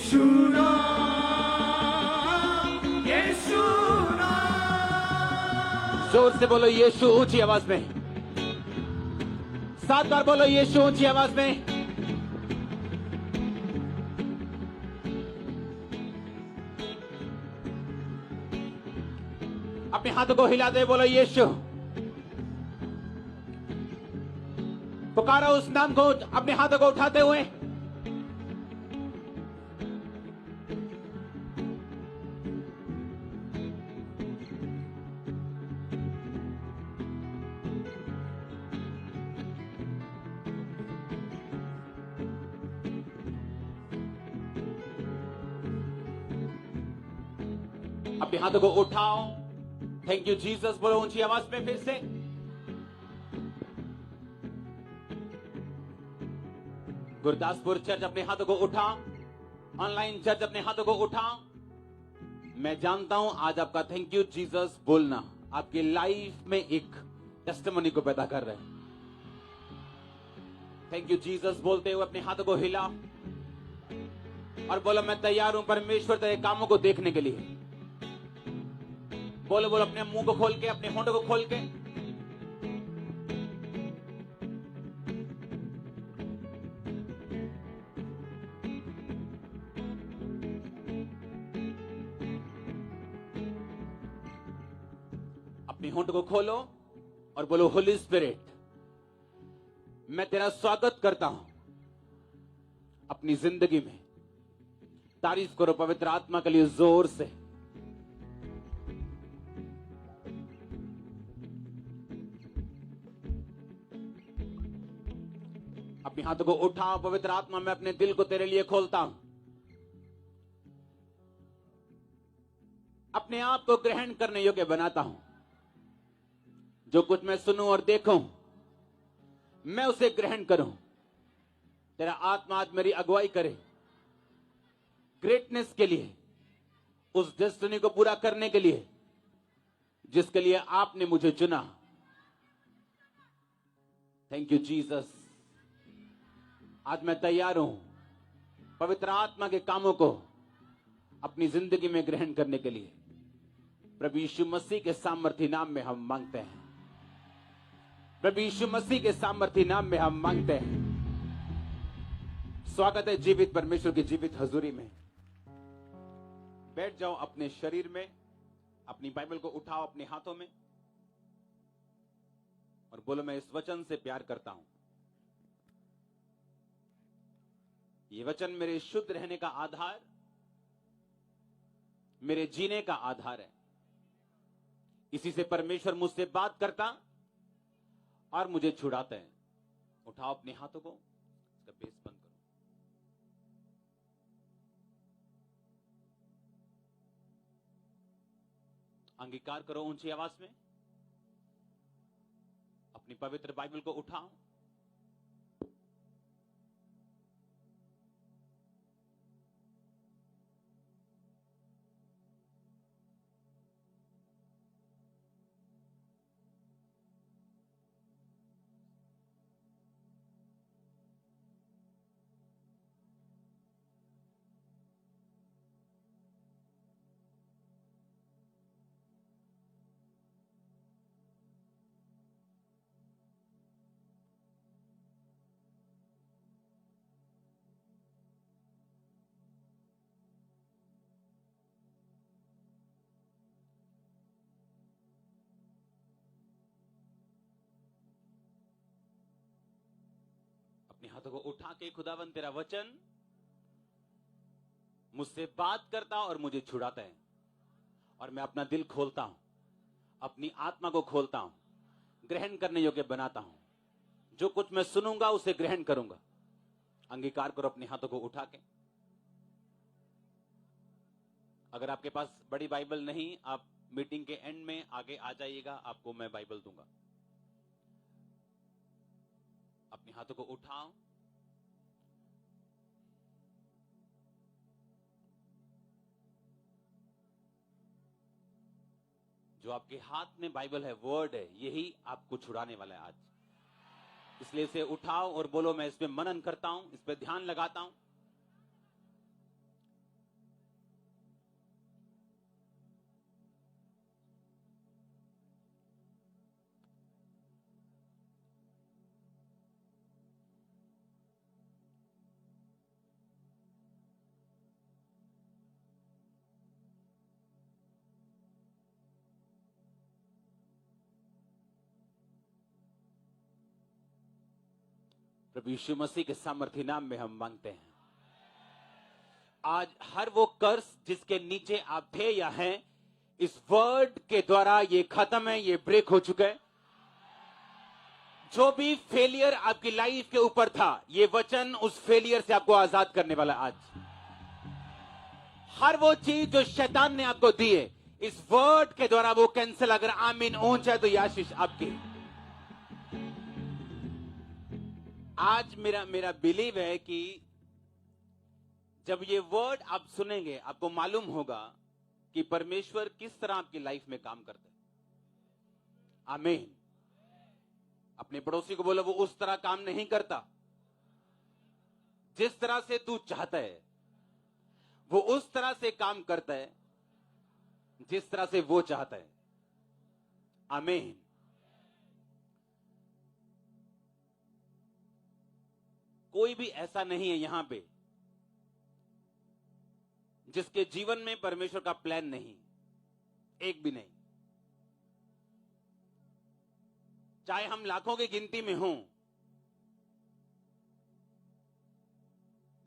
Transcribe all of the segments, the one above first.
यीशु नाम, यीशु नाम। जोर से बोलो यीशु ऊंची आवाज में, 7 बार बोलो यीशु ऊंची आवाज में। अपने हाथों को हिलाते हुए बोलो यीशु। पुकारो उस नाम को अपने हाथों को उठाते हुए। अपने हाथों को उठाओ, थैंक यू जीसस बोलो ऊंची आवाज में फिर से। गुरदासपुर चर्च अपने हाथों को उठाओ, ऑनलाइन चर्च अपने हाथों को उठाओ। मैं जानता हूं आज आपका थैंक यू जीसस बोलना आपकी लाइफ में एक टेस्टिमनी को पैदा कर रहे हैं। थैंक यू जीसस बोलते हुए अपने हाथों को हिला और बोलो मैं तैयार हूं परमेश्वर तेरे कामों को देखने के लिए। बोलो बोलो अपने मुंह को खोल के, अपने होंठों को खोल के। अपने होंठों को खोलो और बोलो होली स्पिरिट मैं तेरा स्वागत करता हूं अपनी जिंदगी में। तारीफ करो पवित्र आत्मा के लिए जोर से। अपने हाथों को उठाओ, पवित्र आत्मा मैं अपने दिल को तेरे लिए खोलता हूं। अपने आप को ग्रहण करने योग्य बनाता हूं। जो कुछ मैं सुनूं और देखूं मैं उसे ग्रहण करूं। तेरा आत्मा आज मेरी अगुवाई करे ग्रेटनेस के लिए, उस डेस्टिनी को पूरा करने के लिए जिसके लिए आपने मुझे चुना। Thank you Jesus. आज मैं तैयार हूं पवित्र आत्मा के कामों को अपनी जिंदगी में ग्रहण करने के लिए। प्रभु यीशु मसीह के सामर्थी नाम में हम मांगते हैं। प्रभु यीशु मसीह के सामर्थी नाम में हम मांगते हैं। स्वागत है जीवित परमेश्वर की जीवित हजूरी में। बैठ जाओ अपने शरीर में, अपनी बाइबल को उठाओ अपने हाथों में और बोलो मैं इस वचन से प्यार करता हूं। ये वचन मेरे शुद्ध रहने का आधार, मेरे जीने का आधार है। इसी से परमेश्वर मुझसे बात करता और मुझे छुड़ाते हैं। उठाओ अपने हाथों को, इसका बेस बंद करो। अंगीकार करो ऊंची आवाज में। अपनी पवित्र बाइबल को उठाओ। अपने हाथों को उठा के खुदावन तेरा वचन मुझसे बात करता और मुझे छुड़ाता है और मैं अपना दिल खोलता हूं, अपनी आत्मा को खोलता हूं, ग्रहण करने योग्य बनाता हूं। जो कुछ मैं सुनूंगा उसे ग्रहण करूंगा। अंगीकार करो अपने हाथों को उठा के। अगर आपके पास बड़ी बाइबल नहीं, आप मीटिंग के एंड में आगे आ जाइएगा, आपको मैं बाइबल दूंगा। अपने हाथों को उठाओ। जो आपके हाथ में बाइबल है, वर्ड है, यही आपको छुड़ाने वाला है आज। इसलिए इसे उठाओ और बोलो मैं इस पे मनन करता हूं, इस पे ध्यान लगाता हूं। प्रभु यीशु मसीह के सामर्थी नाम में हम मांगते हैं। आज हर वो कर्ज जिसके नीचे आप थे या हैं, इस वर्ड के द्वारा ये खत्म है, ये ब्रेक हो चुका है। जो भी फेलियर आपकी लाइफ के ऊपर था, ये वचन उस फेलियर से आपको आजाद करने वाला। आज हर वो चीज जो शैतान ने आपको दी है, इस वर्ड के द्वारा वो कैंसिल। अगर आमीन ऊंचा है तो ये आशीष आपकी। आज मेरा बिलीव है कि जब ये वर्ड आप सुनेंगे, आपको मालूम होगा कि परमेश्वर किस तरह आपकी लाइफ में काम करता है। आमीन। अपने पड़ोसी को बोलो, वो उस तरह काम नहीं करता जिस तरह से तू चाहता है, वो उस तरह से काम करता है जिस तरह से वो चाहता है। आमीन। कोई भी ऐसा नहीं है यहां पे जिसके जीवन में परमेश्वर का प्लान नहीं, एक भी नहीं। चाहे हम लाखों की गिनती में हों,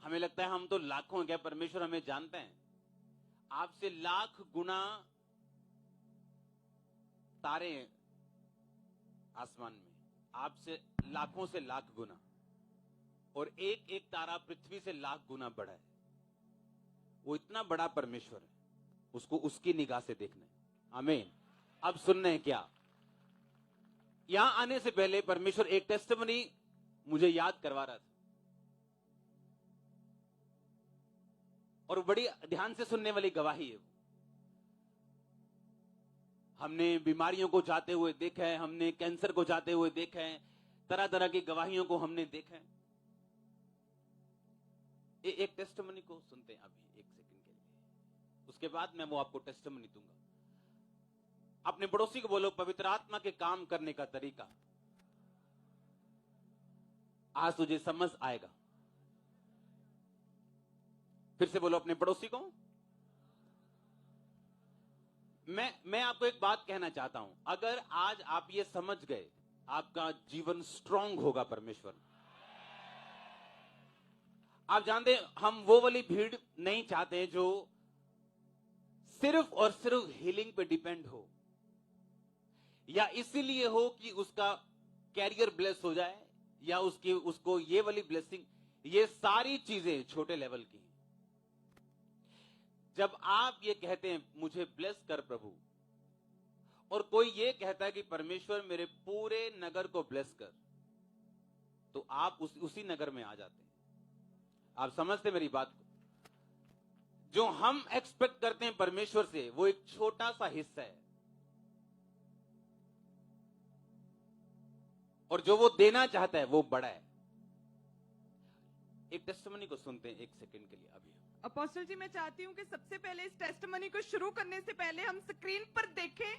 हमें लगता है हम तो लाखों, क्या परमेश्वर हमें जानते हैं? आपसे लाख गुना तारे आसमान में, आपसे लाखों से लाख गुना, और एक एक तारा पृथ्वी से लाख गुना बड़ा है। वो इतना बड़ा परमेश्वर है, उसको उसकी निगाह से देखना है। आमीन। अब सुनने हैं क्या? यहां आने से पहले परमेश्वर एक टेस्टिमनी मुझे याद करवा रहा था, और बड़ी ध्यान से सुनने वाली गवाही है। हमने बीमारियों को जाते हुए देखा है, हमने कैंसर को जाते हुए देखा है, तरह तरह की गवाहियों को हमने देखा है। एक टेस्टिमनी को सुनते हैं अभी, एक सेकंड के लिए, उसके बाद मैं वो आपको टेस्टिमनी दूंगा। अपने पड़ोसी को बोलो, पवित्र आत्मा के काम करने का तरीका आज तुझे समझ आएगा। फिर से बोलो अपने पड़ोसी को। मैं आपको एक बात कहना चाहता हूं, अगर आज आप ये समझ गए, आपका जीवन स्ट्रांग होगा परमेश्वर। आप जानते हैं, हम वो वाली भीड़ नहीं चाहते जो सिर्फ और सिर्फ हीलिंग पे डिपेंड हो, या इसीलिए हो कि उसका कैरियर ब्लेस हो जाए, या उसको ये वाली ब्लेसिंग। ये सारी चीजें छोटे लेवल की। जब आप ये कहते हैं मुझे ब्लेस कर प्रभु, और कोई ये कहता है कि परमेश्वर मेरे पूरे नगर को ब्लेस कर, तो आप उसी नगर में आ जाते हैं। आप समझते मेरी बात को? जो हम एक्सपेक्ट करते हैं परमेश्वर से, वो एक छोटा सा हिस्सा है, और जो वो देना चाहता है वो बड़ा है। एक टेस्टिमनी को सुनते हैं एक सेकंड के लिए अभी। अपोस्टल जी, मैं चाहती हूँ कि सबसे पहले इस टेस्टिमनी को शुरू करने से पहले हम स्क्रीन पर देखें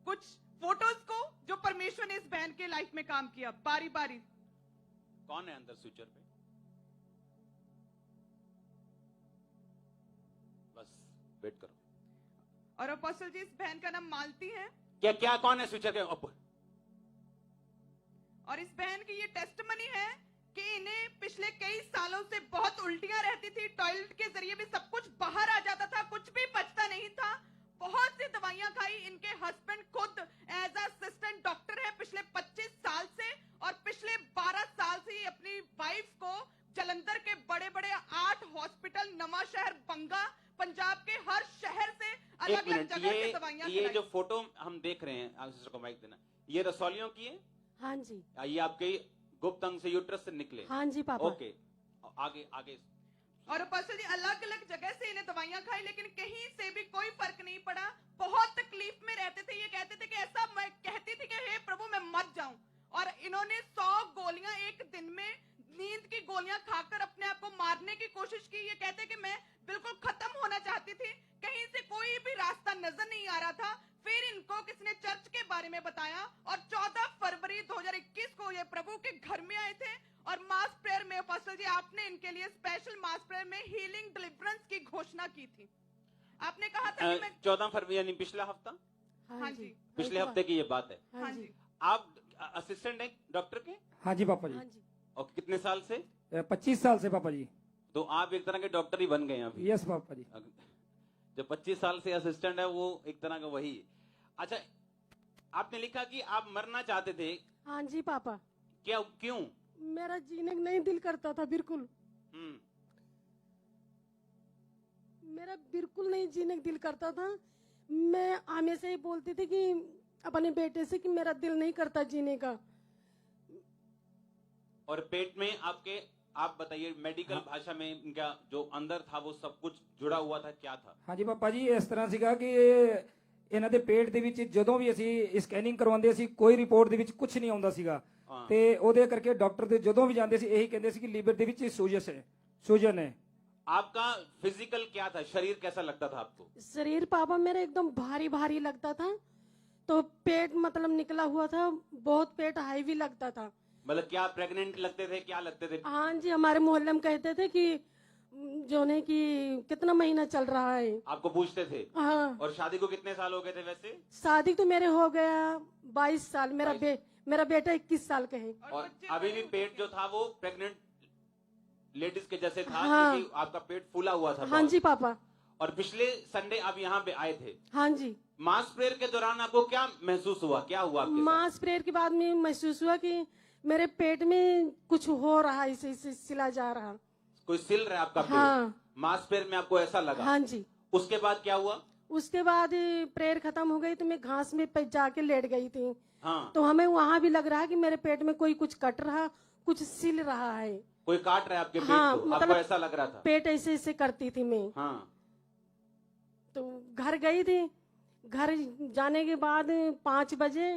कुछ फोटोज को जो परमेश्वर ने इस बहन के लाइफ में काम किया, बारी बारी। कौन है अंदर स्विचर पे? बस वेट करो। और अपोस्टल जी, इस बहन का नाम मालती है। क्या कौन है स्विचर के ऊपर? और इस बहन की ये टेस्टिमनी है कि इन्हें पिछले कई सालों से बहुत उल्टियां रहती थी, टॉयलेट के जरिए भी सब कुछ बाहर आ जाता था, कुछ भी बचता नहीं था। बहुत सी दवाइयां खाई। इनके हस्बैंड खुद एज असिस्टेंट डॉक्टर है पिछले 25 साल से, और पिछले 12 साल से ही अपनी वाइफ को जलंधर के बड़े बड़े 8 हॉस्पिटल, नवांशहर, बंगा, पंजाब के हर शहर से अलग अलग जगह से दवाइयां। ये जो फोटो हम देख रहे हैं, सिस्टर को माइक देना, ये रसौलियों की है? हाँ जी। ये आपके गुप्त अंग से, यूट्रस से निकले? हाँ जी पापा। ओके, आगे आगे। और अपोस्टल जी, अलग अलग जगह से इन्हें दवाइयां खाई, लेकिन कहीं से भी कोई फर्क नहीं पड़ा। बहुत तकलीफ में रहते थे। ये कहते थे कि ऐसा, मैं कहती थी कि हे प्रभु मैं मर जाऊं। और इन्होंने 100 गोलियां एक दिन में, नींद की गोलियां खाकर अपने आप को मारने की कोशिश की। ये कहते कि मैं बिल्कुल खत्म होना चाहती थी, कहीं से कोई भी रास्ता नजर नहीं आ रहा था। फिर इनको किसी ने चर्च के बारे में बताया, और 14 फरवरी 2021 को ये प्रभु के घर में आए थे। और मास प्रेयर में अपोस्टल जी, आपने इनके लिए स्पेशल मास प्रेयर में हीलिंग डिलीवरेंस की घोषणा की थी। आपने कहा था कि मैं 14 फरवरी यानी पिछला हफ्ता? हाँ जी, पिछले हफ्ते की ये बात है। हाँ जी। आप असिस्टेंट हैं डॉक्टर के? हाँ जी पापा जी। हाँ जी। और कितने साल से? 25 साल से पापा जी। तो आप एक तरह के डॉक्टर ही बन गए हैं अभी। यस पापा जी। जो 25 साल से असिस्टेंट है वो एक तरह का वही है। अच्छा, आपने लिखा कि आप मरना चाहते थे, हाँ जी पापा, क्या, क्यों? मेरा जीने का नहीं दिल करता था बिल्कुल। मेरा बिल्कुल नहीं जीने का दिल करता था। मैं हमेशा ही बोलती थी कि अपने बेटे से कि मेरा दिल नहीं करता जीने का। और पेट में आपके, आप बताइए मेडिकल भाषा में इनका जो अंदर था वो सब कुछ जुड़ा हुआ था, क्या था? ਹਾਂਜੀ ਪਾਪਾ ਜੀ, ਇਸ ਤਰ੍ਹਾਂ ਸੀਗਾ ਕਿ ਇਹਨਾਂ ਦੇ ਪੇਟ ਦੇ ਵਿੱਚ ਜਦੋਂ ਵੀ ਅਸੀਂ ਸਕੈਨਿੰਗ ਕਰਵਾਉਂਦੇ ਸੀ ਕੋਈ ਰਿਪੋਰਟ ਦੇ ਵਿੱਚ ਕੁਝ ਨਹੀਂ ਆਉਂਦਾ ਸੀਗਾ ਤੇ ਉਹਦੇ ਕਰਕੇ ਡਾਕਟਰ ਦੇ ਜਦੋਂ ਵੀ ਜਾਂਦੇ ਸੀ ਇਹੀ ਕਹਿੰਦੇ ਸੀ ਕਿ ਲੀਵਰ ਦੇ ਵਿੱਚ सूजन है। आपका फिजिकल क्या था, शरीर कैसा लगता था आपको? शरीर पापा मेरा एकदम भारी भारी लगता था, तो पेट मतलब निकला हुआ था, बहुत पेट हाईवी लगता था। मतलब क्या प्रेग्नेंट लगते थे, क्या लगते थे? हाँ जी, हमारे मोहल्ले में कहते थे कि जो ने कि कितना महीना चल रहा है। आपको पूछते थे? हाँ। और शादी को कितने साल हो गए थे वैसे? शादी तो मेरे हो गया 22 साल। मेरा बेटा 21 साल का है। और अभी भी पेट जो था वो प्रेग्नेंट लेडीज के जैसे था? हाँ। क्योंकि आपका पेट फूला हुआ था। हाँ जी पापा। और पिछले संडे आप यहाँ पे आए थे? हाँ जी। मास प्रेयर के दौरान आपको क्या महसूस हुआ, क्या हुआ आपके साथ? मास प्रेयर के बाद में महसूस हुआ कि मेरे पेट में कुछ हो रहा है, इसे सिला जा रहा। कोई सिल रहा है आपका पेट? हाँ। मास प्रेयर में आपको ऐसा लगा? हाँ जी। उसके बाद क्या हुआ? उसके बाद प्रेयर खत्म हो गई तो मैं घास में जाके लेट गई थी। हाँ। तो हमें वहाँ भी लग रहा है कि मेरे पेट में कोई कुछ कट रहा, कुछ सिल रहा है। कोई काट रहा है आपके पेट हाँ, को? मतलब आपको ऐसा लग रहा था? पेट ऐसे ऐसे करती थी मैं। हाँ। तो घर गई थी। घर जाने के बाद 5 बजे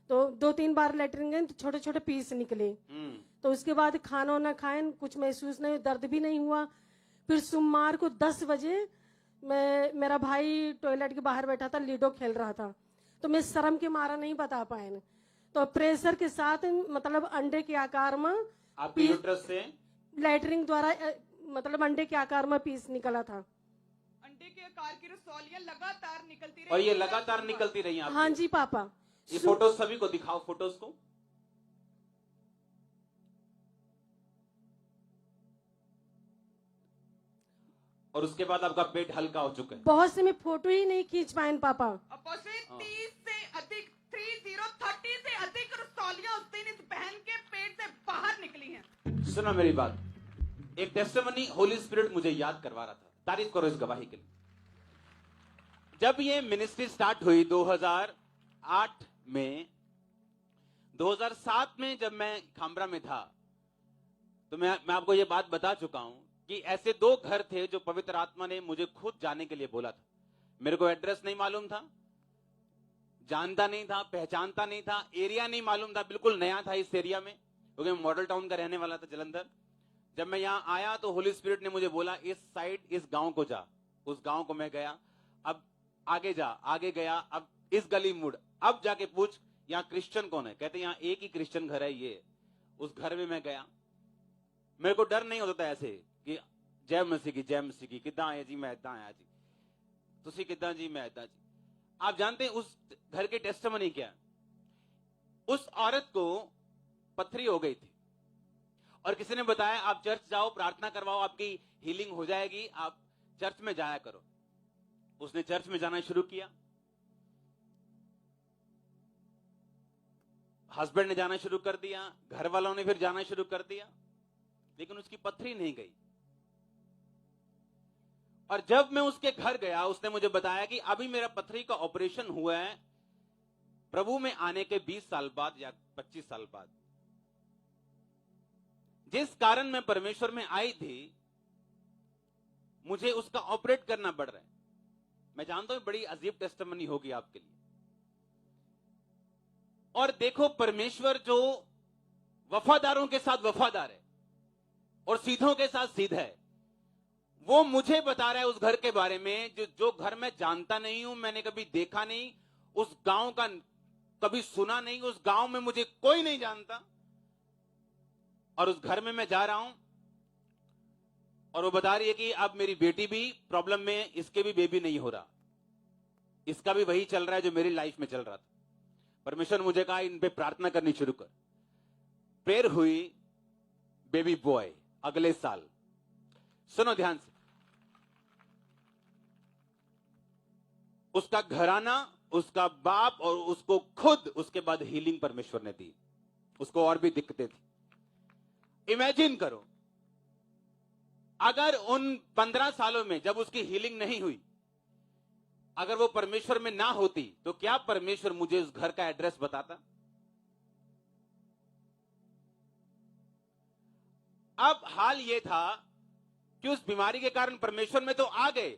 तो 2-3 बार लेटरिन गई तो छोटे छोटे पीस निकले। तो उसके बाद खाना वाना खाए, कुछ महसूस नहीं, दर्द भी नहीं हुआ। फिर सोमवार को 10 बजे मेरा भाई टॉयलेट के बाहर बैठा था, लीडो खेल रहा था, तो मैं शर्म के मारा नहीं बता पाए। तो प्रेशर के साथ मतलब अंडे के आकार में आपके यूट्रस से लेटरिन द्वारा मतलब अंडे के आकार में पीस निकला था। अंडे के आकार की रसौलियां लगातार निकलती रही। और ये लगातार निकलती रही आपकी? हाँ जी पापा। ये फोटोज सभी को दिखाओ, फोटोज को। और उसके बाद आपका पेट हल्का हो चुका है। बहुत से मैं फोटो ही नहीं खींच पाए पापा। अपोजिट 30 से अधिक 30 से अधिक रसौलियां उस दिन इस बहन के पेट से बाहर निकली हैं। सुनो मेरी बात, एक टेस्टिमनी होली स्पिरिट मुझे याद करवा रहा था। तारीफ करो इस गवाही के लिए। जब ये मिनिस्ट्री स्टार्ट हुई 2008 में, 2007 में जब मैं खामरा में था, तो मैं आपको ये बात बता चुका हूं कि ऐसे 2 घर थे जो पवित्र आत्मा ने मुझे खुद जाने के लिए बोला था। मेरे को एड्रेस नहीं मालूम था, जानता नहीं था, पहचानता नहीं था, एरिया नहीं मालूम था, बिल्कुल नया था इस एरिया में, क्योंकि मैं मॉडल टाउन का रहने वाला था, जलंधर। जब मैं यहाँ आया तो होली स्पिरिट ने मुझे बोला इस साइड, इस गांव को जा। उस गांव को मैं गया। अब आगे जा, आगे गया, अब इस गली मुड़, अब जाके पूछ यहाँ क्रिश्चियन कौन है। कहते यहाँ एक ही क्रिश्चियन घर है ये। उस घर में मैं गया। मेरे को डर नहीं होता था ऐसे कि जय मसीह की किदा है जी, मैं इदा आया जी, तुसी किदा जी, मैं इदा जी। आप जानते हैं उस घर के टेस्टिमनी क्या? उस औरत को पथरी हो गई थी और किसी ने बताया आप चर्च जाओ, प्रार्थना करवाओ, आपकी हीलिंग हो जाएगी, आप चर्च में जाया करो। उसने चर्च में जाना शुरू किया। हस्बैंड ने जाना शुरू कर दिया, घर वालों ने फिर जाना शुरू कर दिया, लेकिन उसकी पथरी नहीं गई। और जब मैं उसके घर गया, उसने मुझे बताया कि अभी मेरा पथरी का ऑपरेशन हुआ है प्रभु में आने के 20 साल बाद या 25 साल बाद। जिस कारण मैं परमेश्वर में आई थी, मुझे उसका ऑपरेट करना पड़ रहा है। मैं जानता हूं बड़ी अजीब टेस्टिमनी होगी आपके लिए। और देखो, परमेश्वर जो वफादारों के साथ वफादार है और सीधों के साथ सीधा है, वो मुझे बता रहा है उस घर के बारे में जो घर मैं जानता नहीं हूं, मैंने कभी देखा नहीं, उस गांव का कभी सुना नहीं, उस गांव में मुझे कोई नहीं जानता, और उस घर में मैं जा रहा हूं और वो बता रही है कि अब मेरी बेटी भी प्रॉब्लम में, इसके भी बेबी नहीं हो रहा, इसका भी वही चल रहा है जो मेरी लाइफ में चल रहा था। परमेश्वर मुझे कहा इन पे प्रार्थना करनी शुरू कर। प्रेयर हुई, बेबी बॉय अगले साल। सुनो ध्यान से, उसका घराना, उसका बाप और उसको खुद उसके बाद हीलिंग परमेश्वर ने दी। उसको और भी दिक्कतें थी। इमेजिन करो, अगर उन 15 सालों में जब उसकी हीलिंग नहीं हुई, अगर वो परमेश्वर में ना होती, तो क्या परमेश्वर मुझे उस घर का एड्रेस बताता? अब हाल ये था कि उस बीमारी के कारण परमेश्वर में तो आ गए,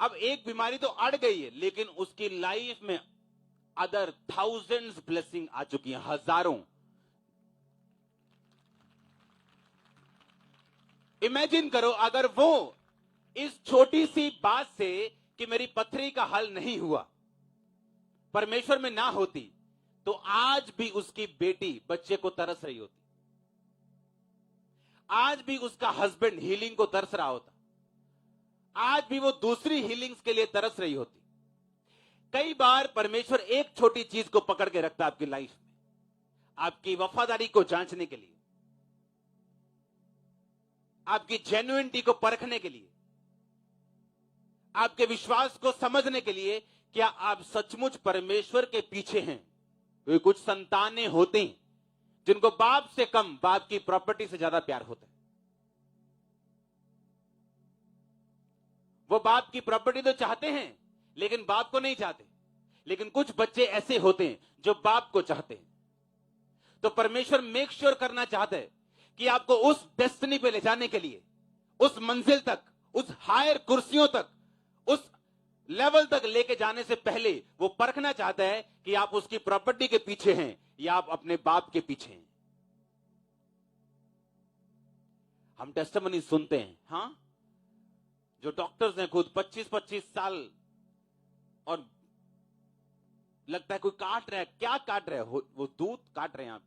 अब एक बीमारी तो अड़ गई है, लेकिन उसकी लाइफ में अदर थाउजेंड्स ब्लेसिंग आ चुकी हैं, हजारों। इमेजिन करो, अगर वो इस छोटी सी बात से कि मेरी पथरी का हल नहीं हुआ परमेश्वर में ना होती, तो आज भी उसकी बेटी बच्चे को तरस रही होती, आज भी उसका हस्बैंड हीलिंग को तरस रहा होता, आज भी वो दूसरी हीलिंग्स के लिए तरस रही होती। कई बार परमेश्वर एक छोटी चीज को पकड़ के रखता है आपकी लाइफ में, आपकी वफादारी को जांचने के लिए, आपकी जेन्युइनिटी को परखने के लिए, आपके विश्वास को समझने के लिए, क्या आप सचमुच परमेश्वर के पीछे हैं। तो कुछ संतानें होते हैं जिनको बाप से कम बाप की प्रॉपर्टी से ज्यादा प्यार होता है। वो बाप की प्रॉपर्टी तो चाहते हैं लेकिन बाप को नहीं चाहते। लेकिन कुछ बच्चे ऐसे होते हैं जो बाप को चाहते हैं। तो परमेश्वर मेक श्योर करना चाहता है कि आपको उस डेस्टिनी पे ले जाने के लिए, उस मंजिल तक, उस हायर कुर्सियों तक, उस लेवल तक लेके जाने से पहले वो परखना चाहता है कि आप उसकी प्रॉपर्टी के पीछे हैं या आप अपने बाप के पीछे हैं। हम टेस्टिमनी सुनते हैं, हां, जो डॉक्टर्स हैं खुद 25-25 साल, और लगता है कोई काट रहा है, क्या काट रहा है, वो दूध काट रहे हैं आप।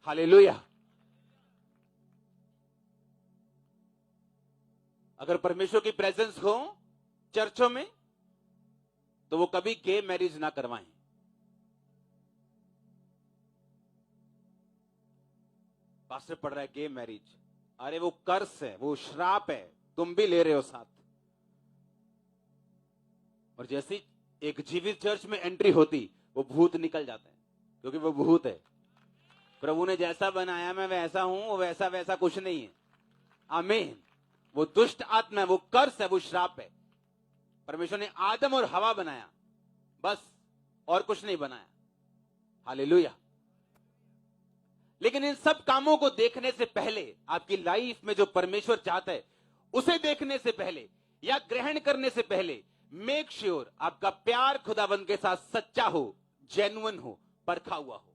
हालेलुया। अगर परमेश्वर की प्रेजेंस हो चर्चों में, तो वो कभी गे मैरिज ना करवाएं। पास्टर पढ़ रहा है गे मैरिज, अरे वो कर्स है, वो श्राप है, तुम भी ले रहे हो साथ। और जैसी एक जीवित चर्च में एंट्री होती, वो भूत निकल जाता है, क्योंकि वो भूत है। प्रभु ने जैसा बनाया मैं वैसा हूं, वो वैसा वैसा कुछ नहीं है। आमीन। वो दुष्ट आत्मा है, वो कर्स है, वो श्राप है। परमेश्वर ने आदम और हवा बनाया, बस, और कुछ नहीं बनाया। हालेलुया। लेकिन इन सब कामों को देखने से पहले, आपकी लाइफ में जो परमेश्वर चाहता है उसे देखने से पहले या ग्रहण करने से पहले, मेक श्योर आपका प्यार खुदावंद के साथ सच्चा हो, जेन्युइन हो, परखा हुआ हो।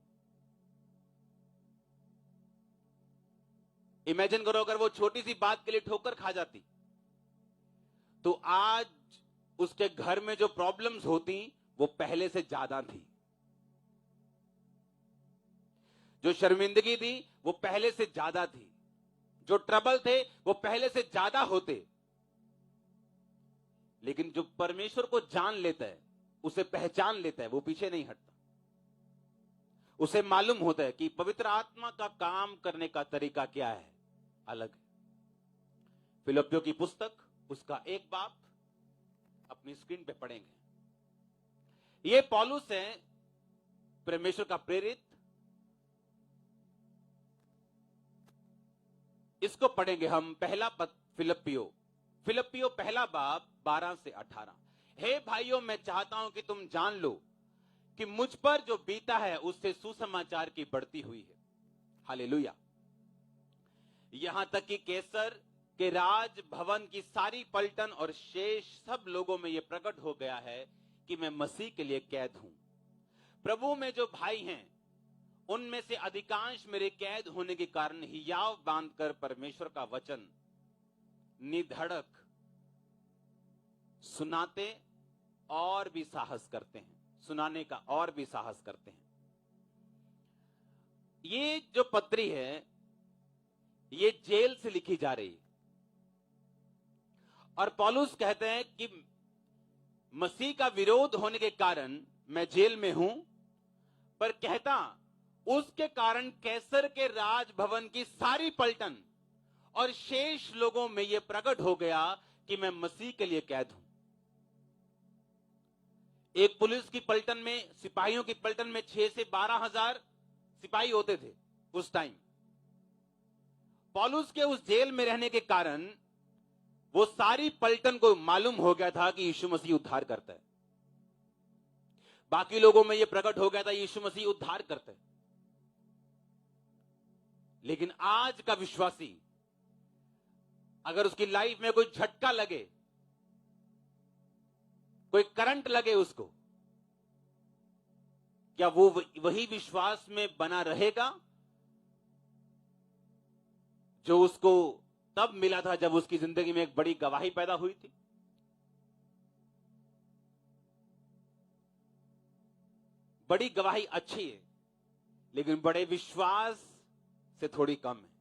इमेजिन करो, अगर वो छोटी सी बात के लिए ठोकर खा जाती, तो आज उसके घर में जो प्रॉब्लम्स होती वो पहले से ज्यादा थी। जो शर्मिंदगी थी वो पहले से ज्यादा थी। जो ट्रबल थे वो पहले से ज्यादा होते। लेकिन जो परमेश्वर को जान लेता है, उसे पहचान लेता है, वो पीछे नहीं हटता। उसे मालूम होता है कि पवित्र आत्मा का काम करने का तरीका क्या है, अलग है। फिलिप्पियों की पुस्तक, उसका 1 बाब अपनी स्क्रीन पे पढ़ेंगे। ये पौलुस है, परमेश्वर का प्रेरित। इसको पढ़ेंगे हम, पहला पद फिलिप्पियों 1 बाब 12 से 18। हे भाइयों, मैं चाहता हूं कि तुम जान लो कि मुझ पर जो बीता है उससे सुसमाचार की बढ़ती हुई है। हालेलुया। यहां तक कि कैसर के राज भवन की सारी पलटन और शेष सब लोगों में यह प्रकट हो गया है कि मैं मसीह के लिए कैद हूं। प्रभु में जो भाई हैं, उनमें से अधिकांश मेरे कैद होने के कारण हियाव बांधकर परमेश्वर का वचन निधड़क सुनाते और भी साहस करते हैं, सुनाने का और भी साहस करते हैं। ये जो पत्री है, ये जेल से लिखी जा रही है, और पौलुस कहते हैं कि मसीह का विरोध होने के कारण मैं जेल में हूं, पर कहता उसके कारण कैसर के राजभवन की सारी पलटन और शेष लोगों में यह प्रकट हो गया कि मैं मसीह के लिए कैद हूं। एक पुलिस की पलटन में, सिपाहियों की पलटन में 6 से 12,000 सिपाही होते थे उस टाइम। पौलुस के उस जेल में रहने के कारण वो सारी पलटन को मालूम हो गया था कि यीशु मसीह उद्धार करता है। बाकी लोगों में यह प्रकट हो गया था यीशु मसीह उद्धार करता है। लेकिन आज का विश्वासी, अगर उसकी लाइफ में कोई झटका लगे, कोई करंट लगे उसको, क्या वो वही विश्वास में बना रहेगा जो उसको तब मिला था जब उसकी जिंदगी में एक बड़ी गवाही पैदा हुई थी? बड़ी गवाही अच्छी है, लेकिन बड़े विश्वास से थोड़ी कम है।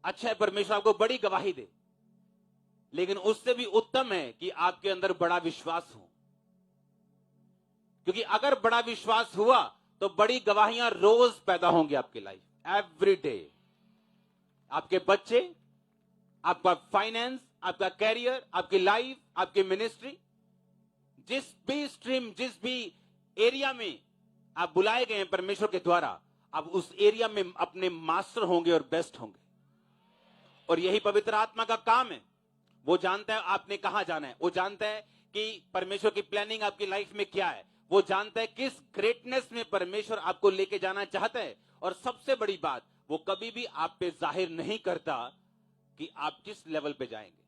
अच्छा है परमेश्वर आपको बड़ी गवाही दे, लेकिन उससे भी उत्तम है कि आपके अंदर बड़ा विश्वास हो, क्योंकि अगर बड़ा विश्वास हुआ तो बड़ी गवाहियां रोज पैदा होंगी आपकी लाइफ, एवरी डे। आपके बच्चे, आपका फाइनेंस, आपका कैरियर, आपकी लाइफ, आपकी मिनिस्ट्री, जिस भी स्ट्रीम, जिस भी एरिया में आप बुलाए गए हैं परमेश्वर के द्वारा, आप उस एरिया में अपने मास्टर होंगे और बेस्ट होंगे। और यही पवित्र आत्मा का काम है। वो जानता है आपने कहां जाना है, वो जानता है कि परमेश्वर की प्लानिंग आपकी लाइफ में क्या है, वो जानता है किस ग्रेटनेस में परमेश्वर आपको लेके जाना चाहता है। और सबसे बड़ी बात, वो कभी भी आप पे जाहिर नहीं करता कि आप किस लेवल पे जाएंगे।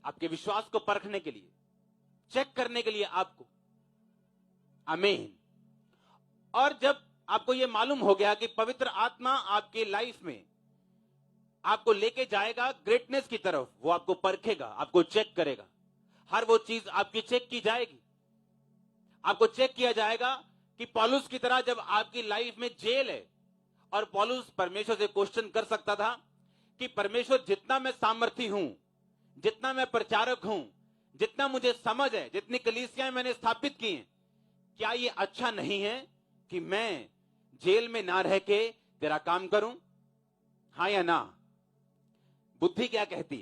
आपके विश्वास को परखने के लिए, चेक करने के लिए आपको। आमीन। और जब आपको यह मालूम हो गया कि पवित्र आत्मा आपके लाइफ में आपको लेके जाएगा ग्रेटनेस की तरफ, वो आपको परखेगा, आपको चेक करेगा। हर वो चीज आपकी चेक की जाएगी। आपको चेक किया जाएगा कि पौलुस की तरह जब आपकी लाइफ में जेल है, और पौलुस परमेश्वर से क्वेश्चन कर सकता था कि परमेश्वर, जितना मैं सामर्थी हूं, जितना मैं प्रचारक हूं, जितना मुझे समझ है, जितनी कलीसियां मैंने स्थापित की हैं, क्या ये अच्छा नहीं है कि मैं जेल में ना रह के तेरा काम करूं? हाँ या ना? बुद्धि क्या कहती,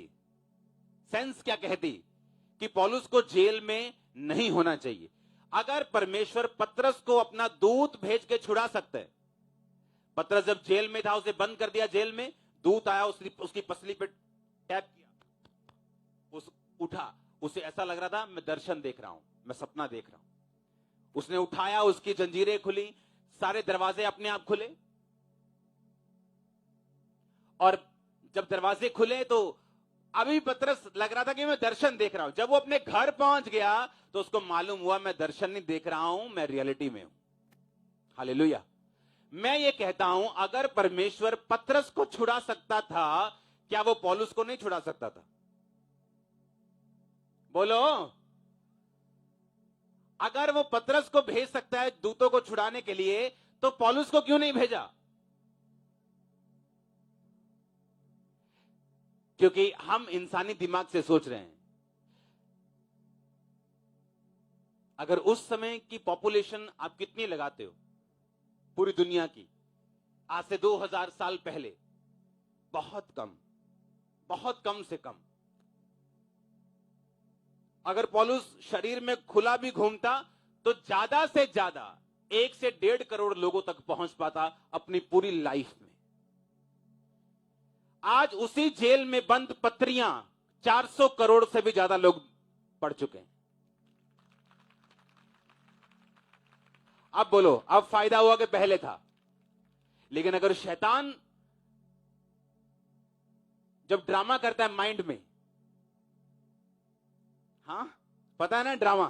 सेंस क्या कहती कि पौलुस को जेल में नहीं होना चाहिए। अगर परमेश्वर पतरस को अपना दूत भेज के छुड़ा सकता है, पतरस जब जेल में था, उसे बंद कर दिया जेल में, दूत आया, उसकी पसली पे टैप किया, उस उठा, उसे ऐसा लग रहा था मैं दर्शन देख रहा हूं, मैं सपना देख रहा हूं। उसने उठाया, उसकी जंजीरें खुली, सारे दरवाजे अपने आप खुले। और जब दरवाजे खुले तो अभी पतरस लग रहा था कि मैं दर्शन देख रहा हूं। जब वो अपने घर पहुंच गया तो उसको मालूम हुआ मैं दर्शन नहीं देख रहा हूं, मैं रियलिटी में हूं। हालेलुया। मैं ये कहता हूं, अगर परमेश्वर पतरस को छुड़ा सकता था, क्या वो पौलुस को नहीं छुड़ा सकता था? बोलो। अगर वो पतरस को भेज सकता है दूतों को छुड़ाने के लिए, तो पौलुस को क्यों नहीं भेजा? क्योंकि हम इंसानी दिमाग से सोच रहे हैं। अगर उस समय की पॉपुलेशन आप कितनी लगाते हो पूरी दुनिया की, आज से 2000 साल पहले, बहुत कम से कम। अगर पौलुस शरीर में खुला भी घूमता तो ज्यादा से ज्यादा 1 से 1.5 करोड़ लोगों तक पहुंच पाता अपनी पूरी लाइफ में। आज उसी जेल में बंद पत्रियां 400 करोड़ से भी ज्यादा लोग पढ़ चुके हैं। अब बोलो, अब फायदा हुआ कि पहले था? लेकिन अगर शैतान जब ड्रामा करता है माइंड में, हाँ पता है ना ड्रामा,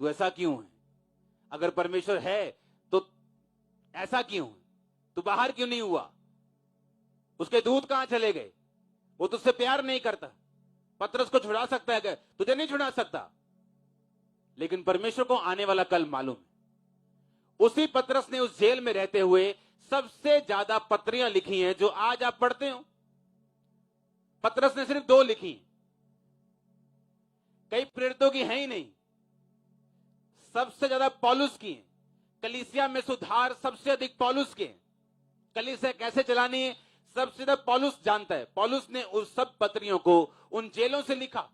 तू ऐसा क्यों है? अगर परमेश्वर है तो ऐसा क्यों है? तू बाहर क्यों नहीं हुआ? उसके दूत कहां चले गए? वो तुझसे प्यार नहीं करता। पतरस को छुड़ा सकता है, तुझे नहीं छुड़ा सकता। लेकिन परमेश्वर को आने वाला कल मालूम है। उसी पतरस ने उस जेल में रहते हुए सबसे ज्यादा पत्रियां लिखी हैं जो आज आप पढ़ते हो। पतरस ने सिर्फ 2 लिखी। कई प्रेरितों की हैं ही नहीं, सबसे ज्यादा पौलुस की है। कलीसिया में सुधार सबसे अधिक पौलुस के हैं। कलीसिया कैसे चलानी है सबसे ज्यादा पौलुस जानता है। पौलुस ने उस सब पत्रियों को उन जेलों से लिखा,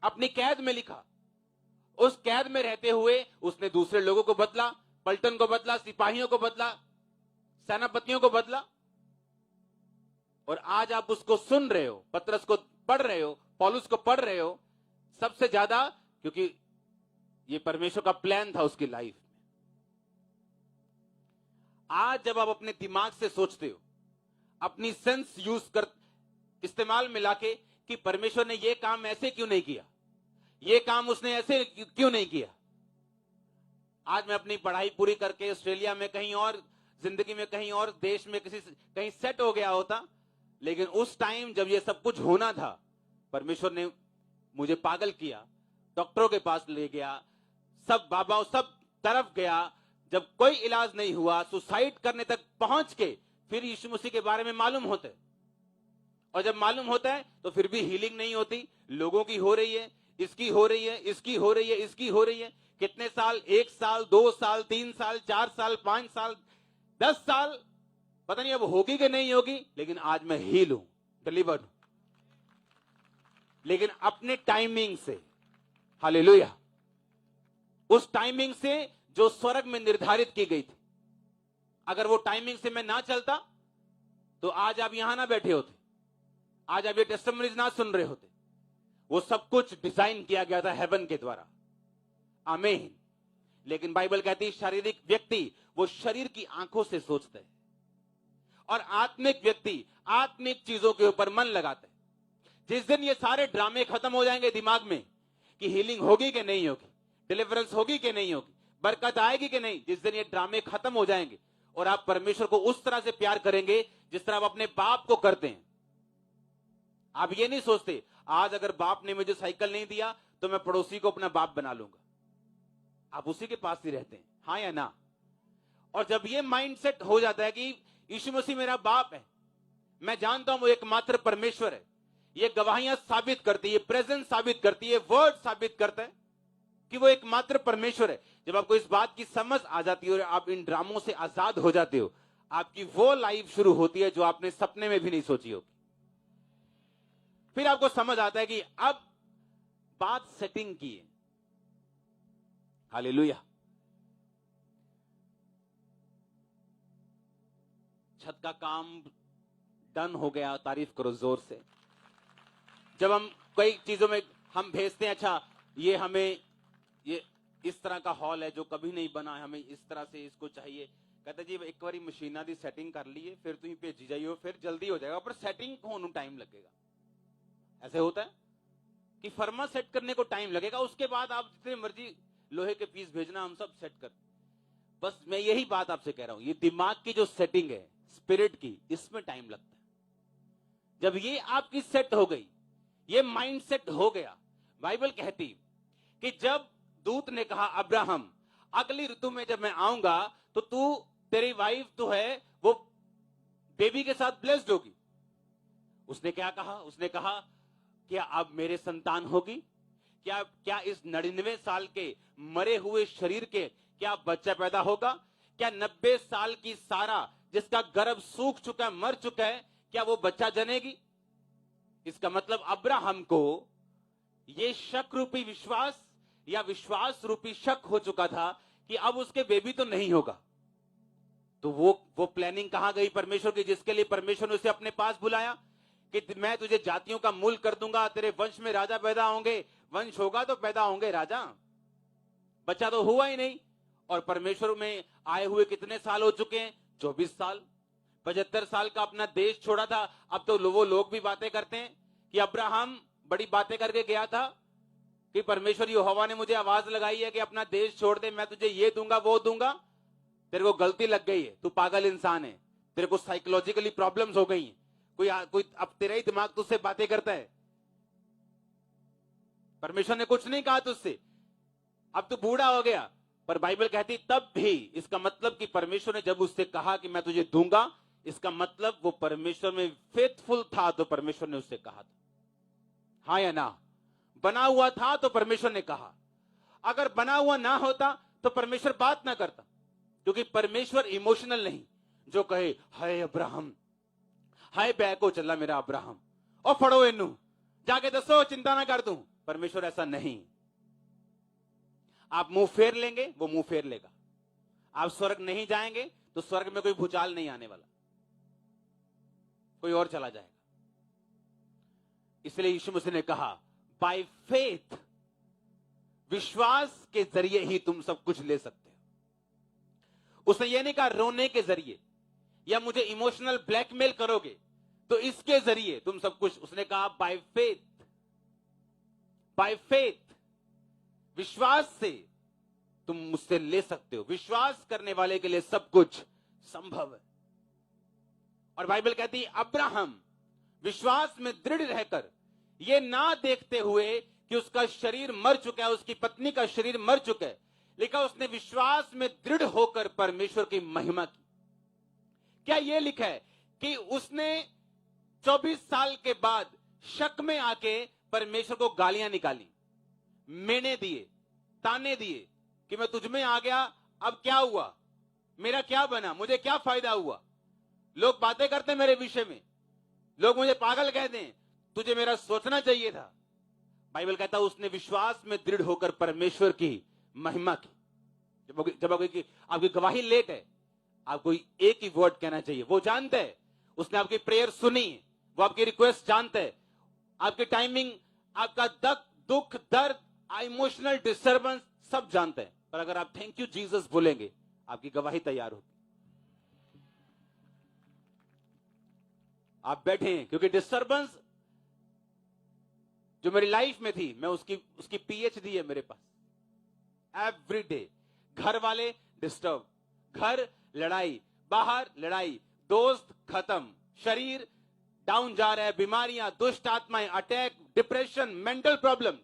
अपनी कैद में लिखा। उस कैद में रहते हुए उसने दूसरे लोगों को बदला, पलटन को बदला, सिपाहियों को बदला, सेनापतियों को बदला। और आज आप उसको सुन रहे हो, पतरस को पढ़ रहे हो, पौलुस को पढ़ रहे हो, सबसे ज्यादा क्योंकि ये परमेश्वर का प्लान था उसकी लाइफ में। आज जब आप अपने दिमाग से सोचते हो, अपनी सेंस यूज कर इस्तेमाल मिला के कि परमेश्वर ने ये काम ऐसे क्यों नहीं किया, ये काम उसने ऐसे क्यों नहीं किया। आज मैं अपनी पढ़ाई पूरी करके ऑस्ट्रेलिया में कहीं और, जिंदगी में कहीं और देश में कहीं सेट हो गया होता, लेकिन उस टाइम जब ये सब कुछ होना था, परमेश्वर ने मुझे पागल किया, डॉक्टरों के पास ले गया, सब बाबा सब तरफ गया, जब कोई इलाज नहीं हुआ, सुसाइड करने तक पहुंच के फिर यीशु मसीह के बारे में मालूम होता है। और जब मालूम होता है तो फिर भी हीलिंग नहीं होती। लोगों की हो रही है, इसकी हो रही है, इसकी हो रही है, इसकी हो रही है। कितने साल, 1 साल, 2 साल, 3 साल, 4 साल, 5 साल, 10 साल, पता नहीं अब होगी कि नहीं होगी, लेकिन आज मैं हील हूं, डिलीवर्ड हूं, लेकिन अपने टाइमिंग से। हालेलुया। उस टाइमिंग से जो स्वर्ग में निर्धारित की गई थी। अगर वो टाइमिंग से मैं ना चलता तो आज आप यहां ना बैठे होते, आज आप ये टेस्टिमनीज ना सुन रहे होते। वो सब कुछ डिजाइन किया गया था हेवन के द्वारा। आमीन। लेकिन बाइबल कहती है शारीरिक व्यक्ति वो शरीर की आंखों से सोचता है और आत्मिक व्यक्ति आत्मिक चीजों के ऊपर मन लगाता है। जिस दिन ये सारे ड्रामे खत्म हो जाएंगे दिमाग में कि हीलिंग होगी कि नहीं होगी, डिलीवरेंस होगी कि नहीं होगी, बरकत आएगी कि नहीं, जिस दिन ये ड्रामे खत्म हो जाएंगे और आप परमेश्वर को उस तरह से प्यार करेंगे जिस तरह आप अपने बाप को करते हैं। आप ये नहीं सोचते आज अगर बाप ने मुझे साइकिल नहीं दिया तो मैं पड़ोसी को अपना बाप बना लूंगा। आप उसी के पास ही रहते हैं, हाँ या ना। और जब ये माइंडसेट हो जाता है कि यीशु मसीह मेरा बाप है, मैं जानता हूं वो एकमात्र परमेश्वर है, ये गवाहियां साबित करती है, प्रेजेंस साबित करती है, वर्ड साबित करता है कि वो एकमात्र परमेश्वर है। जब आपको इस बात की समझ आ जाती है और आप इन ड्रामों से आजाद हो जाते हो, आपकी वो लाइफ शुरू होती है जो आपने सपने में भी नहीं सोची होगी। फिर आपको समझ आता है कि अब बात सेटिंग की है। हालेलुया। छत का काम डन हो गया, तारीफ करो जोर से। जब हम कई चीजों में हम भेजते हैं, अच्छा ये हमें ये इस तरह का हॉल है जो कभी नहीं बना है, हमें इस तरह से इसको चाहिए। कहते जी एक बार मशीना दी सेटिंग कर लीए, फिर तुम भेजी जाइयो, फिर जल्दी हो जाएगा, पर सेटिंग होने टाइम लगेगा। ऐसे होता है कि फर्मा सेट करने को टाइम लगेगा, उसके बाद आप जितने मर्जी लोहे के पीस भेजना हम सब सेट कर। बस मैं यही बात आपसे कह रहा हूं, ये दिमाग की जो सेटिंग है स्पिरिट की, इसमें टाइम लगता है। जब ये आपकी सेट हो गई, ये माइंड सेट हो गया, बाइबल कहती कि जब दूत ने कहा अब्राहम अगली ऋतु में जब मैं आऊंगा तो तू, तेरी वाइफ तो है वो बेबी के साथ ब्लेस्ड होगी। उसने क्या कहा? उसने कहा क्या अब मेरे संतान होगी? क्या इस 99 साल के मरे हुए शरीर के क्या बच्चा पैदा होगा? क्या 90 साल की सारा जिसका गर्भ सूख चुका है, मर चुका है, क्या वो बच्चा जनेगी? इसका मतलब अब्राहम को ये शक रूपी विश्वास या विश्वास रूपी शक हो चुका था कि अब उसके बेबी तो नहीं होगा। तो वो प्लानिंग कहां गई परमेश्वर की, जिसके लिए परमेश्वर ने उसे अपने पास बुलाया कि मैं तुझे जातियों का मूल कर दूंगा, तेरे वंश में राजा पैदा होंगे। वंश होगा तो पैदा होंगे राजा, बच्चा तो हुआ ही नहीं। और परमेश्वर में आए हुए कितने साल हो चुके हैं? 24 साल। 75 साल का अपना देश छोड़ा था। अब तो वो लोग भी बातें करते हैं कि अब्राहम बड़ी बातें करके गया था कि परमेश्वर यहोवा ने मुझे आवाज लगाई है कि अपना देश छोड़ दे, मैं तुझे ये दूंगा वो दूंगा। तेरे को गलती लग गई है, तू पागल इंसान है, तेरे को साइकोलॉजिकली प्रॉब्लम्स हो गई हैं। कोई अब तेरा ही दिमाग तुझसे बातें करता है। परमेश्वर ने कुछ नहीं कहा तुझसे, अब तू बूढ़ा हो गया। पर बाइबल कहती तब भी, इसका मतलब कि परमेश्वर ने जब उससे कहा कि मैं तुझे दूंगा, इसका मतलब वो परमेश्वर में फेथफुल था, तो परमेश्वर ने उससे कहा था। हाँ या ना? बना हुआ था तो परमेश्वर ने कहा, अगर बना हुआ ना होता तो परमेश्वर बात ना करता, क्योंकि परमेश्वर इमोशनल नहीं जो कहे हाय अब्राहम, हाय बैको चला मेरा अब्राहम और फड़ो इनू जाके दसो चिंता ना कर दूं। परमेश्वर ऐसा नहीं। आप मुंह फेर लेंगे वो मुंह फेर लेगा। आप स्वर्ग नहीं जाएंगे तो स्वर्ग में कोई भूचाल नहीं आने वाला, कोई और चला जाएगा। इसलिए यीशु मसीह ने कहा बाय फेथ, विश्वास के जरिए ही तुम सब कुछ ले सकते हो। उसने ये नहीं कहा रोने के जरिए या मुझे इमोशनल ब्लैकमेल करोगे तो इसके जरिए तुम सब कुछ। उसने कहा बाय फेथ, बाय फेथ, विश्वास से तुम मुझसे ले सकते हो। विश्वास करने वाले के लिए सब कुछ संभव है। और बाइबल कहती है अब्राहम विश्वास में दृढ़ रहकर, ये ना देखते हुए कि उसका शरीर मर चुका है, उसकी पत्नी का शरीर मर चुका है, लेकिन उसने विश्वास में दृढ़ होकर परमेश्वर की महिमा की। क्या यह लिखा है कि उसने 24 साल के बाद शक में आके परमेश्वर को गालियां निकाली, मेने दिए, ताने दिए कि मैं तुझ में आ गया, अब क्या हुआ, मेरा क्या बना, मुझे क्या फायदा हुआ, लोग बातें करते हैं मेरे विषय में, लोग मुझे पागल कहते हैं, तुझे मेरा सोचना चाहिए था। बाइबल कहता है उसने विश्वास में दृढ़ होकर परमेश्वर की महिमा की। जब आपकी गवाही लेट है, आपको एक ही वर्ड कहना चाहिए, वो जानता है, उसने आपकी प्रेयर सुनी, वो आपकी रिक्वेस्ट जानता है, आपकी टाइमिंग, आपका दुख दर्द, इमोशनल डिस्टर्बेंस सब जानते हैं। पर अगर आप थैंक यू जीसस बोलेंगे, आपकी गवाही तैयार होगी। आप बैठे हैं क्योंकि डिस्टर्बेंस जो मेरी लाइफ में थी, मैं उसकी पीएचडी है मेरे पास। एवरी डे घर वाले डिस्टर्ब, घर लड़ाई, बाहर लड़ाई, दोस्त खत्म, शरीर डाउन जा रहा है, बीमारियां, दुष्ट आत्माएं, अटैक, डिप्रेशन, मेंटल प्रॉब्लम।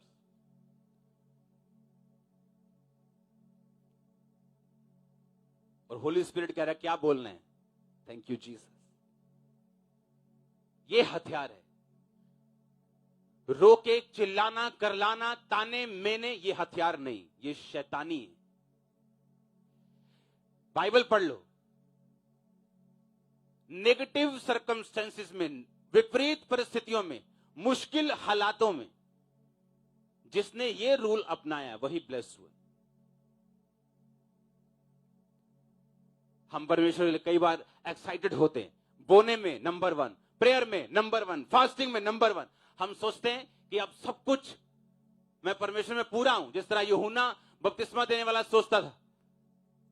और होली स्पिरिट कह रहा है क्या बोलना है, थैंक यू जीसस। ये हथियार है। रोके, चिल्लाना, करलाना, ताने मेने, ये हथियार नहीं, ये शैतानी है। बाइबल पढ़ लो। नेगेटिव सर्कमस्टेंसेस में, विपरीत परिस्थितियों में, मुश्किल हालातों में जिसने ये रूल अपनाया वही ब्लेस हुए। हम परमेश्वर के लिए कई बार एक्साइटेड होते हैं, बोने में नंबर 1, प्रेयर में नंबर 1, फास्टिंग में नंबर 1। हम सोचते हैं कि अब सब कुछ मैं परमेश्वर में पूरा हूं, जिस तरह यूहन्ना बपतिस्मा देने वाला सोचता था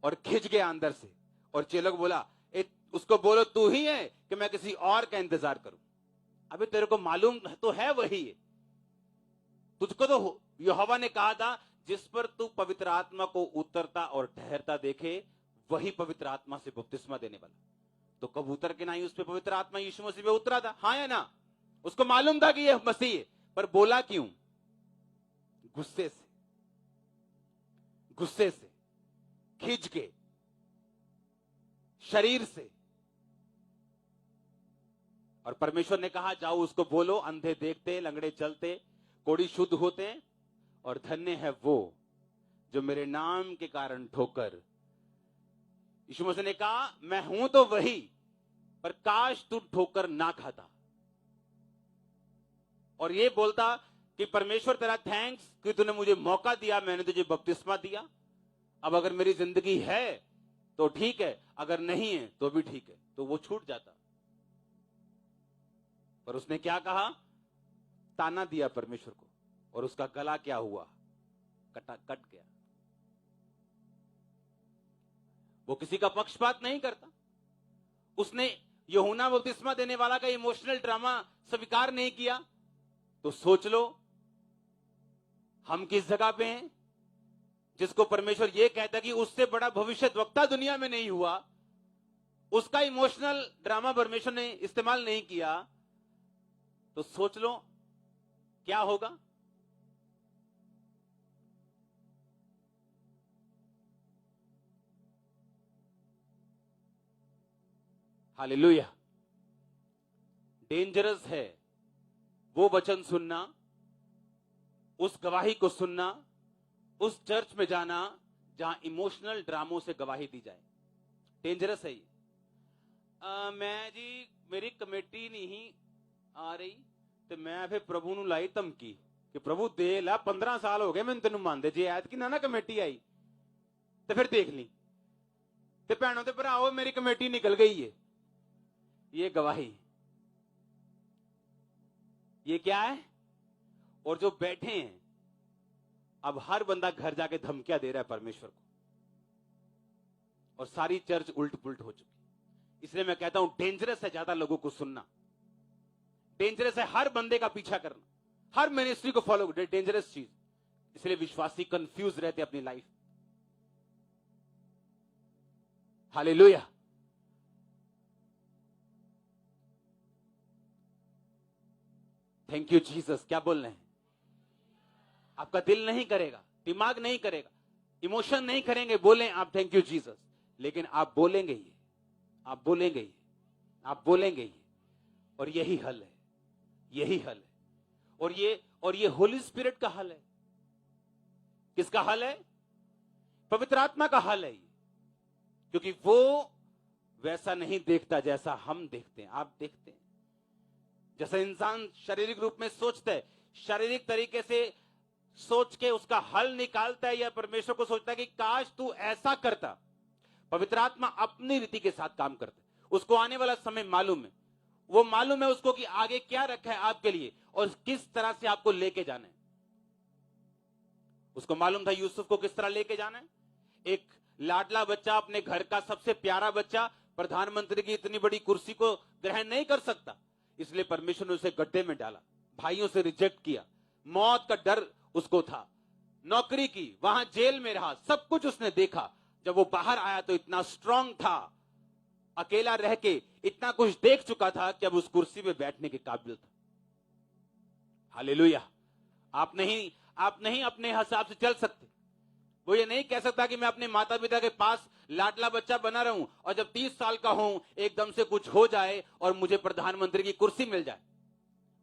और खिंच गया अंदर से। और चेलों को बोला उसको बोलो तू ही है कि मैं किसी और का इंतजार करूं। अभी तेरे को मालूम तो है वही है, तुझको तो यहोवा ने कहा था जिस पर तू पवित्र आत्मा को उतरता और ठहरता देखे वही पवित्र आत्मा से बपतिस्मा देने वाला। तो कबूतर के नहीं उस पर पवित्र आत्मा यीशु मसीह पे उतरा था, हाँ या ना? उसको मालूम था कि यह मसीह है, पर बोला क्यों? गुस्से से, खिंच के, शरीर से। और परमेश्वर ने कहा जाओ उसको बोलो, अंधे देखते, लंगड़े चलते, कोढ़ी शुद्ध होते हैं, और धन्य है वो जो मेरे नाम के कारण ठोकर। यीशु मसीह ने कहा मैं हूं तो वही, पर काश तू ठोकर ना खाता और ये बोलता कि परमेश्वर तेरा थैंक्स कि तूने मुझे मौका दिया, मैंने तुझे बपतिस्मा दिया। अब अगर मेरी जिंदगी है तो ठीक है, अगर नहीं है तो भी ठीक है, तो वो छूट जाता। पर उसने क्या कहा? ताना दिया परमेश्वर को, और उसका गला क्या हुआ? कट गया। वो किसी का पक्षपात नहीं करता। उसने यूहन्ना बपतिस्मा देने वाला का इमोशनल ड्रामा स्वीकार नहीं किया। तो सोच लो हम किस जगह पे हैं, जिसको परमेश्वर ये कहता है कि उससे बड़ा भविष्यद्वक्ता दुनिया में नहीं हुआ, उसका इमोशनल ड्रामा परमेश्वर ने इस्तेमाल नहीं किया। तो सोच लो क्या होगा। हालेलुया। डेंजरस है वो वचन सुनना उस गवाही को सुनना, उस चर्च में जाना जहां इमोशनल ड्रामों से गवाही दी जाए, डेंजरस है ये। मैं जी मेरी कमेटी नहीं आ रही ਤੇ ਮੈਂ ਫਿਰ ਪ੍ਰਭੂ ਨੂੰ ਲਾਈ ਧਮਕੀ ਕਿ ਪ੍ਰਭੂ ਦੇ ਲੈ 15 ਸਾਲ ਹੋ ਗਏ ਮੈਨੂੰ ਤੈਨੂੰ ਮੰਨਦੇ, ਜੇ ਐਤਕੀ ਨਾ ਕਮੇਟੀ ਆਈ ਤੇ ਫਿਰ ਦੇਖ ਲਈ। ਤੇ ਭੈਣੋ ਤੇ ਭਰਾਓ ਮੇਰੀ ਕਮੇਟੀ ਨਿਕਲ ਗਈ है। ये गवाही, ये क्या है? और जो बैठे हैं, अब हर बंदा घर जाके धमकियां दे रहा है परमेश्वर को, और सारी चर्च उल्ट पुल्ट हो चुकी। इसलिए मैं कहता हूं डेंजरस है ज्यादा लोगों को सुनना, डेंजरस है हर बंदे का पीछा करना, हर मिनिस्ट्री को फॉलो, डेंजरस चीज। इसलिए विश्वासी कंफ्यूज रहते अपनी life. Hallelujah. Thank you Jesus. क्या बोल रहे हैं? आपका दिल नहीं करेगा, दिमाग नहीं करेगा, इमोशन नहीं करेंगे, बोलें आप थैंक यू जीसस, लेकिन आप बोलेंगे ये, आप बोलेंगे ये, आप बोलेंगे ये, और यही हल है, यही हल है। और ये होली स्पिरिट का हल है। किसका हल है? पवित्र आत्मा का हल है ये, क्योंकि वो वैसा नहीं देखता जैसा हम देखते हैं, आप देखते हैं। जैसा इंसान शारीरिक रूप में सोचता है, शारीरिक तरीके से सोच के उसका हल निकालता है, या परमेश्वर को सोचता है कि काश तू ऐसा करता। पवित्र आत्मा अपनी रीति के साथ काम करता है, उसको आने वाला समय मालूम है, वो मालूम है उसको कि आगे क्या रखा है आपके लिए और किस तरह से आपको लेके जाना है। उसको मालूम था यूसुफ को किस तरह लेके जाना है। एक लाडला बच्चा, अपने घर का सबसे प्यारा बच्चा, प्रधानमंत्री की इतनी बड़ी कुर्सी को ग्रहण नहीं कर सकता, इसलिए परमेश्वर ने उसे गड्ढे में डाला, भाइयों से रिजेक्ट किया, मौत का डर उसको था, नौकरी की, वहां जेल में रहा, सब कुछ उसने देखा। जब वो बाहर आया तो इतना स्ट्रांग था, अकेला रह के इतना कुछ देख चुका था कि अब उस कुर्सी पे बैठने के काबिल था। हालेलुया। आप नहीं अपने हिसाब से चल सकते। वो ये नहीं कह सकता कि मैं अपने माता पिता के पास लाडला बच्चा बना रहूं और जब 30 साल का हूं एकदम से कुछ हो जाए और मुझे प्रधानमंत्री की कुर्सी मिल जाए।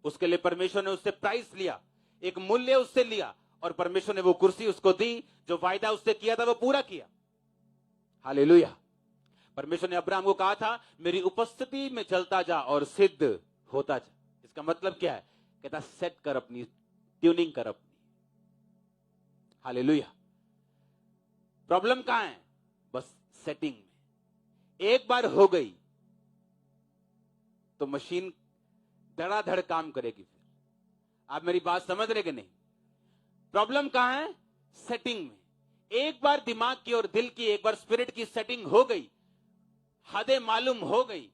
उसके लिए परमेश्वर ने उससे प्राइस लिया, एक मूल्य उससे लिया, और परमेश्वर ने वो कुर्सी उसको दी, जो वायदा उससे किया था वो पूरा किया। हालेलुया। परमेश्वर ने अब्राहम को कहा था मेरी उपस्थिति में चलता जा और सिद्ध होता जा। इसका मतलब क्या है? कहता सेट कर अपनी, ट्यूनिंग कर अपनी। हालेलुया। प्रॉब्लम कहां है? बस सेटिंग में। एक बार हो गई तो मशीन धड़ाधड़ काम करेगी। फिर आप मेरी बात समझ रहे कि नहीं? प्रॉब्लम कहां है? सेटिंग में। एक बार दिमाग की और दिल की, एक बार स्पिरिट की सेटिंग हो गई, हदें मालूम हो गई,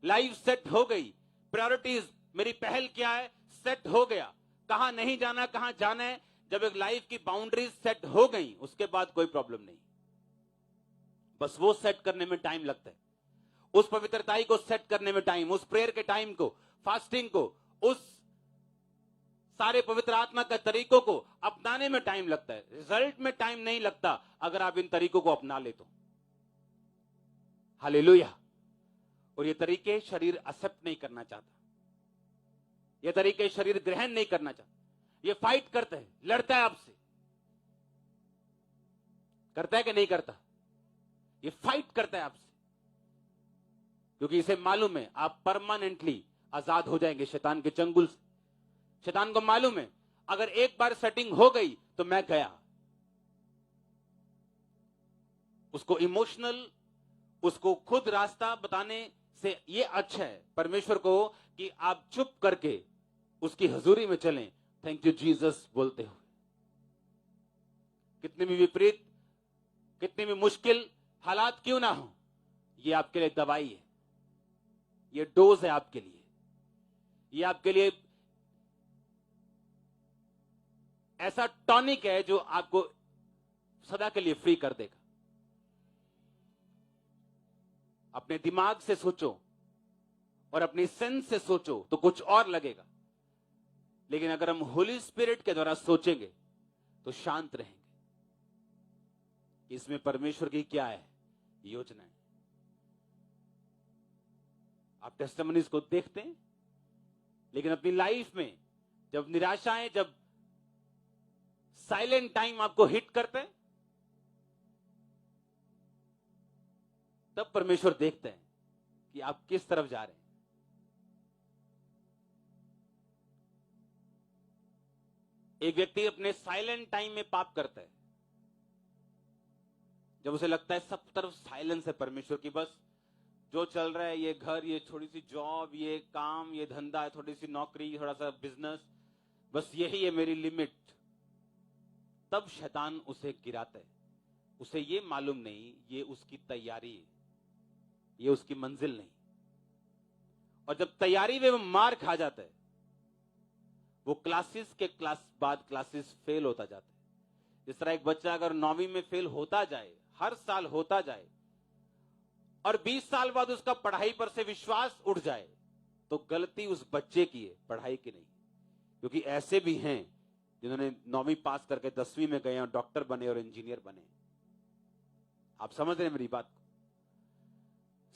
लाइफ सेट हो गई, प्रायोरिटीज, मेरी पहल क्या है, सेट हो गया, कहां नहीं जाना कहां जाना है। जब एक लाइफ की बाउंड्रीज सेट हो गई, उसके बाद कोई प्रॉब्लम नहीं। बस वो सेट करने में टाइम लगता है, उस पवित्रताई को सेट करने में टाइम, उस प्रेयर के टाइम को, फास्टिंग को, उस सारे पवित्र आत्मा के तरीकों को अपनाने में टाइम लगता है। रिजल्ट में टाइम नहीं लगता अगर आप इन तरीकों को अपना ले तो। हालेलुया। और ये तरीके शरीर एक्सेप्ट नहीं करना चाहता, ये तरीके शरीर ग्रहण नहीं करना चाहता। ये फाइट करता है, लड़ता है आपसे। करता है कि नहीं करता? ये फाइट करता है आपसे, क्योंकि इसे मालूम है आप परमानेंटली आजाद हो जाएंगे शैतान के चंगुल से। शैतान को मालूम है अगर एक बार सेटिंग हो गई तो मैं गया। उसको इमोशनल, उसको खुद रास्ता बताने से ये अच्छा है परमेश्वर को कि आप चुप करके उसकी हजूरी में चलें, थैंक यू जीसस बोलते हुए। कितने भी विपरीत, कितने भी मुश्किल हालात क्यों ना हो, ये आपके लिए दवाई है, ये डोज है आपके लिए, ये आपके लिए ऐसा टॉनिक है जो आपको सदा के लिए फ्री कर देगा। अपने दिमाग से सोचो और अपनी सेंस से सोचो तो कुछ और लगेगा, लेकिन अगर हम होली स्पिरिट के द्वारा सोचेंगे तो शांत रहेंगे। इसमें परमेश्वर की क्या है योजना है। आप टेस्टिमनीज को देखते हैं, लेकिन अपनी लाइफ में जब निराशाएं, जब साइलेंट टाइम आपको हिट करते हैं, तब परमेश्वर देखते हैं कि आप किस तरफ जा रहे हैं। एक व्यक्ति अपने साइलेंट टाइम में पाप करता है, जब उसे लगता है सब तरफ साइलेंस है परमेश्वर की, बस जो चल रहा है, ये घर, ये थोड़ी सी जॉब, ये काम, ये धंधा है, थोड़ी सी नौकरी, थोड़ा सा बिजनेस, बस यही है मेरी लिमिट, तब शैतान उसे गिराता है। उसे ये मालूम नहीं ये उसकी तैयारी है, ये उसकी मंजिल नहीं। और जब तैयारी में वो मार खा जाता है, वो क्लासेस के बाद क्लासेस फेल होता जाता है। जिस तरह एक बच्चा अगर 9वीं में फेल होता जाए, हर साल होता जाए, और 20 साल बाद उसका पढ़ाई पर से विश्वास उठ जाए, तो गलती उस बच्चे की है, पढ़ाई की नहीं। क्योंकि ऐसे भी हैं जिन्होंने 9वीं पास करके 10वीं में गए और डॉक्टर बने और इंजीनियर बने। आप समझ रहे हैं मेरी बात को?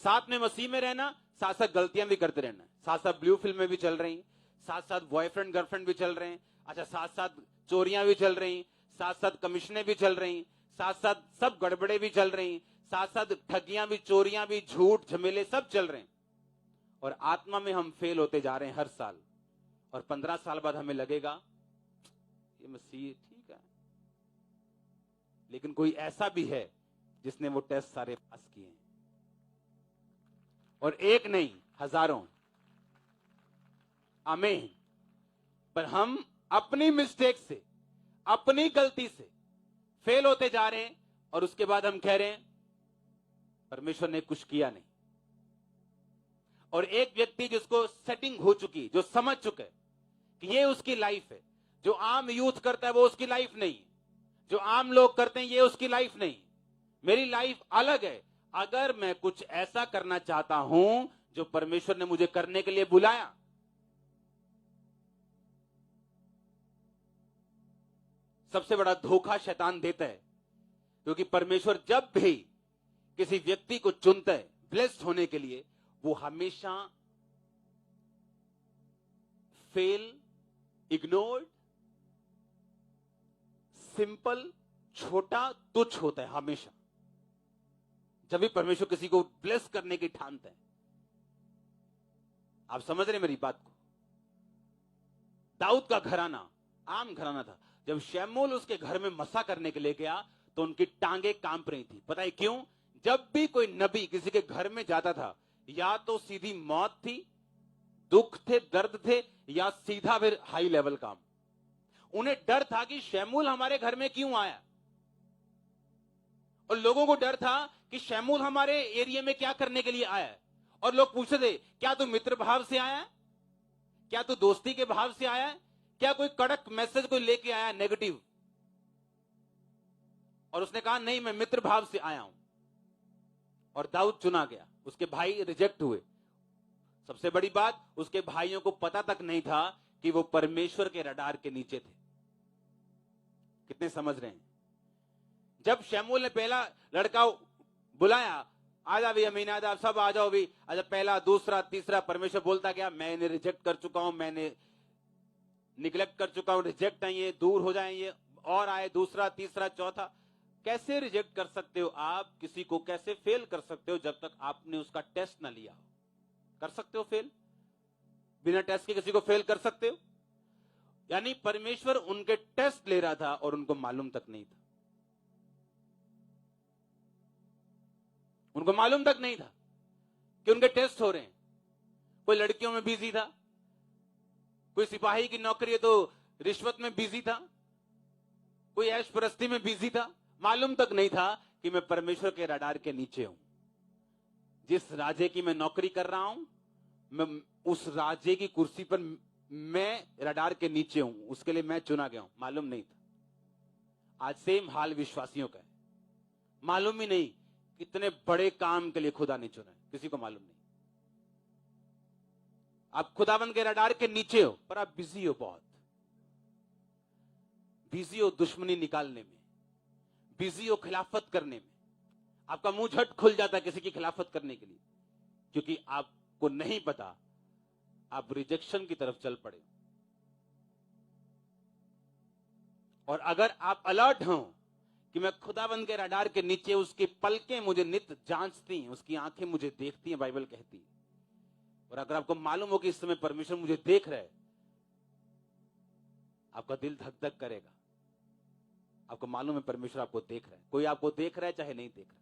साथ में मसीह में रहना, साथ साथ गलतियां भी करते रहना, साथ साथ ब्लू फिल्म में भी चल रही, साथ साथ बॉयफ्रेंड गर्लफ्रेंड भी चल रहे हैं, अच्छा साथ साथ चोरियां भी चल रही, साथ साथ कमीशनें भी चल रही, साथ साथ सब गड़बड़े भी चल रही, साथ साथ ठगियां भी, चोरियां भी, झूठ झमेले सब चल रहे हैं, और आत्मा में हम फेल होते जा रहे हैं हर साल। और 15 साल बाद हमें लगेगा ये मसीह ठीक है, लेकिन कोई ऐसा भी है जिसने वो टेस्ट सारे पास किए हैं, और एक नहीं हजारों। आमीन। पर हम अपनी मिस्टेक से, अपनी गलती से फेल होते जा रहे हैं, और उसके बाद हम कह रहे हैं परमेश्वर ने कुछ किया नहीं। और एक व्यक्ति जिसको सेटिंग हो चुकी, जो समझ चुका है कि ये उसकी लाइफ है, जो आम यूथ करता है वो उसकी लाइफ नहीं, जो आम लोग करते हैं ये उसकी लाइफ नहीं, मेरी लाइफ अलग है। अगर मैं कुछ ऐसा करना चाहता हूं जो परमेश्वर ने मुझे करने के लिए बुलाया, सबसे बड़ा धोखा शैतान देता है, क्योंकि परमेश्वर जब भी किसी व्यक्ति को चुनता है ब्लेस्ड होने के लिए, वो हमेशा फेल, इग्नोर्ड, सिंपल, छोटा, तुच्छ होता है हमेशा। जब भी परमेश्वर किसी को ब्लेस करने की ठानता है, आप समझ रहे मेरी बात को? दाऊद का घराना आम घराना था। जब शमूएल उसके घर में मसा करने के लिए गया तो उनकी टांगे कांप रही थी। पता है क्यों? जब भी कोई नबी किसी के घर में जाता था, या तो सीधी मौत थी, दुख थे, दर्द थे, या सीधा फिर हाई लेवल काम। उन्हें डर था कि शमूएल हमारे घर में क्यों आया, और लोगों को डर था कि शमूएल हमारे एरिया में क्या करने के लिए आया है। और लोग पूछते थे, क्या तू मित्र भाव से आया है, क्या तू दोस्ती के भाव से आया है, क्या कोई कड़क मैसेज कोई लेके आया है नेगेटिव? और उसने कहा नहीं, मैं मित्र भाव से आया हूं। और दाऊद चुना गया, उसके भाई रिजेक्ट हुए। सबसे बड़ी बात, उसके भाइयों को पता तक नहीं था कि वो परमेश्वर के रडार के नीचे थे। कितने समझ रहे हैं? जब शमूएल ने पहला लड़का बुलाया, आ जा भी अमीनादाब, सब आ जाओ भी, अच्छा पहला, दूसरा, तीसरा, परमेश्वर बोलता गया मैंने रिजेक्ट कर चुका हूं, मैंने निगलेक्ट कर चुका हूं, रिजेक्ट है ये, दूर हो जाए ये, और आए दूसरा, तीसरा, चौथा। कैसे रिजेक्ट कर सकते हो आप किसी को? कैसे फेल कर सकते हो जब तक आपने उसका टेस्ट ना लिया हो? कर सकते हो फेल? बिना टेस्ट के किसी को फेल कर सकते हो? यानी परमेश्वर उनके टेस्ट ले रहा था और उनको मालूम तक नहीं था। उनको मालूम तक नहीं था कि उनके टेस्ट हो रहे हैं। कोई लड़कियों में बिजी था, कोई सिपाही की नौकरी है तो रिश्वत में बिजी था, कोई ऐश परस्ती में बिजी था। मालूम तक नहीं था कि मैं परमेश्वर के रडार के नीचे हूं। जिस राजे की मैं नौकरी कर रहा हूं, मैं उस राजे की कुर्सी पर मैं रडार के नीचे हूं, उसके लिए मैं चुना गया हूं। मालूम नहीं था। आज सेम हाल विश्वासियों का है। मालूम ही नहीं कितने बड़े काम के लिए खुदा ने चुना है, किसी को मालूम नहीं। आप खुदाबंद के रडार के नीचे हो, पर आप बिजी हो, बहुत बिजी हो दुश्मनी निकालने में, बिजी हो खिलाफत करने में। आपका मुंह झट खुल जाता है किसी की खिलाफत करने के लिए, क्योंकि आपको नहीं पता आप रिजेक्शन की तरफ चल पड़े। और अगर आप अलर्ट हो कि मैं खुदाबंद के रडार के नीचे, उसकी पलकें मुझे नित्य जांचती हैं, उसकी आंखें मुझे देखती हैं, बाइबल कहती है। और अगर आपको मालूम हो कि इस समय परमेश्वर मुझे देख रहा है, आपका दिल धक धक करेगा। आपको मालूम है परमेश्वर आपको देख रहा है। कोई आपको देख रहा है चाहे नहीं देख रहा।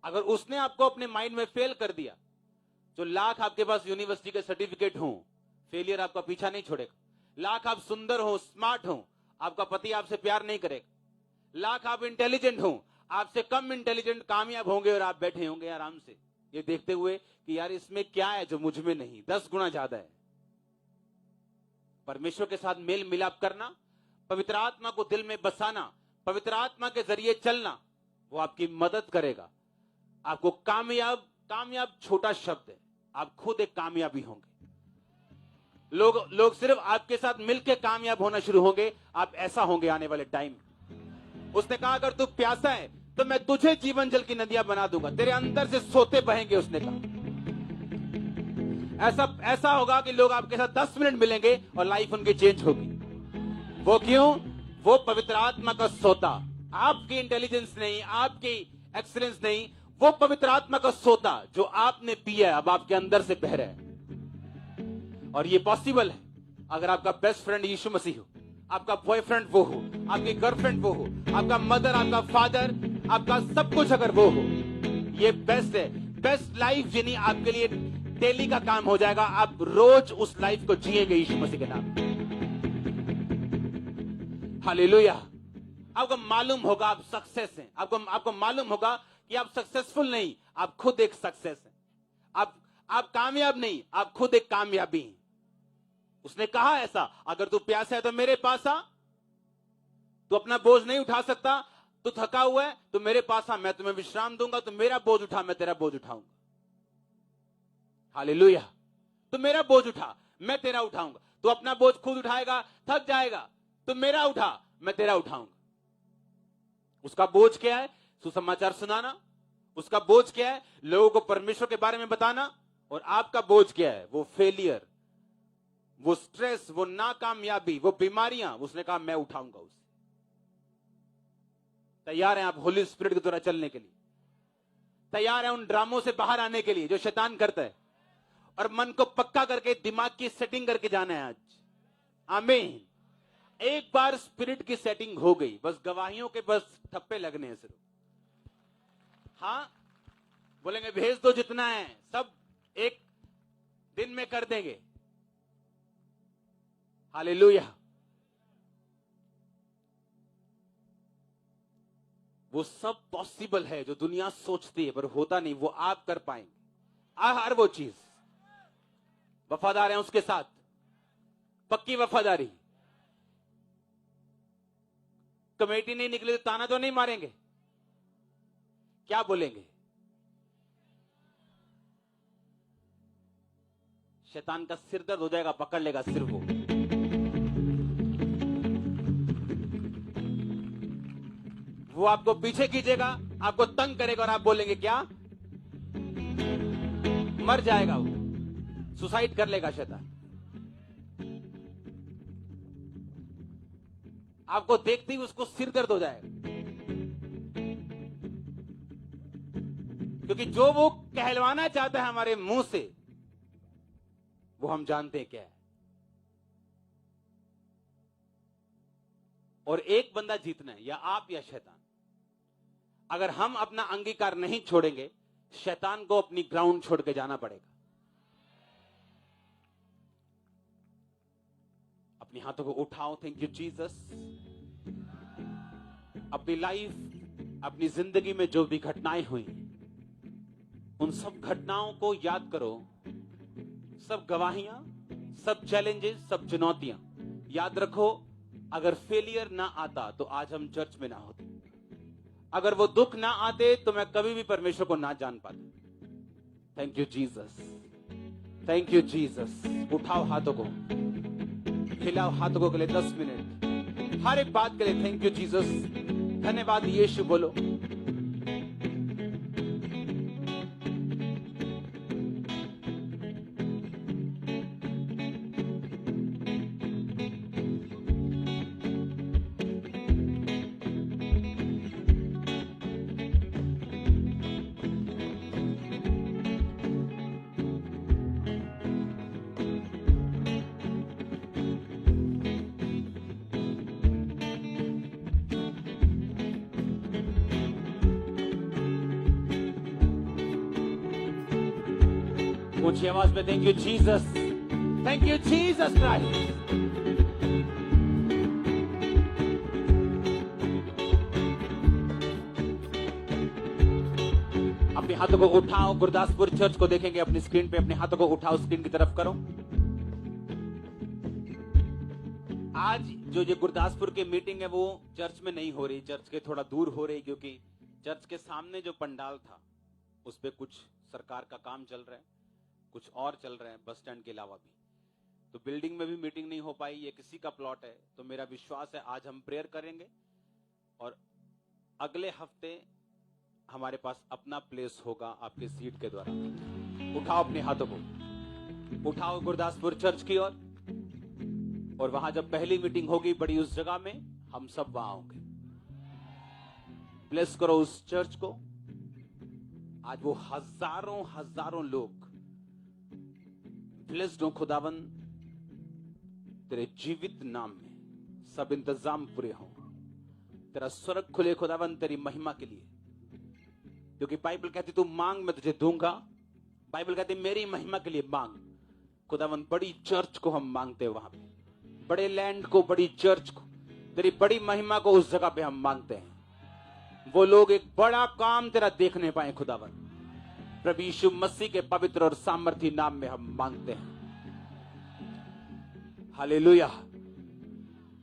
अगर उसने आपको अपने माइंड में फेल कर दिया, जो लाख आपके पास यूनिवर्सिटी के सर्टिफिकेट हो, फेलियर आपका पीछा नहीं छोड़ेगा। लाख आप सुंदर हो, स्मार्ट हो, आपका पति आपसे प्यार नहीं करेगा। लाख आप इंटेलिजेंट हो, आपसे कम इंटेलिजेंट कामयाब होंगे और आप बैठे होंगे आराम से, ये देखते हुए कि यार इसमें क्या है जो मुझ में नहीं, 10 गुना ज्यादा है। परमेश्वर के साथ मेल मिलाप करना, पवित्र आत्मा को दिल में बसाना, पवित्र आत्मा के जरिए चलना, वो आपकी मदद करेगा। आपको कामयाब छोटा शब्द है, आप खुद एक कामयाबी होंगे। लोग सिर्फ आपके साथ मिलकर कामयाब होना शुरू होंगे। आप ऐसा होंगे आने वाले टाइम। उसने कहा अगर तू प्यासा है तो मैं तुझे जीवन जल की नदियां बना दूंगा, तेरे अंदर से सोते बहेंगे। उसने कहा ऐसा होगा कि लोग आपके साथ 10 मिनट मिलेंगे और लाइफ उनकी चेंज होगी। वो क्यों? वो पवित्र आत्मा का सोता, आपकी इंटेलिजेंस नहीं, आपकी एक्सीलेंस नहीं, वो पवित्र आत्मा का सोता जो आपने पिया अब आपके अंदर से बह रहा है। और ये पॉसिबल है अगर आपका बेस्ट फ्रेंड यीशु मसीह हो, आपका बॉयफ्रेंड वो हो, आपकी गर्लफ्रेंड वो हो, आपका मदर, आपका फादर, आपका सब कुछ अगर वो हो। ये बेस्ट है। बेस्ट लाइफ यानी आपके लिए डेली का काम हो जाएगा। आप रोज उस लाइफ को जिएंगे यीशु मसीह के नाम। हालेलुया। आपको मालूम होगा आप सक्सेस हैं। आपको मालूम होगा कि आप सक्सेसफुल नहीं, आप खुद एक सक्सेस हैं। आप कामयाब नहीं, आप खुद एक कामयाबी हैं। उसने कहा ऐसा, अगर तू प्यासा है तो मेरे पास आ। तू अपना बोझ नहीं उठा सकता, तू थका हुआ है तो मेरे पास आ, मैं तुम्हें विश्राम दूंगा। तो मेरा बोझ उठा, मैं तेरा बोझ उठाऊंगा। हालेलुया। तू मेरा बोझ उठा, मैं तेरा उठाऊंगा। तू अपना बोझ खुद उठाएगा, थक जाएगा, तो मेरा उठा, मैं तेरा उठाऊंगा। उसका बोझ क्या है? सुसमाचार सुनाना। उसका बोझ क्या है? लोगों को परमेश्वर के बारे में बताना। और आपका बोझ क्या है? वो फेलियर, वो स्ट्रेस, वो नाकामयाबी, वो बीमारियां। उसने कहा मैं उठाऊंगा उसे। तैयार हैं आप होली स्पिरिट के द्वारा चलने के लिए? तैयार हैं उन ड्रामों से बाहर आने के लिए जो शैतान करता है? और मन को पक्का करके दिमाग की सेटिंग करके जाना है आज। आमीन। एक बार स्पिरिट की सेटिंग हो गई, बस गवाहियों के बस ठप्पे लगने हैं सिर्फ। हाँ, बोलेंगे भेज दो जितना है, सब एक दिन में कर देंगे। हालेलुया। वो सब पॉसिबल है जो दुनिया सोचती है, पर होता नहीं। वो आप कर पाएंगे हर वो चीज। वफादार हैं उसके साथ, पक्की वफादारी। कमेटी नहीं निकली तो ताना तो नहीं मारेंगे? क्या बोलेंगे? शैतान का सिर दर्द हो जाएगा, पकड़ लेगा सिर वो आपको पीछे खींचेगा, आपको तंग करेगा और आप बोलेंगे क्या? मर जाएगा वो, सुसाइड कर लेगा शैतान। आपको देखते ही उसको सिर दर्द हो जाएगा, क्योंकि जो वो कहलवाना चाहता है हमारे मुंह से, वो हम जानते हैं क्या है। और एक बंदा जीतना है, या आप या शैतान। अगर हम अपना अंगीकार नहीं छोड़ेंगे, शैतान को अपनी ग्राउंड छोड़ के जाना पड़ेगा। अपने हाथों को उठाओ। Thank you Jesus. अपनी लाइफ, अपनी जिंदगी में जो भी घटनाएं हुई, उन सब घटनाओं को याद करो। सब गवाहियां, सब चैलेंजेस, सब चुनौतियां याद रखो। अगर फेलियर ना आता तो आज हम चर्च में ना होते। अगर वो दुख ना आते तो मैं कभी भी परमेश्वर को ना जान पाता। Thank you Jesus, thank you Jesus. उठाओ हाथों को, हिलाओ हाथों को के लिए 10 मिनट, हर एक बात के लिए थैंक यू जीसस, धन्यवाद यीशु बोलो। ऊंची आवाज में thank you Jesus, thank you Jesus Christ. अपने हाथों को उठाओ, गुरदासपुर चर्च को देखेंगे अपनी स्क्रीन पे, अपने हाथों को उठाओ, स्क्रीन की तरफ करो। आज जो ये गुरदासपुर की मीटिंग है वो चर्च में नहीं हो रही, चर्च के थोड़ा दूर हो रही, क्योंकि चर्च के सामने जो पंडाल था उस पे कुछ सरकार का काम चल रहा है, कुछ और चल रहा है बस स्टैंड के अलावा भी, तो बिल्डिंग में भी मीटिंग नहीं हो पाई। ये किसी का प्लॉट है, तो मेरा विश्वास है आज हम प्रेयर करेंगे और अगले हफ्ते हमारे पास अपना प्लेस होगा आपके सीट के द्वारा। उठाओ अपने हाथों को, उठाओ गुरदासपुर चर्च की ओर, और वहां जब पहली मीटिंग होगी बड़ी उस जगह में, हम सब वहां होंगे। ब्लेस करो उस चर्च को। आज वो हजारों हजारों लोग ब्लेस्ड हो खुदावन, तेरे जीवित नाम में सब इंतजाम पूरे हों, तेरा स्वर्ग खुले खुदावन तेरी महिमा के लिए, क्योंकि बाइबल कहती तू मांग मैं तुझे दूंगा। बाइबल कहती मेरी महिमा के लिए मांग। खुदावन बड़ी चर्च को हम मांगते हैं, वहां पे बड़े लैंड को, बड़ी चर्च को, तेरी बड़ी महिमा को उस जगह पे हम मांगते हैं। वो लोग एक बड़ा काम तेरा देखने पाए खुदावन, प्रभु यीशु मसीह के पवित्र और सामर्थी नाम में हम मांगते हैं। हालेलुया।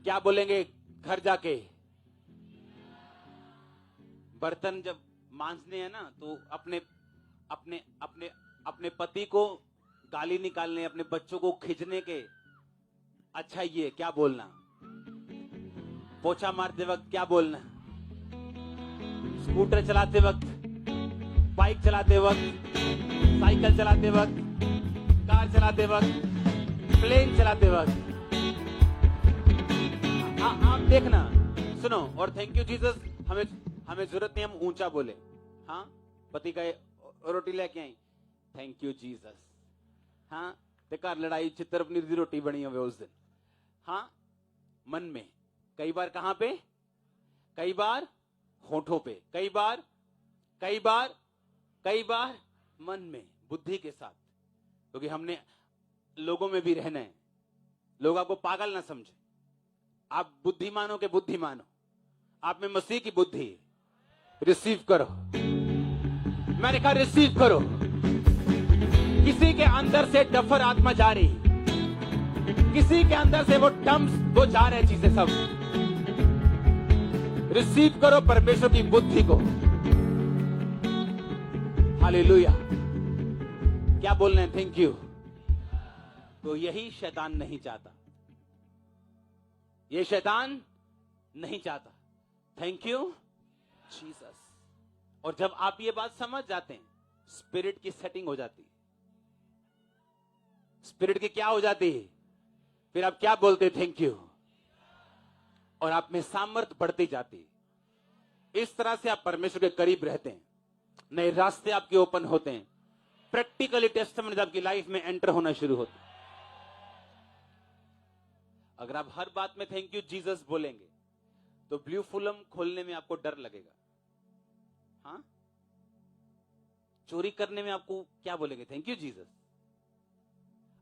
क्या बोलेंगे घर जाके? बर्तन जब मांजने हैं ना, तो अपने अपने अपने अपने पति को गाली निकालने, अपने बच्चों को खींचने के अच्छा ये क्या बोलना, पोछा मारते वक्त क्या बोलना, स्कूटर चलाते वक्त, बाइक चलाते वक्त, साइकिल चलाते वक्त, कार चलाते वक्त, प्लेन चलाते वक्त, आप देखना, सुनो। और थैंक यू जीसस, हमें जरूरत नहीं हम ऊंचा बोले। हाँ, पति का रोटी लेके आई, थैंक यू जीसस। हाँ, ते घर लड़ाई चित्र पनीर की रोटी बनी हुई उस दिन। हाँ, मन में कई बार, कहां पे? कई बार होठों पे, कई बार मन में, बुद्धि के साथ, क्योंकि हमने लोगों में भी रहना है। लोग आपको पागल ना समझे, आप बुद्धिमानों के बुद्धिमान हो, आप में मसीह की बुद्धि है। रिसीव करो, मैंने कहा रिसीव करो। किसी के अंदर से डफर आत्मा जा रही, किसी के अंदर से वो डम्स वो जा रहे चीजें सब। रिसीव करो परमेश्वर की बुद्धि को। हालेलुया। क्या बोलना है? Thank you. तो यही शैतान नहीं चाहता, ये शैतान नहीं चाहता। Thank you Jesus. और जब आप ये बात समझ जाते हैं, स्पिरिट की सेटिंग हो जाती है। स्पिरिट की क्या हो जाती है? फिर आप क्या बोलते हैं? Thank you. और आप में सामर्थ बढ़ती जाती है। इस तरह से आप परमेश्वर के करीब रहते हैं, नए रास्ते आपके ओपन होते हैं, प्रैक्टिकली टेस्टिमनी आपकी लाइफ में एंटर होना शुरू होता है। अगर आप हर बात में थैंक यू जीसस बोलेंगे तो ब्लू फुलम खोलने में आपको डर लगेगा। हाँ, चोरी करने में आपको क्या बोलेंगे? Thank you Jesus.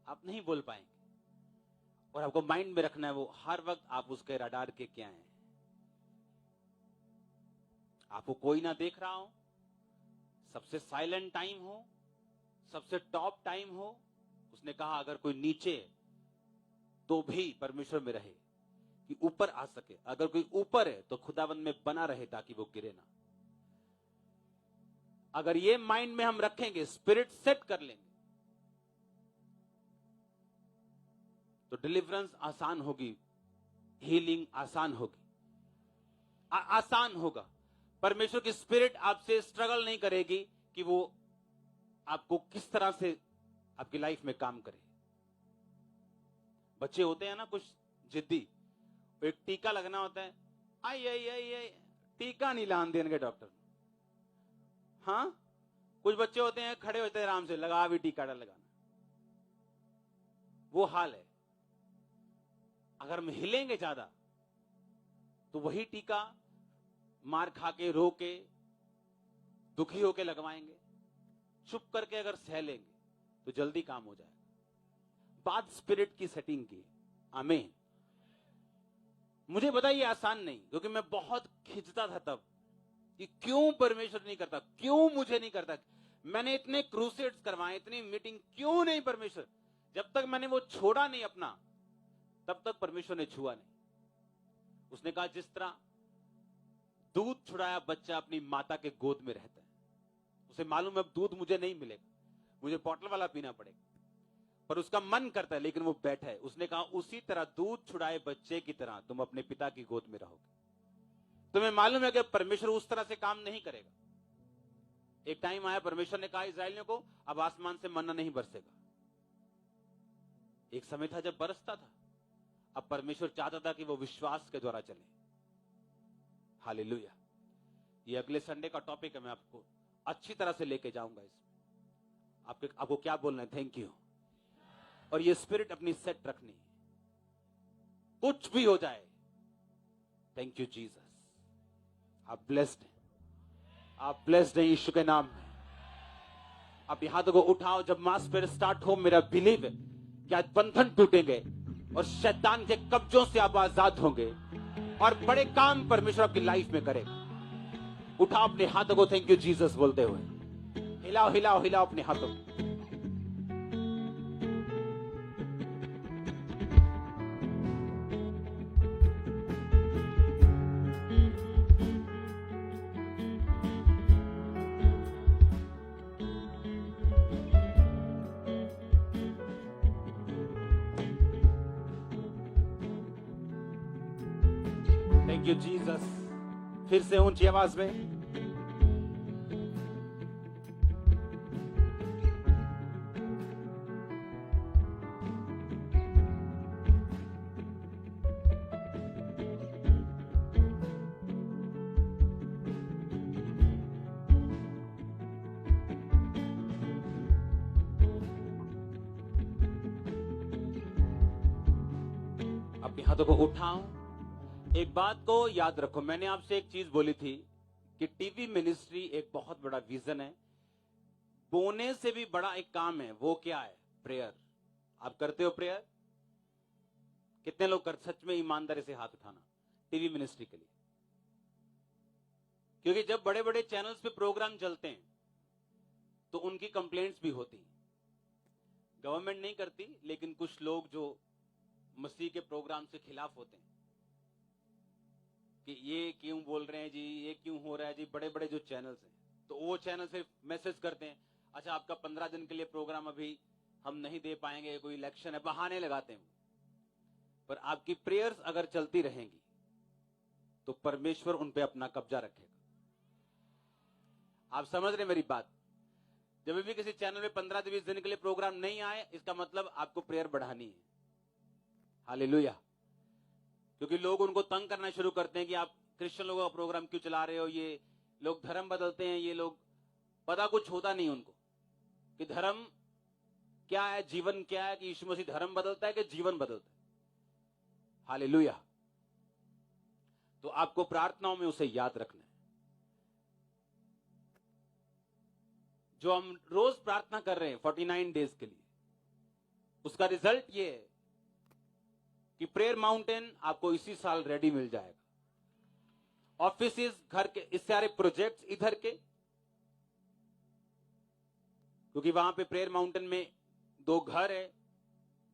आप नहीं बोल पाएंगे। और आपको माइंड में रखना है वो हर वक्त आप उसके रडार के क्या हैं। आपको कोई ना देख रहा हो, सबसे साइलेंट टाइम हो, सबसे टॉप टाइम हो, उसने कहा अगर कोई नीचे तो भी परमेश्वर में रहे कि ऊपर आ सके। अगर कोई ऊपर है तो खुदाबंद में बना रहे ताकि वो गिरे ना। अगर ये माइंड में हम रखेंगे, स्पिरिट सेट कर लेंगे, तो डिलीवरेंस आसान होगी, हीलिंग आसान होगी, आसान होगा। परमेश्वर की स्पिरिट आपसे स्ट्रगल नहीं करेगी कि वो आपको किस तरह से आपकी लाइफ में काम करे। बच्चे होते हैं ना कुछ जिद्दी, एक टीका लगना होता है, आई आई आई आई, टीका नहीं लान देंगे डॉक्टर। हाँ, कुछ बच्चे होते हैं खड़े होते हैं आराम से, लगा भी टीका लगाना। वो हाल है। अगर हम हिलेंगे ज्यादा तो वही टीका मार खा के, रो के, दुखी होके लगवाएंगे। चुप करके अगर सह लेंगे तो जल्दी काम हो जाएगा। बात स्पिरिट की सेटिंग की। आमीन। मुझे पता ये आसान नहीं, क्योंकि मैं बहुत खिंचता था तब कि क्यों परमेश्वर नहीं करता, क्यों मुझे नहीं करता। मैंने इतने क्रूसेड्स करवाए, इतनी मीटिंग, क्यों नहीं परमेश्वर। जब तक मैंने वो छोड़ा नहीं अपना, तब तक परमेश्वर ने छुआ नहीं। उसने कहा जिस तरह दूध छुड़ाया बच्चा अपनी माता के गोद में रहता है, उसे मालूम है अब दूध मुझे नहीं मिलेगा, मुझे बॉटल वाला पीना पड़ेगा, पर उसका मन करता है, लेकिन वो बैठा है। उसने कहा उसी तरह दूध छुड़ाए बच्चे की तरह तुम अपने पिता की गोद में रहोगे। तुम्हें मालूम है कि परमेश्वर उस तरह से काम नहीं करेगा। एक टाइम आया, परमेश्वर ने कहा इस्राएलियों को अब आसमान से मन्ना नहीं बरसेगा। एक समय था जब बरसता था। अब परमेश्वर चाहता था कि वो विश्वास के द्वारा चले। हालेलुया। ये अगले संडे का टॉपिक है, मैं आपको अच्छी तरह से लेके जाऊंगा इसमें। आपको क्या बोलना है? Thank you. और ये स्पिरिट अपनी सेट रखनी, कुछ भी हो जाए। Thank you Jesus. आप ब्लेस्ड हैं, आप ब्लेस्ड हैं यीशु के नाम में। आप हाथों को उठाओ। जब मास फिर स्टार्ट हो, मेरा बिलीव है कि आज बंधन टूटेंगे और शैतान के कब्जों से आप आजाद होंगे और बड़े काम परमेश्वर आपकी लाइफ में करेगा। उठाओ अपने हाथों को थैंक यू जीसस बोलते हुए, हिलाओ हिलाओ हिलाओ अपने हाथों को। Thank you Jesus. फिर से ऊंची आवाज में अपने हाथों को उठाओ। एक बात को याद रखो, मैंने आपसे एक चीज बोली थी कि टीवी मिनिस्ट्री एक बहुत बड़ा विजन है। बोने से भी बड़ा एक काम है। वो क्या है? प्रेयर। आप करते हो प्रेयर? कितने लोग कर सच में ईमानदारी से हाथ उठाना टीवी मिनिस्ट्री के लिए? क्योंकि जब बड़े बड़े चैनल्स पे प्रोग्राम चलते हैं तो उनकी कंप्लेंट्स भी होती हैं। गवर्नमेंट नहीं करती, लेकिन कुछ लोग जो मसीह के प्रोग्राम से खिलाफ होते हैं कि ये क्यों बोल रहे हैं जी, ये क्यों हो रहा है जी। बड़े बड़े जो चैनल्स हैं, तो वो चैनल सिर्फ मैसेज करते हैं, अच्छा आपका 15 दिन के लिए प्रोग्राम अभी हम नहीं दे पाएंगे, कोई इलेक्शन है, बहाने लगाते हैं। पर आपकी प्रेयर्स अगर चलती रहेंगी तो परमेश्वर उन पे अपना कब्जा रखेगा। आप समझ रहे मेरी बात? जब भी किसी चैनल में 15-20 दिन के लिए प्रोग्राम नहीं आए, इसका मतलब आपको प्रेयर बढ़ानी है। हालेलुया। क्योंकि लोग उनको तंग करना शुरू करते हैं कि आप क्रिश्चियन लोगों का प्रोग्राम क्यों चला रहे हो, ये लोग धर्म बदलते हैं, ये लोग, पता कुछ होता नहीं उनको कि धर्म क्या है, जीवन क्या है, कि यीशु मसीह धर्म बदलता है कि जीवन बदलता है। हालेलुया। तो आपको प्रार्थनाओं में उसे याद रखना है। जो हम रोज प्रार्थना कर रहे हैं 49 डेज के लिए, उसका रिजल्ट ये है कि प्रेयर माउंटेन आपको इसी साल रेडी मिल जाएगा। ऑफिसेस, घर के इस सारे प्रोजेक्ट्स इधर के, क्योंकि वहां पे प्रेयर माउंटेन में 2 घर है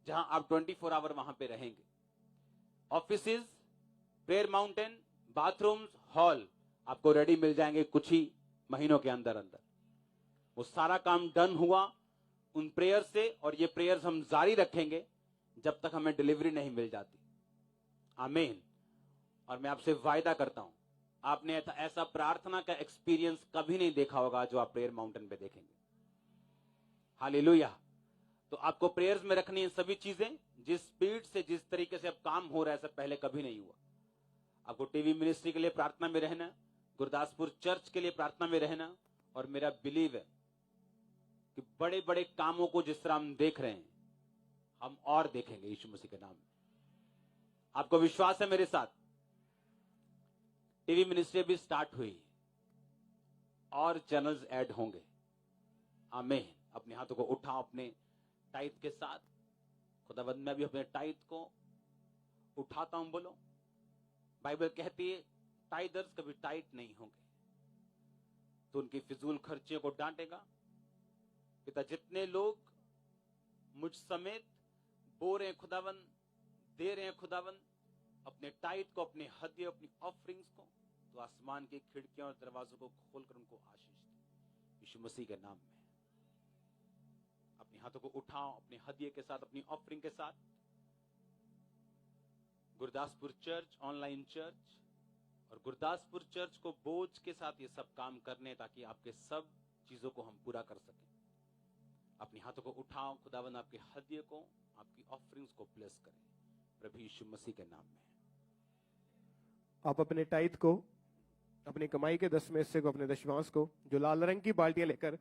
जहां आप 24 आवर वहां पे रहेंगे। Offices, prayer mountain, bathrooms, hall आपको रेडी मिल जाएंगे कुछ ही महीनों के अंदर अंदर। वो सारा काम डन हुआ उन प्रेयर से, और ये प्रेयर्स हम जारी रखेंगे जब तक हमें डिलीवरी नहीं मिल जाती। आमीन। और मैं आपसे वायदा करता हूं, आपने ऐसा प्रार्थना का एक्सपीरियंस कभी नहीं देखा होगा जो आप प्रेयर माउंटेन पे देखेंगे। हालेलुया। तो आपको प्रेयर्स में रखनी है सभी चीजें। जिस स्पीड से, जिस तरीके से अब काम हो रहा है, सब पहले कभी नहीं हुआ। आपको टीवी मिनिस्ट्री के लिए प्रार्थना में रहना, गुरदासपुर चर्च के लिए प्रार्थना में रहना, और मेरा बिलीव है कि बड़े बड़े कामों को जिस तरह हम देख रहे हैं, हम और देखेंगे यीशु मसीह के नाम में। आपको विश्वास है मेरे साथ? टीवी मिनिस्ट्री भी स्टार्ट हुई और चैनल्स ऐड होंगे। आमीन। अपने हाथों को उठाओ अपने टाइट के साथ। खुदावंद मैं भी अपने टाइट को उठाता हूं, बोलो। बाइबल कहती है टाइदर्स कभी टाइट नहीं होंगे तो उनकी फिजूल खर्चियों को डांटेगा। पिता जितने लोग मुझ समेत बो रहे हैं खुदावंद, दे रहे हैं खुदावंद अपने टाइट को, अपने हदिये, अपनी ऑफरिंग्स को, तो आसमान की खिड़कियां और दरवाजों को खोलकर उनको आशीष दे यीशु मसीह के नाम में। अपने हाथों को उठाओ अपने हदिये के साथ, अपनी ऑफरिंग के साथ। गुरदासपुर चर्च, ऑनलाइन चर्च और गुरदासपुर चर्च को बोझ के साथ ये सब काम करने, ताकि आपके सब चीजों को हम पूरा कर सकें। अपने हाथों को उठाओ, खुदावंद आपके हदिये को, आपकी ऑफरिंग्स को ब्लेस करें प्रभु यीशु मसीह के नाम में। आप अपने टाइट को, अपनी कमाई के 10 में हिस्से को, अपने दशमांश को, जो लाल रंग की बाल्टियां लेकर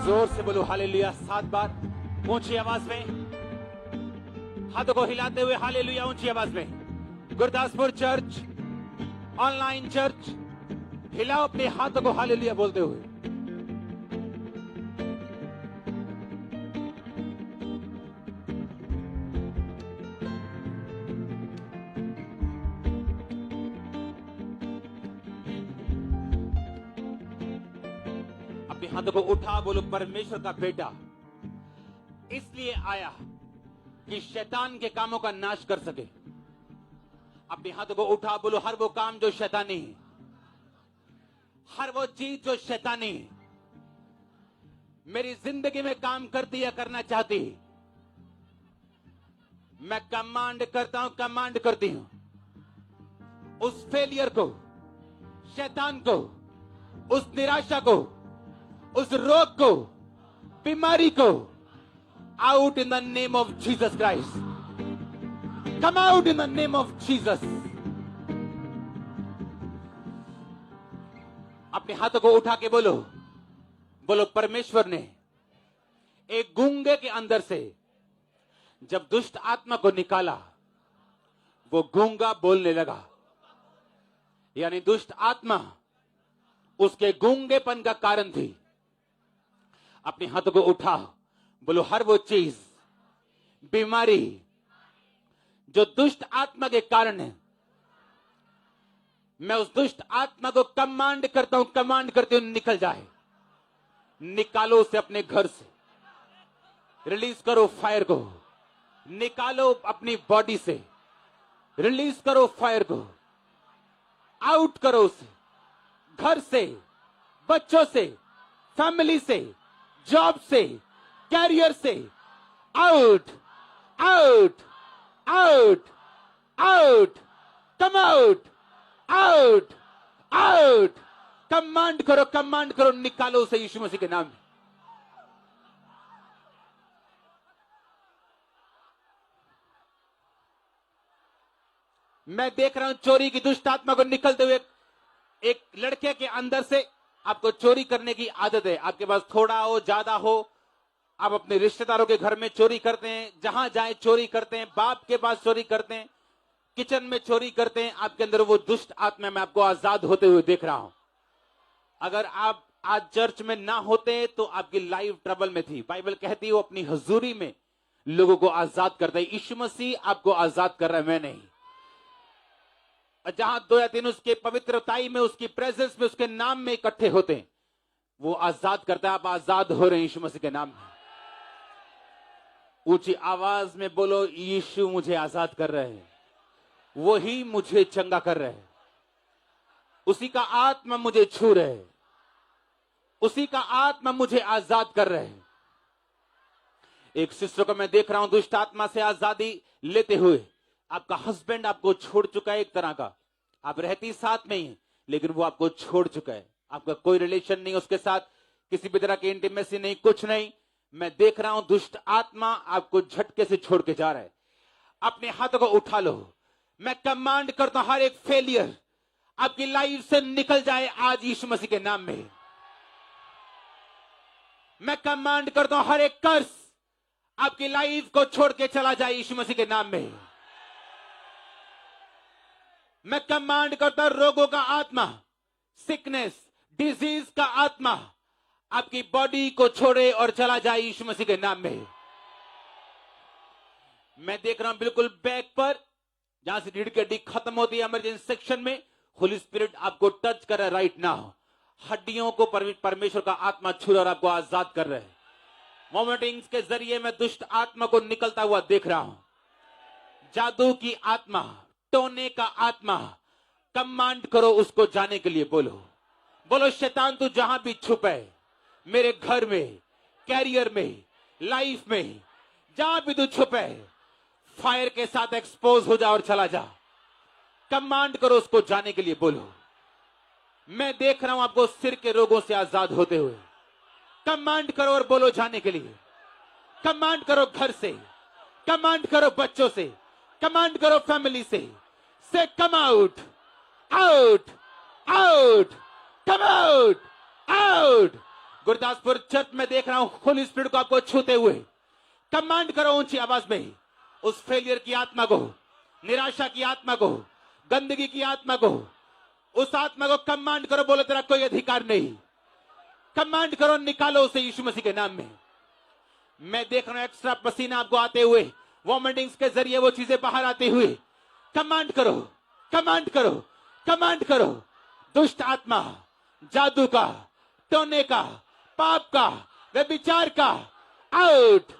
जोर से बोलो हालेलुया 7 बार ऊंची आवाज में, हाथों को हिलाते हुए हालेलुया ऊंची आवाज में। गुरदासपुर चर्च, ऑनलाइन चर्च, हिलाओ अपने हाथों को हालेलुया बोलते हुए। अपने हाथों को उठा, बोलो परमेश्वर का बेटा इसलिए आया कि शैतान के कामों का नाश कर सके। अपने हाथों को उठा, बोलो हर वो काम जो शैतानी है, हर वो चीज जो शैतानी है, मेरी जिंदगी में काम करती या करना चाहती है, मैं कमांड करता हूं, कमांड करती हूं उस फेलियर को, शैतान को, उस निराशा को, उस रोग को, बीमारी को, out in the name of Jesus Christ. Come out in the name of Jesus. अपने हाथों को उठा के बोलो, बोलो परमेश्वर ने एक गूंगे के अंदर से जब दुष्ट आत्मा को निकाला, वो गूंगा बोलने लगा। यानी दुष्ट आत्मा उसके गूंगेपन का कारण थी। अपने हाथों को उठा, बोलो हर वो चीज, बीमारी जो दुष्ट आत्मा के कारण है, मैं उस दुष्ट आत्मा को कमांड करता हूं, कमांड करते हूं निकल जाए। निकालो उसे अपने घर से, रिलीज करो फायर को, निकालो अपनी बॉडी से, रिलीज करो फायर को, आउट करो उसे घर से, बच्चों से, फैमिली से, जॉब से, कैरियर से। Out out out out, come out out out, command करो, निकालो उसे यीशु मसीह के नाम में। मैं देख रहा हूं चोरी की दुष्ट आत्मा को निकलते हुए। एक लड़के के अंदर से आपको चोरी करने की आदत है, आपके पास थोड़ा हो ज्यादा हो, आप अपने रिश्तेदारों के घर में चोरी करते हैं, जहां जाए चोरी करते हैं, बाप के पास चोरी करते हैं, किचन में चोरी करते हैं। आपके अंदर वो दुष्ट आत्मा, मैं आपको आजाद होते हुए देख रहा हूं। अगर आप आज चर्च में ना होते तो आपकी लाइफ ट्रबल में थी। बाइबल कहती है वो अपनी हजूरी में लोगों को आजाद करता है। यीशु मसीह आपको आजाद कर रहा है, मैं नहीं। और जहां 2 या 3 उसके पवित्रताई में, उसकी प्रेजेंस में, उसके नाम में इकट्ठे होते हैं, वो आजाद करता है। आप आजाद हो रहे हैं यीशु मसीह के नाम में। ऊंची आवाज में बोलो, यीशु मुझे आजाद कर रहे हैं, वही मुझे चंगा कर रहे हैं, उसी का आत्मा मुझे छू रहे हैं, उसी का आत्मा मुझे आजाद कर रहे हैं। एक सिस्टर को मैं देख रहा हूं दुष्ट आत्मा से आजादी लेते हुए। आपका हस्बैंड आपको छोड़ चुका है, एक तरह का आप रहती साथ में ही, लेकिन वो आपको छोड़ चुका है, आपका कोई रिलेशन नहीं उसके साथ, किसी भी तरह की इंटीमेसी नहीं, कुछ नहीं। मैं देख रहा हूं दुष्ट आत्मा आपको झटके से छोड़ के जा रहा है। अपने हाथों को उठा लो, मैं कमांड करता हूं हर एक फेलियर आपकी लाइफ से निकल जाए आज यीशु मसीह के नाम में। मैं कमांड करता हूं हर एक कर्स आपकी लाइफ को छोड़ के चला जाए यीशु मसीह के नाम में। मैं कमांड करता हूं रोगों का आत्मा, सिकनेस, डिजीज का आत्मा आपकी बॉडी को छोड़े और चला जाए यीशु मसीह के नाम में। मैं देख रहा हूं बिल्कुल बैक पर जहां से रीढ़ की हड्डी खत्म होती है, इमरजेंसी सेक्शन में होली स्पिरिट आपको टच कर रहा है राइट नाउ। हड्डियों को परमेश्वर का आत्मा छू रहा और आपको आजाद कर रहा है। वॉमिटिंग्स के जरिए मैं दुष्ट आत्मा को निकलता हुआ देख रहा हूं। जादू की आत्मा, टोने का आत्मा, कमांड करो उसको जाने के लिए। बोलो बोलो शैतान तू जहां भी छुप है, मेरे घर में, कैरियर में, लाइफ में, जहां भी तू छुप है, फायर के साथ एक्सपोज हो जा और चला जा। कमांड करो उसको जाने के लिए। बोलो मैं देख रहा हूं आपको सिर के रोगों से आजाद होते हुए। कमांड करो और बोलो जाने के लिए। कमांड करो घर से, कमांड करो बच्चों से, कमांड करो फैमिली से come out, out, out, come out, out. Gurdaspur church में देख रहा हूं होली स्पिरिट को आपको छूते हुए। कमांड करो ऊंची आवाज में उस फेलियर की आत्मा को, निराशा की आत्मा को, गंदगी की आत्मा को, उस आत्मा को कमांड करो। बोलो तेरा कोई अधिकार नहीं। कमांड करो, निकालो उसे यीशु मसीह के नाम में। मैं देख रहा हूं एक्स्ट्रा पसीना आपको आते हुए, वॉमिटिंग्स के जरिए वो चीजें बाहर आते हुए। कमांड करो, कमांड करो, कमांड करो। दुष्ट आत्मा, जादू का, टोने का, पाप का, व्यभिचार का, आउट।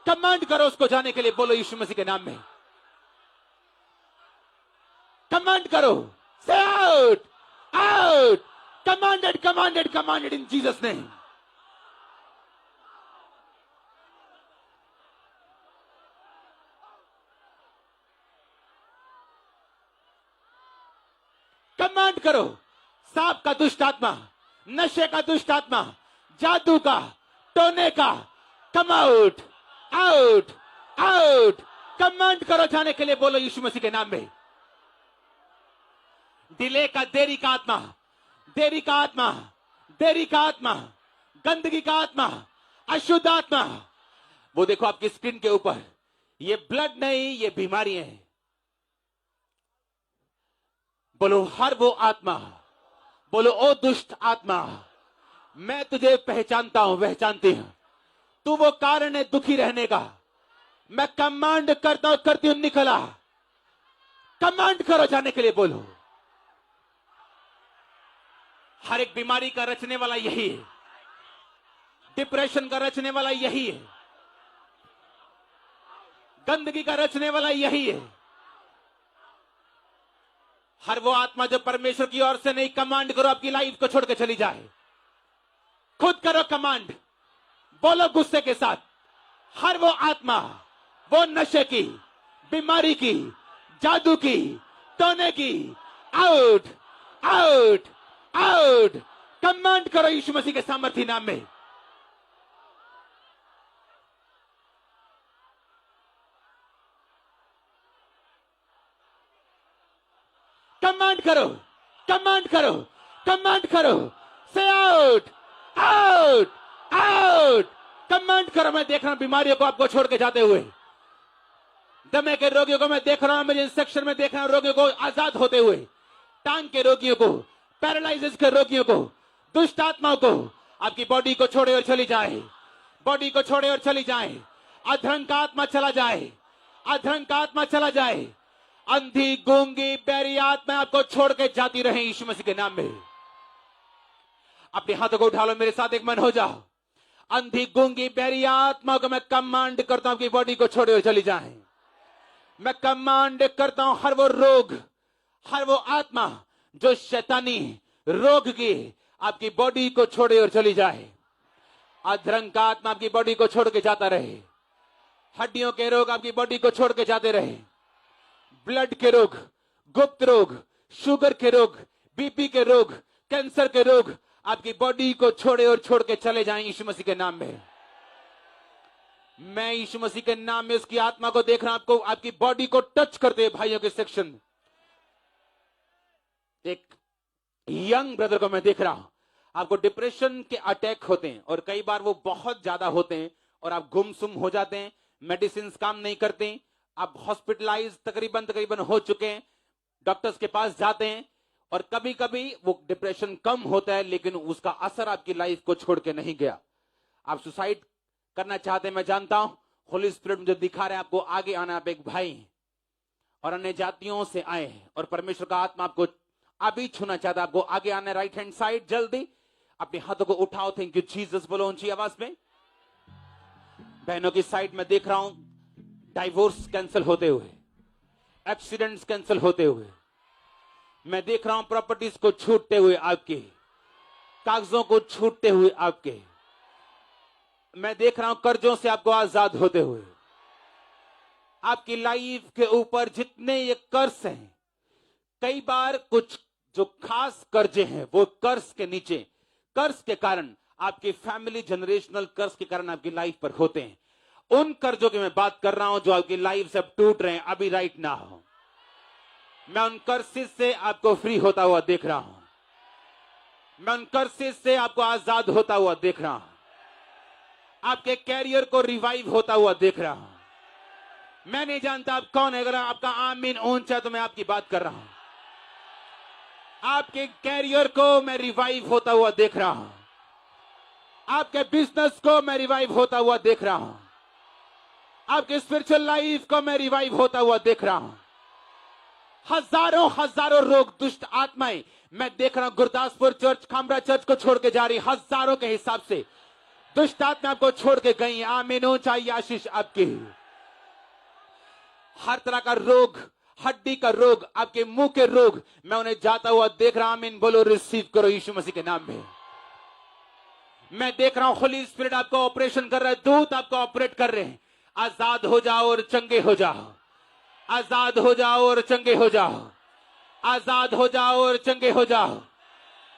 कमांड करो उसको जाने के लिए। बोलो यीशु मसीह के नाम में। कमांड करो, से out, out. Commanded, commanded, commanded in Jesus' name. Command करो सांप का दुष्ट आत्मा, नशे का दुष्ट आत्मा, जादू का, टोने का, come out, out, out. Command करो जाने के लिए। बोलो यीशु मसीह के नाम में। डिले का, देरी का आत्मा, देरी का आत्मा, देरी का आत्मा, गंदगी का आत्मा, अशुद्ध आत्मा, वो देखो आपकी स्किन के ऊपर। ये ब्लड नहीं, ये बीमारी है। बोलो हर वो आत्मा, बोलो ओ दुष्ट आत्मा, मैं तुझे पहचानता हूं, पहचानती हूं। तू वो कारण है दुखी रहने का। मैं कमांड करता हूं, करती हूं, निकला। कमांड करो जाने के लिए। बोलो हर एक बीमारी का रचने वाला यही है। डिप्रेशन का रचने वाला यही है। गंदगी का रचने वाला यही है। हर वो आत्मा जो परमेश्वर की ओर से नहीं, कमांड करो आपकी लाइफ को छोड़ के चली जाए। खुद करो कमांड। बोलो गुस्से के साथ, हर वो आत्मा, वो नशे की, बीमारी की, जादू की, टोने की, आउट, आउट, आउट। कमांड करो यीशु मसीह के सामर्थी नाम में। कमांड करो, कमांड करो, कमांड करो। से आउट, आउट, आउट। कमांड करो। मैं देख रहा हूं बीमारियों को आपको छोड़ के जाते हुए। दमे के रोगियों को मैं देख रहा हूं, इमरजेंसी सेक्शन में देख रहा हूं रोगियों को आजाद होते हुए। टांग के रोगियों को, पैरालाइसिस के रोगियों को, दुष्ट आत्माओं को आपकी बॉडी को छोड़े और चली जाए। बॉडी को छोड़े और चली जाए। अधरंग का आत्मा चला जाए। अधरंग का आत्मा चला जाए। अंधी, गूंगी, बैरी आत्मा आपको छोड़ के जाती रहे यीशु मसीह के नाम में। अपने हाथों को उठा लो, मेरे साथ एक मन हो जाओ। अंधी, गूंगी, बैरी आत्मा को मैं कमांड करता हूं कि बॉडी को छोड़े और चली जाए। मैं कमांड करता हूं हर वो रोग, हर वो आत्मा जो शैतानी रोग की आपकी बॉडी को छोड़े और चली जाए। अधरंग का आत्मा आपकी बॉडी को छोड़ के जाता रहे। हड्डियों के रोग आपकी बॉडी को छोड़ के जाते रहे। ब्लड के रोग, गुप्त रोग, शुगर के रोग, बीपी के रोग, कैंसर के रोग आपकी बॉडी को छोड़े और छोड़ के चले जाएं यीशु मसीह के नाम में। मैं यीशु मसीह के नाम में उसकी आत्मा को देख रहा हूं, आपको आपकी बॉडी को टच करते हुए भाइयों के सेक्शन। एक यंग ब्रदर को मैं देख रहा हूं, आपको डिप्रेशन के अटैक होते हैं और कई बार वो बहुत ज्यादा होते हैं और आप गुमसुम हो जाते हैं। मेडिसिन काम नहीं करती, आप हॉस्पिटलाइज तकरीबन हो चुके हैं, डॉक्टर्स के पास जाते हैं और कभी कभी वो डिप्रेशन कम होता है लेकिन उसका असर आपकी लाइफ को छोड़ के नहीं गया। आप सुसाइड करना चाहते हैं, मैं जानता हूं। होली स्पिरिट मुझे दिखा रहे हैं आपको आगे आना। आप एक भाई हैं और अन्य जातियों से आए हैं और परमेश्वर का आत्मा आपको अभी छूना चाहता है। आपको आगे आना है, राइट हैंड साइड। जल्दी अपने हाथों को उठाओ। थैंक यू जीसस बोलो ऊंची आवाज में। बहनों की साइड में देख रहा हूं डाइवोर्स कैंसिल होते हुए, एक्सीडेंट्स कैंसिल होते हुए, मैं देख रहा हूं प्रॉपर्टीज को छूटते हुए, आपके कागजों को छूटते हुए, आपके मैं देख रहा हूं कर्जों से आपको आजाद होते हुए। आपकी लाइफ के ऊपर जितने ये कर्ज हैं, कई बार कुछ जो खास कर्जे हैं वो कर्ज के नीचे, कर्ज के कारण, आपकी फैमिली जनरेशनल कर्ज के कारण आपकी लाइफ पर होते हैं। उन कर्जों की मैं बात कर रहा हूं जो आपकी लाइफ से अब टूट रहे हैं अभी राइट ना हो। मैं उन कर्सेस से आपको फ्री होता हुआ देख रहा हूं। मैं उन कर्सेस से आपको आजाद होता हुआ देख रहा हूं। आपके कैरियर को रिवाइव होता हुआ देख रहा हूं। मैं नहीं जानता आप कौन है, अगर आपका आमीन ऊंचा तो मैं आपकी बात कर रहा हूं। आपके कैरियर को मैं रिवाइव होता हुआ देख रहा हूं। आपके बिजनेस को मैं रिवाइव होता हुआ देख रहा हूं। आपके स्पिरिचुअल लाइफ को मैं रिवाइव होता हुआ देख रहा हूं। हजारों रोग, दुष्ट आत्माएं मैं देख रहा हूं गुरदासपुर चर्च, खामरा चर्च को छोड़ के जा रही, हजारों के हिसाब से दुष्ट आत्मा आपको छोड़ के गई। आमीन ऊंचा आशीष आपकी। हर तरह का रोग, हड्डी का रोग, आपके मुंह के रोग, मैं उन्हें जाता हुआ देख रहा हूं। आमीन बोलो, रिसीव करो यीशु मसीह के नाम में। मैं देख रहा हूं होली स्पिरिट आपको ऑपरेशन कर रहा है, दूत आपको ऑपरेट कर रहे हैं। आजाद हो जाओ और चंगे हो जाओ। आजाद हो जाओ और चंगे हो जाओ। आजाद हो जाओ और चंगे हो जाओ।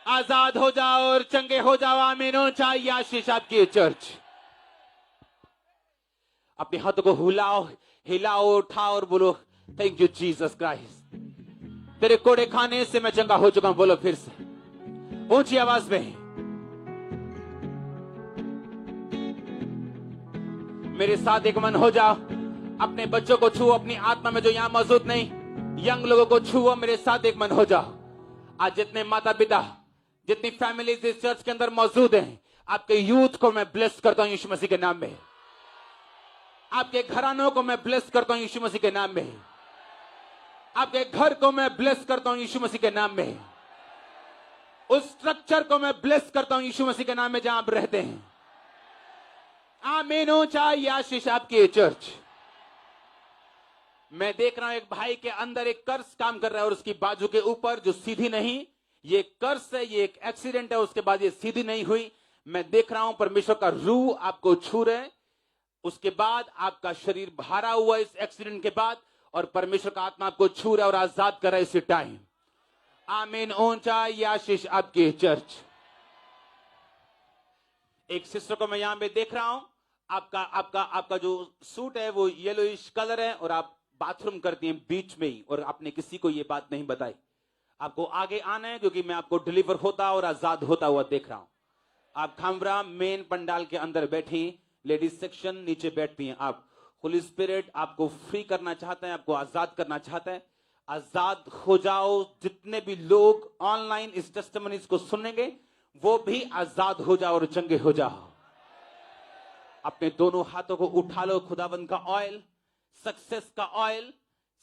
आजाद हो जाओ और चंगे हो जाओ। आमीन ऊंचा आशीष आपकी चर्च। अपने हाथों को हिलाओ, हिलाओ, उठाओ और बोलो थैंक यू जीसस क्राइस्ट। तेरे कोड़े खाने से मैं चंगा हो चुका हूं। बोलो फिर से ऊंची आवाज में। मेरे साथ एक मन हो जाओ। अपने बच्चों को छुओ, अपनी आत्मा में जो यहां मौजूद नहीं, यंग लोगों को छुओ। मेरे साथ एक मन हो जाओ। आज जितने माता पिता, जितनी फैमिलीज इस चर्च के अंदर मौजूद हैं, आपके यूथ को मैं ब्लेस करता हूं यीशु मसीह के नाम में। आपके घरानों को मैं ब्लेस करता हूं यीशु मसीह के नाम में। आपके घर को मैं ब्लेस करता हूं यीशु मसीह के नाम में। उस स्ट्रक्चर को मैं ब्लेस करता हूं यीशु मसीह के नाम में जहां आप रहते हैं। आमीन ऊंचा आशीष आपकी चर्च। मैं देख रहा हूं एक भाई के अंदर एक कर्ज काम कर रहा है और उसकी बाजू के ऊपर जो सीधी नहीं, ये कर्ज है, ये एक एक्सीडेंट है, उसके बाद ये सीधी नहीं हुई। मैं देख रहा हूं परमेश्वर का रूह आपको छू रहे हैं। उसके बाद आपका शरीर भरा हुआ इस एक्सीडेंट के बाद, और परमेश्वर का आत्मा आपको छू रहा है और आजाद कर रहा है इसी टाइम। आमीन ऊंचा आशीष आपकी चर्च। एक सिस्टर को मैं यहां पे देख रहा हूं। आपका आपका आपका जो सूट है वो येलोइश कलर है और आप बाथरूम करती हैं बीच में ही, और आपने किसी को ये बात नहीं बताई। आपको आगे आना है क्योंकि मैं आपको डिलीवर होता और आजाद होता हुआ देख रहा हूं। आप खामरा मेन पंडाल के अंदर बैठी, लेडीज सेक्शन नीचे बैठती हैं। आप होली स्पिरिट आपको फ्री करना चाहता है, आपको आजाद करना चाहता है। आजाद हो जाओ। जितने भी लोग ऑनलाइन इस टेस्टिमनीज को सुनेंगे वो भी आजाद हो जाओ और चंगे हो जाओ। अपने दोनों हाथों को उठा लो। खुदावंद का ऑयल, सक्सेस का ऑयल,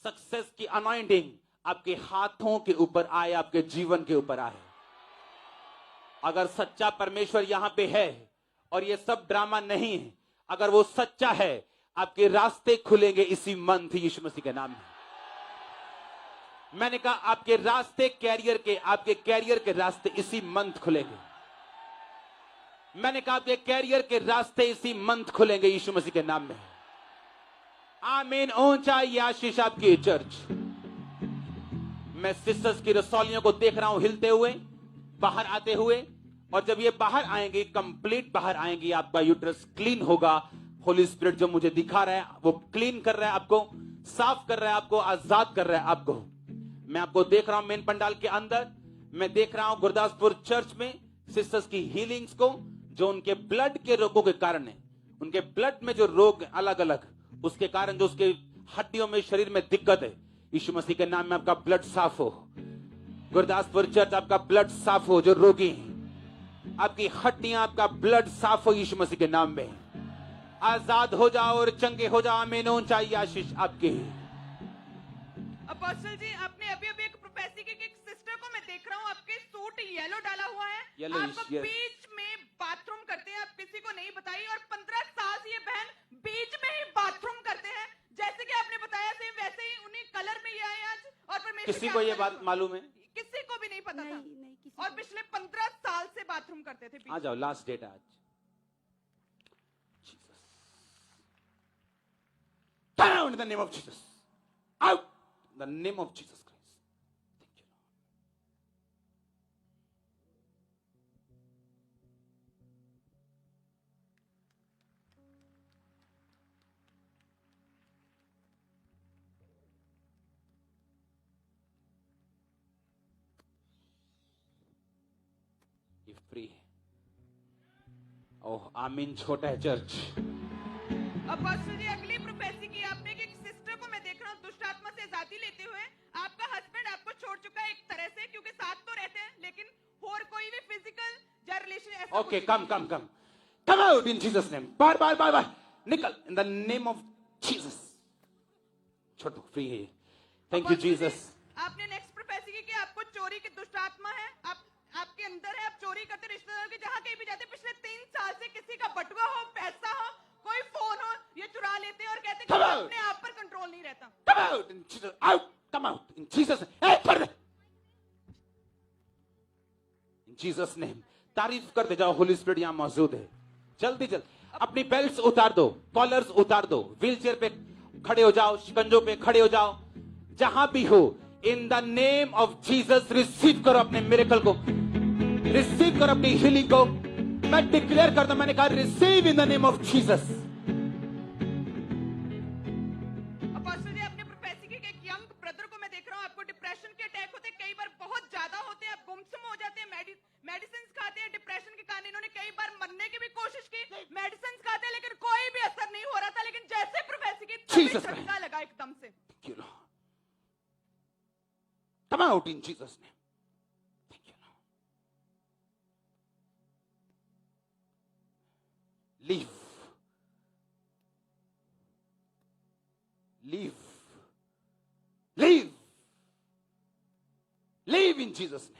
सक्सेस की अनॉइंटिंग आपके हाथों के ऊपर आए, आपके जीवन के ऊपर आए। अगर सच्चा परमेश्वर यहां पे है और ये सब ड्रामा नहीं है, अगर वो सच्चा है, आपके रास्ते खुलेंगे इसी मंथ यीशु मसीह के नाम में। मैंने कहा आपके रास्ते कैरियर के, आपके कैरियर के रास्ते इसी मंथ खुलेंगे। मैंने कहा आपके कैरियर के रास्ते इसी मंथ खुलेंगे यीशु मसीह के नाम में। आमीन ऊंचा आशीष आपकी चर्च। मैं सिस्टर्स की रसौलियों को देख रहा हूं हिलते हुए, बाहर आते हुए, और जब ये बाहर आएंगी, कंप्लीट बाहर आएंगी, आपका यूट्रस क्लीन होगा। होली स्पिरिट जो मुझे दिखा रहा है वो क्लीन कर रहा है आपको, साफ कर रहा है आपको, आजाद कर रहा है आपको। मैं आपको देख रहा हूं मेन पंडाल के अंदर। मैं देख रहा हूं गुरदासपुर चर्च में सिस्टर्स की हीलिंग्स को, जो उनके ब्लड के रोगों के कारण है, उनके ब्लड में जो रोग अलग अलग, उसके कारण जो उसके हड्डियों में शरीर में दिक्कत है, यीशु मसीह के नाम में आपका ब्लड साफ हो। गुरदासपुर चर्च आपका ब्लड साफ हो। जो रोगी हैं, आपकी हड्डियां, आपका ब्लड साफ हो यीशु मसीह के नाम में। आजाद हो जाओ और चंगे हो जाओ। आमीन। चाहिए आशीष आपकी। अपोस्टल जी, आपने अभी अभी एक प्रोफेसी की एक सिस्टर को मैं देख रहा हूँ, आपके सूट येलो डाला हुआ है, Yellowish, आप yes. बीच में बाथरूम करते हैं, आप किसी को नहीं बताइए, और 15 साल से ये बहन बीच में ही बाथरूम करते हैं। जैसे कि आपने बताया सेम वैसे ही उन्हीं कलर में ये आए आज, और परमेश्वर किसी के को ये आत्मा बात ने- मालूम है? किसी को भी नहीं पता था। नहीं किसी और को। पिछले 15 साल से बाथरूम करते थे आ जाओ, लास्ट डेट आज। Down in the name of Jesus. Out in the name of Jesus Christ. Thank you, Lord. You free. ओह आमीन। छोटा है चर्च। अपोस्टल जी, अगली प्रोफेसी की आपने कि एक सिस्टर को मैं देख रहा हूँ दुष्ट आत्मा से आजादी लेते हुए। आपका हस्बैंड आपको छोड़ चुका है एक तरह से, क्योंकि साथ तो रहते हैं, लेकिन और कोई भी फिजिकल या रिलेशन ऐसा Okay, कुछ come, नहीं है। come, come. Come out in Jesus' name. Bye. Nikal in the name of Jesus. Chhotu free है। Thank you, apostle ji, Jesus. आपने नेक्स्ट प्रोफेसी की कि आपको चोरी की दुष्ट आत्मा है, आपके अंदर है, आप चोरी करते रिश्तेदारों के, जहाँ कहीं भी जाते पिछले 3 साल से किसी का बटुआ हो, पैसा हो, कोई फोन हो, ये चुरा लेते हैं और कहते हैं कि Come out. अपने आप पर कंट्रोल नहीं रहता। Come out in Jesus. Out. Come out in Jesus' name. Hey, pardon. In Jesus' name. तारीफ करते जाओ। होली स्पिरिट यहाँ मौजूद है। जल्दी अपनी बेल्ट्स उतार दो, कॉलर्स उतार दो, व्हीलचेयर पे खड़े हो जाओ, शिकंजों पे खड़े हो जाओ, जहां भी हो। इन the name of Jesus receive करो अपने मिरेकल को, रिसीव करो अपनी हीलिंग को। मैं डिक्लेयर करता हूं, मैंने कहा receive in the name of Jesus. Apostle ji, अपने प्रोफेसी के एक यंग ब्रदर को मैं देख रहा हूँ, आपको डिप्रेशन के अटैक होते हैं, कई बार बहुत ज्यादा होते हैं, आप गुमसुम हो जाते हैं, मेडिसिन खाते हैं डिप्रेशन के कारण। इन्होंने कई बार मरने की भी कोशिश की, मेडिसिन खाते हैं, लेकिन कोई भी असर नहीं हो रहा था। लेकिन जैसे प्रोफेसी की Jesus झटका लगा एकदम से। Thank you, Lord. Come out in Jesus' name. Thank you, Lord. Leave. Leave. Leave. Leave in Jesus' name.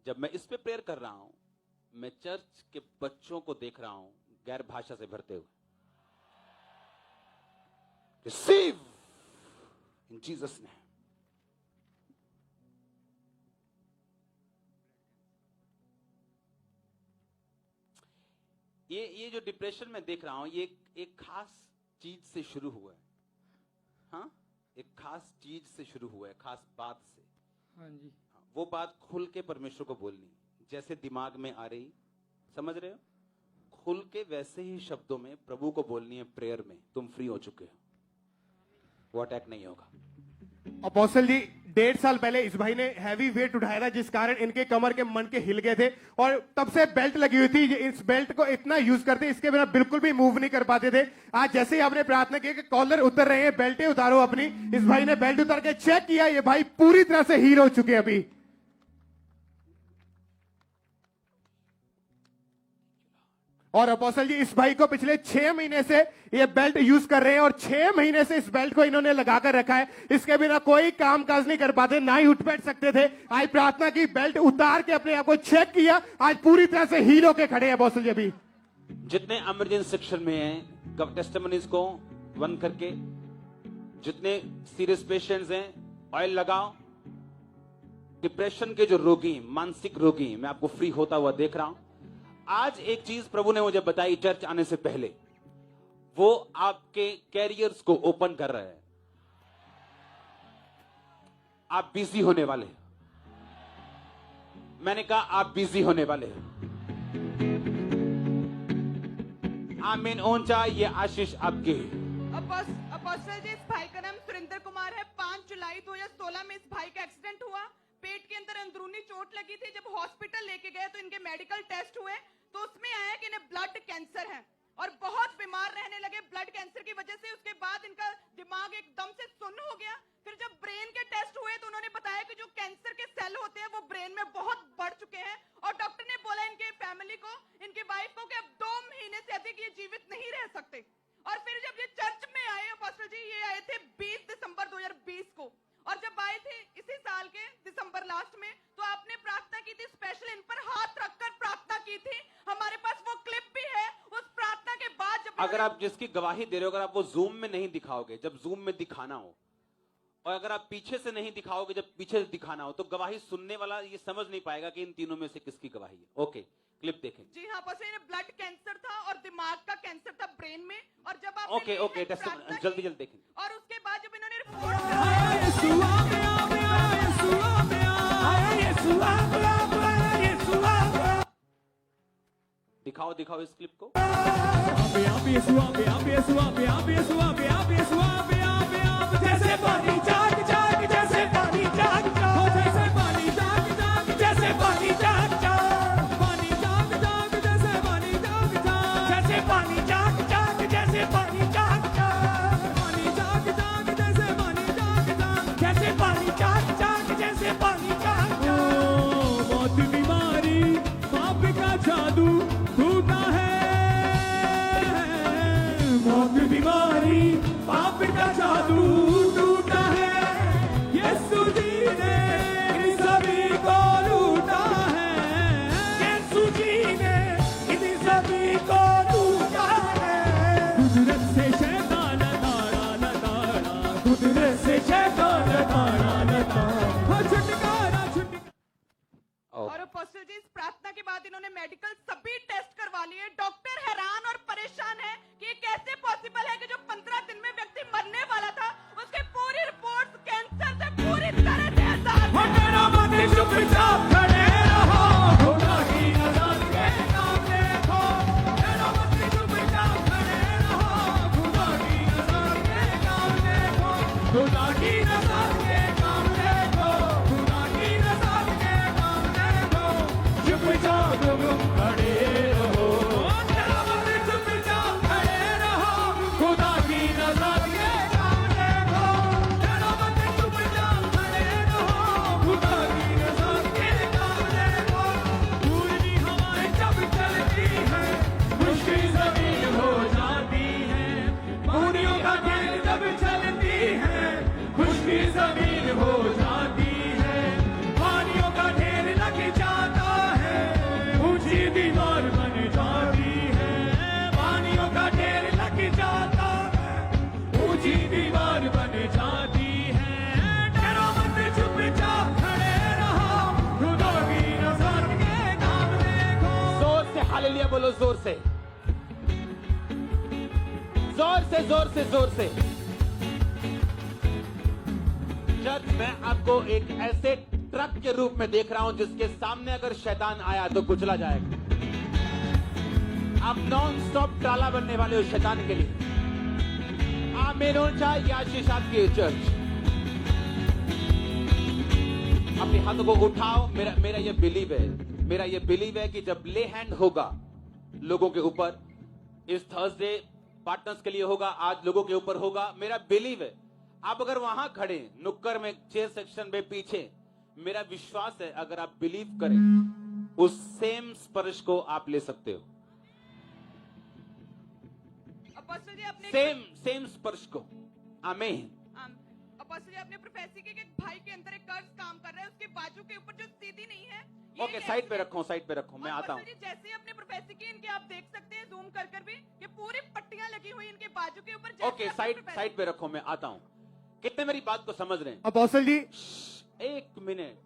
जब मैं इस पे प्रेयर कर रहा हूं, मैं चर्च के बच्चों को देख रहा हूं गैर भाषा से भरते हुए। Receive in Jesus name. ये जो डिप्रेशन में देख रहा हूं, ये एक खास चीज से शुरू हुआ है। हाँ, एक खास चीज से शुरू हुआ है, खास बात से। हाँ जी। वो बात खुल के परमेश्वर को बोलनी, जैसे दिमाग में आ रही, समझ रहे हो? खुल के वैसे ही शब्दों में प्रभु को बोलनी है प्रेयर में। तुम फ्री हो चुके हो, वो अटैक नहीं होगा। अपोस्टल जी, 1.5 साल पहले इस भाई ने हैवी वेट उठाया था, जिस कारण इनके कमर के मन के हिल गए थे, और तब से बेल्ट लगी हुई थी। इस बेल्ट को इतना यूज करते, इसके बिना बिल्कुल भी मूव नहीं कर पाते थे। आज जैसे ही आपने प्रार्थना की कि कॉलर उतर रहे हैं, बेल्टें उतारो अपनी, इस भाई ने बेल्ट उतार के चेक किया, ये भाई पूरी तरह से हील हो चुके हैं अभी। और अपोस्टल जी, इस भाई को पिछले 6 महीने से ये बेल्ट यूज कर रहे हैं, और 6 महीने से इस बेल्ट को इन्होंने लगाकर रखा है। इसके बिना कोई काम काज नहीं कर पाते, ना ही उठ बैठ सकते थे। आज प्रार्थना की, बेल्ट उतार के अपने आप को चेक किया, आज पूरी तरह से हील होके खड़े हैं अपोस्टल जी अभी। जितने इमरजेंसी सेक्शन में हैं, टेस्टिमनीज को बंद करके, जितने सीरियस पेशेंट्स हैं, ऑयल लगाओ। डिप्रेशन के जो रोगी, मानसिक रोगी, मैं आपको फ्री होता हुआ देख रहा हूं। आज एक चीज प्रभु ने मुझे बताई चर्च आने से पहले, वो आपके कैरियर्स को ओपन कर रहा है। आप बिजी होने वाले हैं। मैंने कहा आप बिजी होने वाले हैं। आमीन। ऊंचा ये आशीष आपकी है। अपोस्टल जी, इस भाई का नाम सुरेंद्र कुमार है। 5 जुलाई 2016 में इस भाई का एक्सीडेंट हुआ। पेट के अंदर अंदरूनी चोट लगी थी। जब हॉस्पिटल लेके गए तो इनके मेडिकल टेस्ट हुए तो उसमें आया कि इन्हें ब्लड कैंसर है और बहुत बीमार रहने लगे ब्लड कैंसर की वजह से। उसके बाद इनका दिमाग एकदम से सुन्न हो गया। फिर जब ब्रेन के टेस्ट हुए तो उन्होंने बताया कि जो कैंसर के सेल होते हैं वो ब्रेन में बहुत बढ़ चुके हैं और डॉक्टर ने बोला इनके फैमिली को, इनके वाइफ को, कि अब 2 महीने से अधिक ये जीवित नहीं रह सकते। और फिर जब ये चर्च में आए अपोस्टल जी, ये आए थे 20 दिसंबर 2020 को, और जब आए थे इसी साल के दिसंबर लास्ट में, तो आपने प्रार्थना की थी, स्पेशल इन पर हाथ रखकर प्रार्थना की थी। हमारे पास वो क्लिप भी है। उस प्रार्थना के बाद जब अगर आप जिसकी गवाही दे रहे हो, अगर आप वो जूम में नहीं दिखाओगे, जब जूम में दिखाना हो, और अगर आप पीछे से नहीं दिखाओगे, जब पीछे से दिखाना हो, तो गवाही सुनने वाला ये समझ नहीं पाएगा कि इन तीनों में से किसकी गवाही है। ओके, क्लिप देखें। जी हाँ, बस इन्हें ब्लड कैंसर था और दिमाग का कैंसर था ब्रेन में। और जब आप ओके ओके, जल्दी जल्दी देखें। और उसके बाद जब इन्होंने रिपोर्ट दिखाओ दिखाओ इस क्लिप को। जैसे पानी जाग जाग, जैसे पानी जाग जाग, जैसे पानी जाग जाग, जैसे पानी जाग जाग, पानी जाग जाग, जैसे पानी जाग जाग, जैसे पानी जाग जाग, जैसे पानी जाग जाग, पानी जाग जाग, जैसे पानी जाग जाग, जैसे पानी जाग जाग, जैसे पानी जाग जाग। मौत बीमारी पाप का जादू टूटा है, मौत बीमारी पाप का जादू टूटा है, यीशु जी ने इन सभी को लूटा है, यीशु जी ने इन सभी को लूटा है। कुदरत से शैतान ताड़ा न ताड़ा, कुदरत से शैतान ताड़ा न ताड़ा, छुटकारा छुटकारा। और अपोस्टल जी, इस प्रार्थना के बाद इन्होंने मेडिकल सभी टेस्ट करवा लिए। डॉक्टर हैरान और परेशान है कि ये कैसे पॉसिबल है कि जो 15 दिन में व्यक्ति मरने वाला था, उसकी पूरी रिपोर्ट कैंसर से पूरी तरह से आजाद है। तेरा मन चुपचाप खड़े रहो, खुदा की नज़र के काम देखो, तेरा मन चुपचाप खड़े रहो, खुदा की नज़र के काम देखो, खुदा की नज़र के काम देखो, खुदा की नज़र के काम देखो, चुपचाप तुम खड़े रहो, तेरा मन चुपचाप खड़े रहो, खुदा की नज़र के काम देखो, तेरा मन चुपचाप खड़े रहो, खुदा की नज़र के काम देखो। पूर्वी हवाएं जब चलती हैं, खुशकी ज़मीन हो जाती है, पूरियों का खेल जब चलती है, खुशकी ज़मीन हो जाती है, पानियों का ढेर लग जाता है, ऊंची दीवार बन जाती है, पानियों का ढेर लग जाता है, ऊंची दीवार बन जाती है। डरो मत, चुपचाप खड़े रहो, खुदा की नज़र के काम देखो। जोर से हालेलुया बोलो, जोर से जोर से जोर से जोर से। चर्च, मैं आपको एक ऐसे ट्रक के रूप में देख रहा हूं जिसके सामने अगर शैतान आया तो कुचला जाएगा। आप नॉन स्टॉप ट्राला बनने वाले हो शैतान के लिए। आमीन हो चाहे या आशीष आपकी चर्च। अपने हाथों को उठाओ। मेरा ये बिलीव है कि जब ले हैंड होगा लोगों के ऊपर, इस थर्सडे पार्टनर्स के लिए होगा, आज लोगों के ऊपर होगा, मेरा बिलीव है आप अगर वहां खड़े नुक्कड़ में 6 सेक्शन में पीछे, मेरा विश्वास है अगर आप बिलीव करें उस सेम स्पर्श को आप ले सकते हो। अपोस्टल जी, अपने सेम स्पर्श को। आमीन। अपोस्टल जी, अपने प्रोफेसी के एक भाई के अंदर एक कर्ज काम कर रहा है, उसके बाजू के ऊपर जो सीधी नहीं है। ओके, साइड पे रखो, मैं आता हूँ। जैसे अपने प्रोफेसी की इनके आप देख सकते हैं जूम कर भी, ये पूरी पट्टियां लगी हुई इनके बाजू के ऊपर। ओके, साइड पे रखो, मैं आता हूँ। कितने मेरी बात को समझ रहे हैं? अपोस्टल जी, एक मिनट,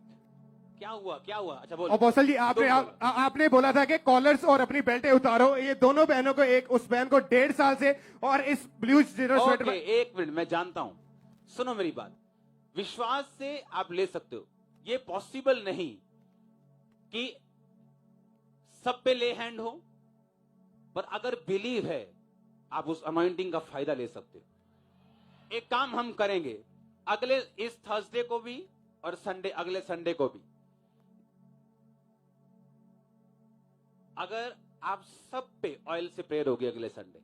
क्या हुआ? अच्छा बोलो। अपोस्टल जी, आपने बोला था कि कॉलर्स और अपनी बेल्टें उतारो। ये दोनों बहनों को, एक उस बहन को 1.5 साल से और इस ब्लू जीरो स्वेटर ओके, एक मिनट, मैं जानता हूं। सुनो मेरी बात, विश्वास से आप ले सकते हो। ये पॉसिबल नहीं कि सब पे ले हैंड हो, पर अगर बिलीव है आप उस अनॉइंटिंग का फायदा ले सकते हो। एक काम हम करेंगे, अगले इस थर्सडे को भी और संडे, अगले संडे को भी। अगर आप सब पे ऑयल से प्रेयर होगी अगले संडे,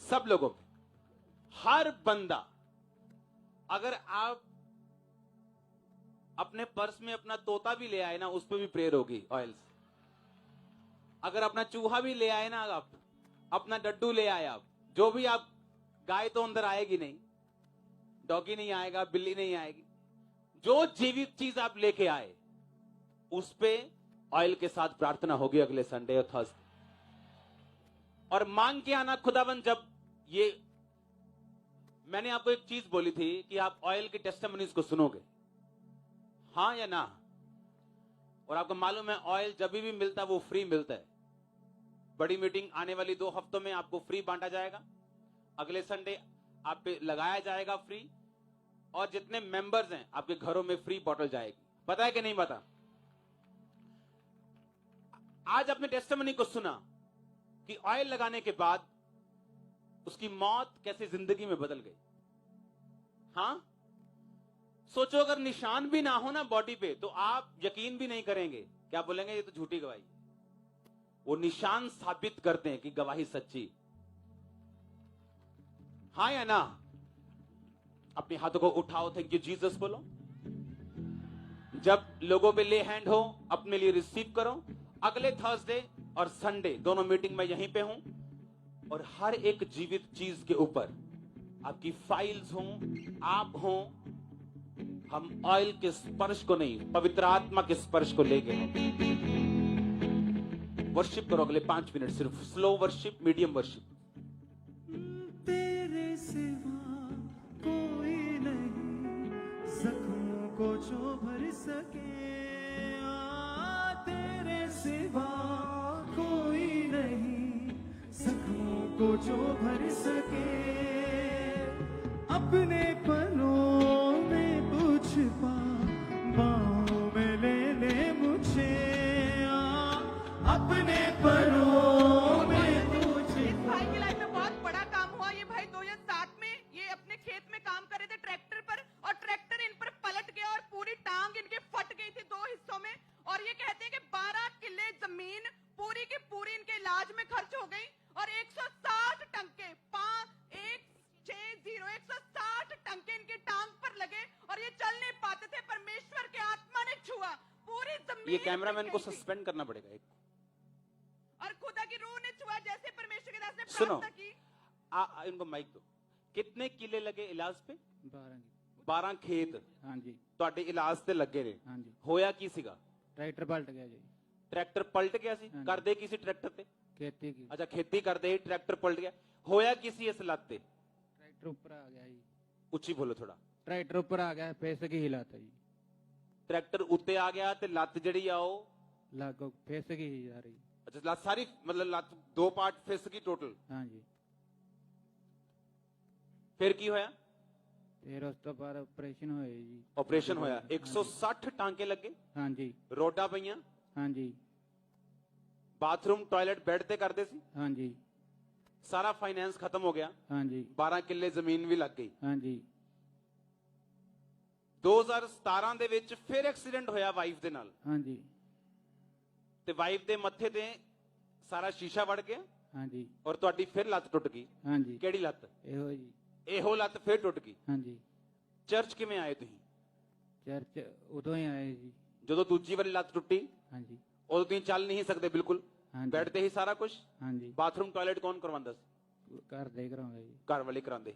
सब लोगों पे, हर बंदा, अगर आप अपने पर्स में अपना तोता भी ले आए ना, उस पे भी प्रेयर होगी ऑयल से। अगर अपना चूहा भी ले आए ना, आप अपना डड्डू ले आए, आप जो भी, आप गाय तो अंदर आएगी नहीं, डॉगी नहीं आएगा, बिल्ली नहीं आएगी, जो जीवित चीज आप लेके आए उस पे ऑयल के साथ प्रार्थना होगी अगले संडे और थर्सडे। और मांग के आना खुदाबंद, जब ये मैंने आपको एक चीज बोली थी कि आप ऑयल की टेस्टिमनीज को सुनोगे, हाँ या ना? और आपको मालूम है ऑयल जब भी मिलता है वो फ्री मिलता है। बड़ी मीटिंग आने वाली 2 हफ्तों में आपको फ्री बांटा जाएगा, अगले संडे आप पे लगाया जाएगा फ्री, और जितने मेंबर्स हैं आपके घरों में फ्री बॉटल जाएगी। पता है कि नहीं पता? आज आपने टेस्टिमनी को सुना कि ऑयल लगाने के बाद उसकी मौत कैसे जिंदगी में बदल गई। हाँ, सोचो अगर निशान भी ना हो ना बॉडी पे तो आप यकीन भी नहीं करेंगे, क्या बोलेंगे ये तो झूठी गवाही। वो निशान साबित करते हैं कि गवाही सच्ची। हाँ या ना? अपने हाथों को उठाओ, थैंक यू जीसस बोलो। जब लोगों पे ले हैंड हो, अपने लिए रिसीव करो। अगले थर्सडे और संडे दोनों मीटिंग में यहीं पे हूं, और हर एक जीवित चीज के ऊपर आपकी फाइल्स हों, आप हों, हम ऑयल के स्पर्श को नहीं, पवित्र आत्मा के स्पर्श को ले गए। वर्शिप करो अगले 5 मिनट, सिर्फ स्लो वर्शिप, मीडियम वर्शिप। तेरे सिवा कोई नहीं, जख्मों को जो भर सके। तेरे सिवा कोई नहीं, जख्मों को जो भर सके। अपने पलों में पूछ पा, बाहों में ले ले मुझे। अपने पलों में पूछ इस भाई की लाइफ में बहुत बड़ा काम हुआ। ये भाई 2007 में ये अपने खेत में काम कर रहे थे ट्रैक्टर पर, और ट्रैक्टर इन पर पलट गया और पूरी टांग इनके फट गई थी 2 हिस्सों में। और ये कहते हैं कि 12 किले जमीन पूरी की पूरी इनके इलाज में खर्च हो गई, और 160 टंके 160 टंके इनकी टांग पर लगे, और ये चल नहीं पाते थे। परमेश्वर के आत्मा ने छुआ, पूरी जमीन। ये कैमरामैन को बच गई थी। सस्पेंड करना पड़ेगा एक। और खुदा की रूह ने छुआ, जैसे परमेश्वर के दास ने सुनो, प्रार्थना की। इनको माइक दो। कितने किले लगे इलाज पे? 12 12 ਖੇਤ ਹਾਂਜੀ ਤੁਹਾਡੇ ਇਲਾਜ ਤੇ ਲੱਗੇ ਨੇ। ਹਾਂਜੀ ਹੋਇਆ ਕੀ ਸੀਗਾ? ਟਰੈਕਟਰ ਪਲਟ ਗਿਆ ਜੀ, ਟਰੈਕਟਰ ਪਲਟ ਗਿਆ ਸੀ। ਹਾਂਜੀ। ਕਰਦੇ ਕੀ ਸੀ ਟਰੈਕਟਰ ਤੇ? ਖੇਤੀ ਕੀ, ਅੱਛਾ, ਖੇਤੀ ਕਰਦੇ ਹੀ ਟਰੈਕਟਰ ਪਲਟ ਗਿਆ। ਹੋਇਆ ਕੀ ਸੀ ਇਸ ਲੱਤ ਤੇ? ਟਰੈਕਟਰ ਉੱਪਰ ਆ ਗਿਆ ਜੀ, ਉੱਚੀ ਬੋਲੋ ਥੋੜਾ। ਟਰੈਕਟਰ ਉੱਪਰ ਆ ਗਿਆ, ਫਿਸ ਗਈ ਹਿਲਾਤਾ ਜੀ, ਟਰੈਕਟਰ ਉੱਤੇ ਆ ਗਿਆ ਤੇ ਲੱਤ ਜਿਹੜੀ ਆ ਉਹ, ਲਾਗੋ ਫਿਸ ਗਈ ਜਾ ਰਹੀ। ਅੱਛਾ, ਲੱਤ ਸਾਰੀ, ਮਤਲਬ ਲੱਤ 2 ਪਾਰਟ ਫਿਸ ਗਈ ਟੋਟਲ। ਹਾਂਜੀ, ਫਿਰ ਕੀ ਹੋਇਆ? ਫਿਰ ਉਸ ਤੋਂ ਬਾਅਦ ਆਪਰੇਸ਼ਨ ਹੋਇਆ ਜੀ। ਆਪਰੇਸ਼ਨ ਹੋਇਆ। 160 ਟਾਂਕੇ ਲੱਗੇ, ਹਾਂਜੀ ਰੋਡਾਂ ਪਈਆਂ, ਹਾਂਜੀ ਬਾਥਰੂਮ ਟਾਇਲਟ ਬੈੱਡ ਤੇ ਕਰਦੇ ਸੀ, ਹਾਂਜੀ ਸਾਰਾ ਫਾਈਨੈਂਸ ਖਤਮ ਹੋ ਗਿਆ, ਹਾਂਜੀ 12 ਕਿੱਲੇ ਜ਼ਮੀਨ ਵੀ ਲੱਗ ਗਈ। ਹਾਂਜੀ 2017 ਦੇ ਵਿੱਚ ਫਿਰ ਐਕਸੀਡੈਂਟ ਹੋਇਆ ਵਾਈਫ ਦੇ ਨਾਲ, ਹਾਂਜੀ ਤੇ ਵਾਈਫ ਦੇ ਮੱਥੇ ਤੇ ਸਾਰਾ ਸ਼ੀਸ਼ਾ ਵੜ ਗਿਆ, ਹਾਂਜੀ ਔਰ ਤੁਹਾਡੀ ਫਿਰ ਲੱਤ ਟੁੱਟ ਗਈ। ਹਾਂਜੀ ਕਿਹੜੀ ਲੱਤ? ਇਹੋ ਜੀ। ਇਹੋ ਲੱਤ ਫਿਰ ਟੁੱਟ ਗਈ। ਹਾਂਜੀ ਚਰਚ ਕਿਵੇਂ ਆਏ ਤੁਸੀਂ? ਚਰਚ ਉਦੋਂ ਹੀ ਆਏ ਜੀ। ਜਦੋਂ ਦੂਜੀ ਵਾਰੀ ਲੱਤ ਟੁੱਟੀ ਹਾਂਜੀ ਉਦੋਂ ਤੁਸੀਂ ਚੱਲ ਨਹੀਂ ਸਕਦੇ ਬਿਲਕੁਲ, ਹਾਂਜੀ ਬੈੱਡ ਤੇ ਹੀ ਸਾਰਾ ਕੁਝ। ਹਾਂਜੀ ਬਾਥਰੂਮ ਟਾਇਲਟ ਕੌਣ ਕਰਵਾਉਂਦਾ ਸੀ? ਘਰ ਦੇ ਕਰਾਉਂਦਾ ਜੀ। घर वाले कराते।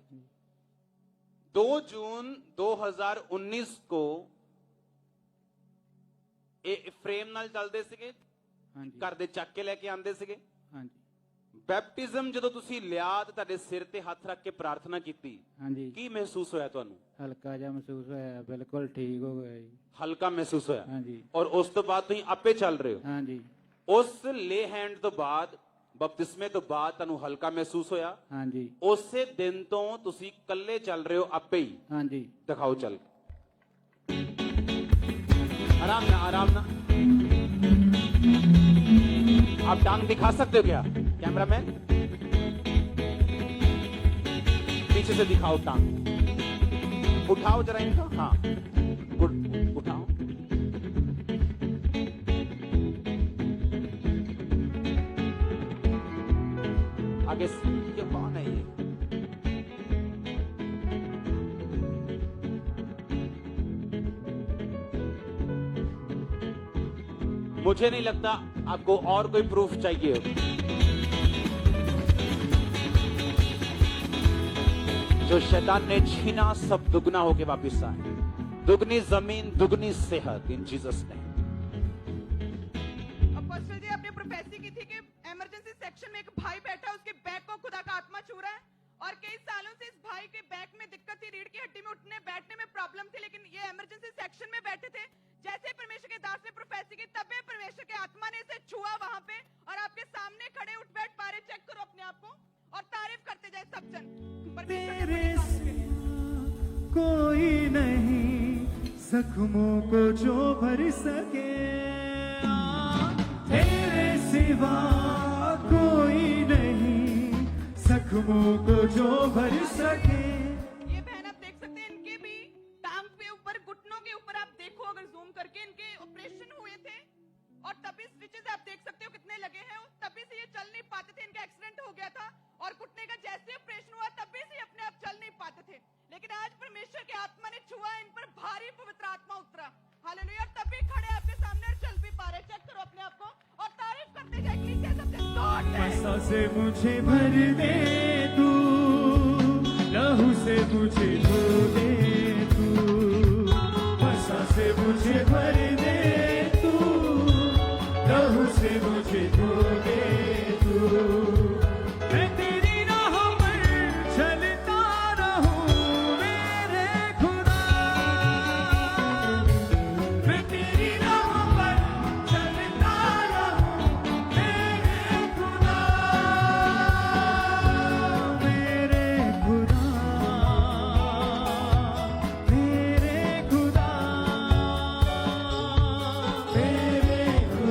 2 जून 2019 को ਇਹ ਫਰੇਮ ਨਾਲ ਚੱਲਦੇ ਸੀਗੇ, ਹਾਂਜੀ ਘਰ ਦੇ ਚੱਕ ਕੇ ਲੈ ਕੇ ਆਂਦੇ ਸੀਗੇ। ਹਾਂਜੀ ਬੈਪਟਿਜ਼ਮ ਜਦੋਂ ਤੁਸੀਂ ਲਿਆ ਤੇ ਤੁਹਾਡੇ ਸਿਰ ਤੇ ਹੱਥ ਰੱਖ ਕੇ ਪ੍ਰਾਰਥਨਾ ਕੀਤੀ, ਹਾਂਜੀ ਕੀ ਮਹਿਸੂਸ ਹੋਇਆ ਤੁਹਾਨੂੰ? ਹਲਕਾ ਜਿਹਾ ਮਹਿਸੂਸ ਹੋਇਆ, ਬਿਲਕੁਲ ਠੀਕ ਹੋ ਗਿਆ ਜੀ। ਹਲਕਾ ਮਹਿਸੂਸ ਹੋਇਆ, ਹਾਂਜੀ ਔਰ ਉਸ ਤੋਂ ਬਾਅਦ ਤੁਸੀਂ ਆਪੇ ਚੱਲ ਰਹੇ ਹੋ। ਹਾਂਜੀ ਉਸ ਲੇ ਹੈਂਡ ਤੋਂ ਬਾਅਦ, ਬਪਤਿਸਮੇ ਤੋਂ ਬਾਅਦ ਤੁਹਾਨੂੰ ਹਲਕਾ ਮਹਿਸੂਸ ਹੋਇਆ। ਹਾਂਜੀ ਉਸੇ ਦਿਨ ਤੋਂ ਤੁਸੀਂ ਇਕੱਲੇ ਚੱਲ ਰਹੇ ਹੋ ਆਪੇ ਹੀ। ਹਾਂਜੀ दिखाओ चल, आराम ना, आराम ना। आप टांग दिखा सकते हो क्या कैमरामैन? पीछे से दिखाओ टांग, उठाओ जरा इनको। हाँ, इनको उठाओ। आगे ये कौन है ये? मुझे नहीं लगता आपको और कोई प्रूफ चाहिए हो। जो शैतान ने छीना सब दुगना होके वापिस आए। दुगनी जमीन, दुगनी सेहत इन जीसस ने। अपोस्टल जी, आपने प्रोफेसी की थी कि इमरजेंसी सेक्शन में एक भाई बैठा, उसके बैक को खुदा का आत्मा छू रहा है और कई सालों से इस भाई के बैक में दिक्कत थी, रीढ़ की हड्डी में उठने बैठने में प्रॉब्लम थी, लेकिन ये इमरजेंसी सेक्शन में बैठे थे। जैसे परमेश्वर के दास ने प्रोफेसी की, तबे परमेश्वर के आत्मा ने इसे छुआ वहां पे और आपके सामने खड़े उठ बैठ पा रहे। चेक करो अपने आप को और तारीफ करते जाए सब जन। तेरे कोई नहीं जख्मों को जो भर सके, तेरे सिवा कोई नहीं जख्मों को जो भर सके। ये बहन आप देख सकते हैं, इनके भी टांग पे ऊपर, घुटनों के ऊपर आप देखो अगर जूम करके, इनके ऑपरेशन हुए थे और तभी स्टिचेस आप देख सकते हो कितने लगे हैं। तभी से ये चल नहीं पाते थे, इनका एक्सीडेंट हो गया था और घुटने का जैसे ऑपरेशन हुआ तभी से अपने आप चल नहीं पाते थे। लेकिन आज परमेश्वर के आत्मा ने छुआ, इन पर भारी पवित्र आत्मा उतरा। हालेलुया। तभी खड़े आपके सामने और चल भी पा रहे। चेक करो अपने आप को और तारीफ करते जाए। कलीसिया सबसे जोर से। आशा से मुझे भर दे तू, लहू से मुझे धो दे तू, आशा से मुझे भर दे तू, लहू से मुझे धो दे तू। मैं तेरी राह पर चलता रहूं मेरे खुदा, मैं तेरी राह पर चलता रहूं मेरे खुदा, मेरे खुदा, मेरे खुदा,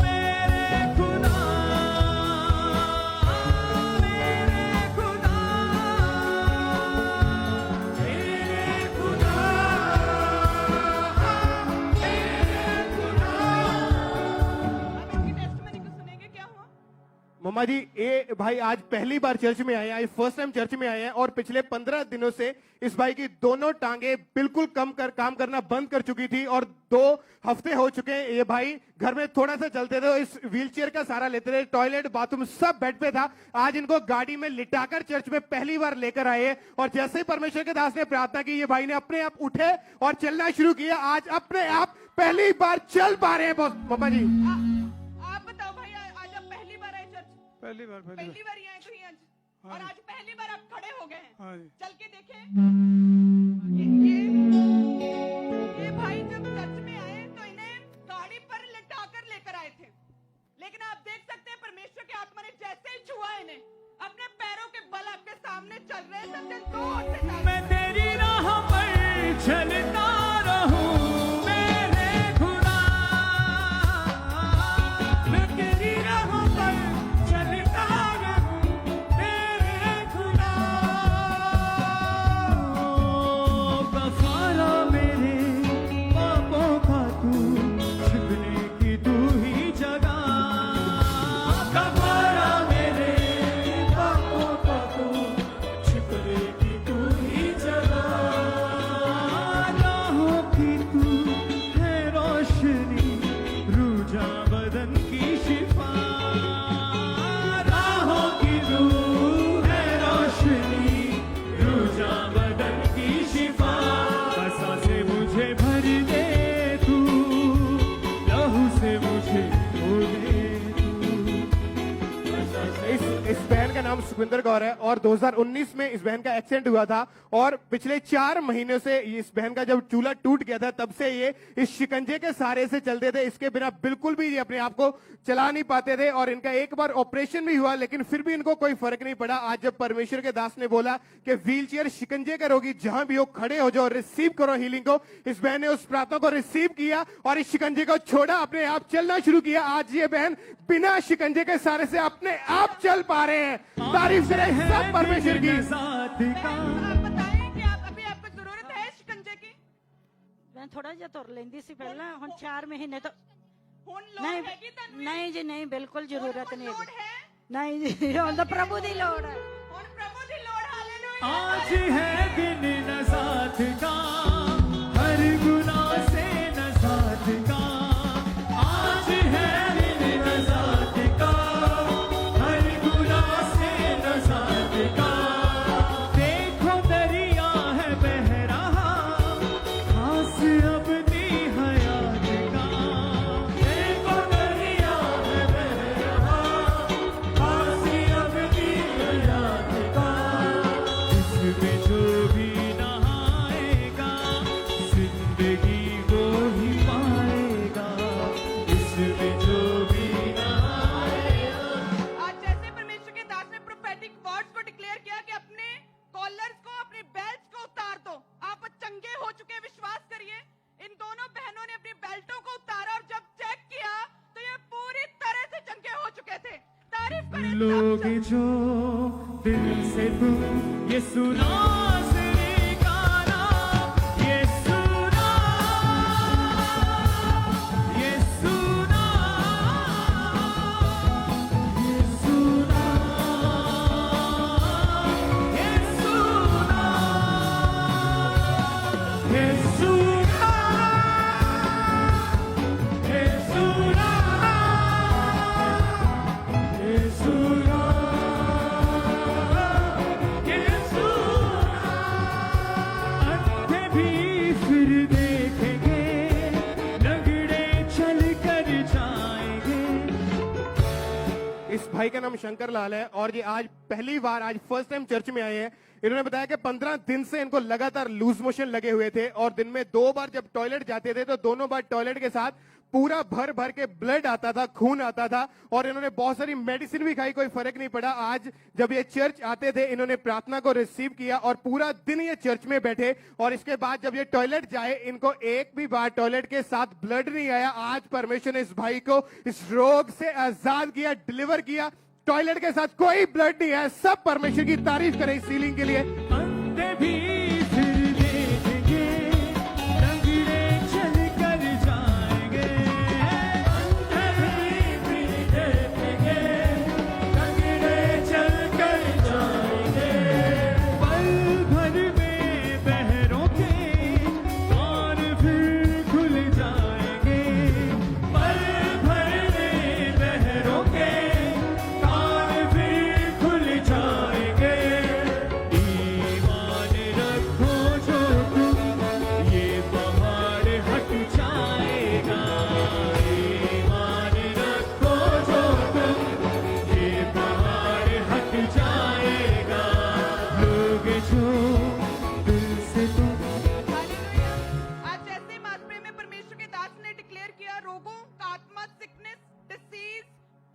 मेरे खुदा, अब इनकी टेस्टिमनी को सुनेंगे क्या हुआ। मम्मा जी, ये भाई आज पहली बार चर्च में आए हैं, फर्स्ट टाइम चर्च में आए हैं और पिछले 15 दिनों से इस भाई की दोनों टांगे बिल्कुल काम करना बंद कर चुकी थी और 2 हफ्ते हो चुके हैं। ये भाई घर में थोड़ा सा चलते थे, इस व्हीलचेयर का सहारा लेते थे, टॉयलेट बाथरूम सब बेड पे था। आज इनको गाड़ी में लिटाकर चर्च में पहली बार लेकर आए हैं और जैसे ही परमेश्वर के दास ने प्रार्थना की, ये भाई ने अपने आप उठे और चलना शुरू किया। आज अपने आप पहली बार चल पा रहे हैं। मम्मा जी, आप बताओ भाई, आज आप पहली बार आए चर्च? पहली बार ही आए तो ही आज, और आज पहली बार आप खड़े हो गए हैं। चल के देखें। ये भाई जब चर्च में आए तो इन्हें गाड़ी पर लिटाकर लेकर आए थे, लेकिन आप देख सकते हैं परमेश्वर के आत्मा ने जैसे ही छुआ इन्हें, अपने पैरों के बल आपके सामने चल रहे हैं। सब जन जोर से ताली। मैं तेरी राह पर चलता रहूं मेरे खुदा, मैं तेरी राह पर चलता रहूं मेरे खुदा। कफारा मेरे पापों का तू, छिपने की तू ही जगह, कफारा मेरे पापों का तू, छिपने की तू ही जगह। राहों की तू है रोशनी, रूजा बदन की शिफा, राहों की तू है रोशनी, रूजा बदन की शिफा। बसा से मुझे भर दे तू, लहू से मुझे धो दे इस बहन का नाम सुखविंदर कौर है और 2019 में इस बहन का एक्सीडेंट हुआ था और पिछले 4 महीनों से इस बहन का जब चूल्हा टूट गया था तब से ये इस शिकंजे के सहारे से चलते थे। इसके बिना बिल्कुल भी ये अपने आप को चला नहीं पाते थे और इनका एक बार ऑपरेशन भी हुआ, लेकिन फिर भी इनको कोई फर्क नहीं पड़ा। आज जब परमेश्वर के दास ने बोला कि व्हीलचेयर शिकंजे का रोगी जहां भी हो खड़े हो जाओ, रिसीव करो हीलिंग को, इस बहन ने उस प्रार्थना को रिसीव किया और इस शिकंजे को छोड़ा, अपने आप चलना शुरू किया। आज ये बहन बिना शिकंजे के सहारे से अपने आप चल पा रहे हैं। तारीफ करें सब परमेश्वर की। साथ का आप बताएं कि आप अभी आपको जरूरत है शिकंजे की? मैं थोड़ा ਜਿਹਾ ਤੁਰ ਲੈਂਦੀ ਸੀ ਪਹਿਲਾਂ ਹੁਣ 4 ਮਹੀਨੇ ਤੋਂ ਹੁਣ ਨਹੀਂ ਲੋੜ ਹੈਗੀ ਤੁਹਾਨੂੰ? ਨਹੀਂ ਜੀ ਨਹੀਂ ਬਿਲਕੁਲ ਜ਼ਰੂਰਤ ਨਹੀਂ ਲੋੜ ਹੈਗੀ ਹੈ? ਨਹੀਂ ਜੀ ਹੁਣ ਤਾਂ ਪ੍ਰਭੂ ਦੀ ਲੋੜ ਹੈ ਹੁਣ ਪ੍ਰਭੂ ਦੀ ਲੋੜ, ਹਾਲੇਲੂਇਆ। आज है दिन नजात का, हर गुनाह से नजात का। आज है दिन नजात का, हर गुनाह से नजात का। देखो दरिया है बह रहा, खास अपनी हयात का। देखो दरिया है बह रहा, खास अपनी हयात का। इसमें जो भी नहाएगा, जिंदगी को ही पाएगा। इसमें जो भी नहाएगा। आज जैसे परमेश्वर के दास ने प्रोफेटिक वर्ड्स को डिक्लेयर किया कि अपने कॉलर्स को, अपने बेल्ट को उतार दो, आप चंगे हो चुके, विश्वास करिए। इन दोनों बहनों ने अपनी बेल्टों को उतारा और जब चेक किया तो ये पूरी तरह से चंगे हो चुके थे। तारीफ करें सब लोग जो दिल से तुम ये सुना से गाना, ये सुना, ये सुना, ये सुना, ये सुना, ये सुना, ये सुना, येसूरा, येसूरा। अंधे भी फिर देखेंगे, लंगड़े चल कर जाएंगे। इस भाई का नाम शंकर लाल है और ये आज पहली बार, आज फर्स्ट टाइम चर्च में आए हैं। इन्होंने बताया कि 15 दिन से इनको लगातार लूज मोशन लगे हुए थे और दिन में 2 बार जब टॉयलेट जाते थे तो दोनों बार टॉयलेट के साथ पूरा भर भर के ब्लड आता था, खून आता था और इन्होंने बहुत सारी मेडिसिन भी खाई, कोई फर्क नहीं पड़ा। आज जब ये चर्च आते थे इन्होंने प्रार्थना को रिसीव किया और पूरा दिन ये चर्च में बैठे और इसके बाद जब ये टॉयलेट जाए इनको एक भी बार टॉयलेट के साथ ब्लड नहीं आया। आज परमेश्वर ने इस भाई को इस रोग से आजाद किया, डिलीवर किया। टॉयलेट के साथ कोई ब्लड नहीं है। सब परमेश्वर की तारीफ करें इस सीलिंग के लिए। अंधे भी फिर देखेंगे, लंगड़े चल कर जाएंगे। अंधे भी फिर देखेंगे, लंगड़े चल कर जाएंगे। पल भर में बहरों के कान फिर खुल जाएंगे। पल भर में बहरों के कान फिर खुल जाएंगे। ईमान रखो जो तुम, ये पहाड़ हट जाएगा। ईमान रखो जो तुम, ये पहाड़ हट जाएगा। लोग जो दिल से तुम हालेलुया। आज जैसे मासप्रेम में परमेश्वर के दास ने डिक्लेयर किया, रोगों का आत्मा, सिकनेस, डिसीज,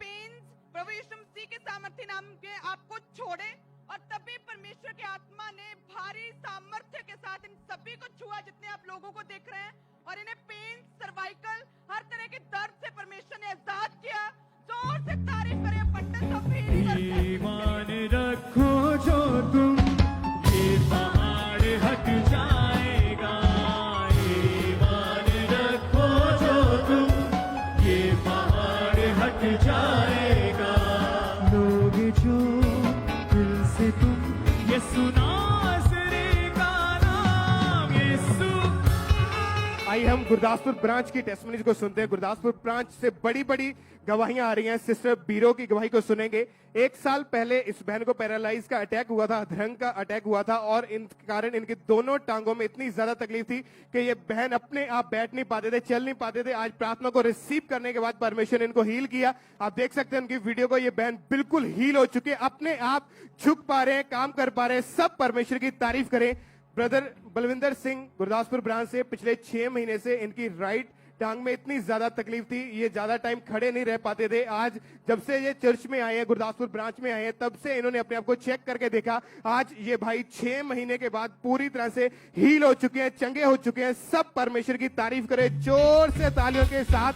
पेन्स प्रभु यीशु मसीह के सामर्थ्य नाम के आपको छोड़े और तभी परमेश्वर के आत्मा ने भारी सामर्थ्य के साथ इन सभी को छुआ जितने आप लोगों को देख रहे हैं और इन्हें पेन, सर्वाइकल, हर तरह के दर्द से परमेश्वर ने आजाद किया। जोर से तारीफ करें abundance of healing। ईमान रखो जो तुम, ये पहाड़ हट जाएगा। ईमान रखो जो तुम, ये पहाड़ हट जाएगा। लोग जो दिल से तुम ये सुना का नाम, यीशु। आइए हम गुरदासपुर ब्रांच की टेस्टमनीज को सुनते हैं। गुरदासपुर ब्रांच से बड़ी बड़ी गवाहियां आ रही हैं। सिस्टर बीरो की गवाही को सुनेंगे। 1 साल पहले इस बहन को पैरालाइज का अटैक हुआ था, अधरंग का अटैक हुआ था और इन कारण इनकी दोनों टांगों में इतनी ज्यादा तकलीफ थी कि ये बहन अपने आप बैठ नहीं पाते थे, चल नहीं पाते थे। आज प्रार्थना को रिसीव करने के बाद परमेश्वर ने इनको हील किया। आप देख सकते हैं उनकी वीडियो को, ये बहन बिल्कुल हील हो चुके, अपने आप झुक पा रहे हैं, काम कर पा रहे हैं। सब परमेश्वर की तारीफ करें। ब्रदर बलविंदर सिंह गुरदासपुर ब्रांच से पिछले 6 महीने से इनकी राइट टांग में इतनी ज्यादा तकलीफ थी, ये ज्यादा टाइम खड़े नहीं रह पाते थे। आज जब से ये चर्च में आए हैं, गुरदासपुर ब्रांच में आए हैं, तब से इन्होंने अपने आप को चेक करके देखा। आज ये भाई 6 महीने के बाद पूरी तरह से हील हो चुके हैं, चंगे हो चुके हैं। सब परमेश्वर की तारीफ करें जोर से तालियों के साथ।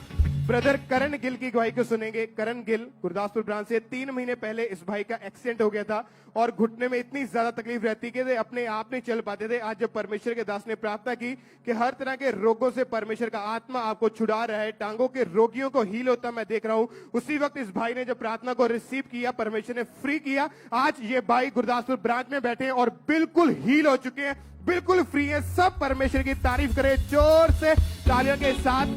ब्रदर करण गिल की गवाही को सुनेंगे। करण गिल गुरदासपुर ब्रांच से 3 महीने पहले इस भाई का एक्सीडेंट हो गया था और घुटने में इतनी ज्यादा तकलीफ रहती कि अपने आप नहीं चल पाते थे। आज जब परमेश्वर के दास ने प्रार्थना की कि हर तरह के रोगों से परमेश्वर का आत्मा आपको छुड़ा रहा है, टांगों के रोगियों को हील होता मैं देख रहा हूं, उसी वक्त इस भाई ने जब प्रार्थना को रिसीव किया, परमेश्वर ने फ्री किया। आज ये भाई गुरदासपुर ब्रांच में बैठे हैं और बिल्कुल हील हो चुके हैं, बिल्कुल फ्री है। सब परमेश्वर की तारीफ करें जोर से तालियों के साथ।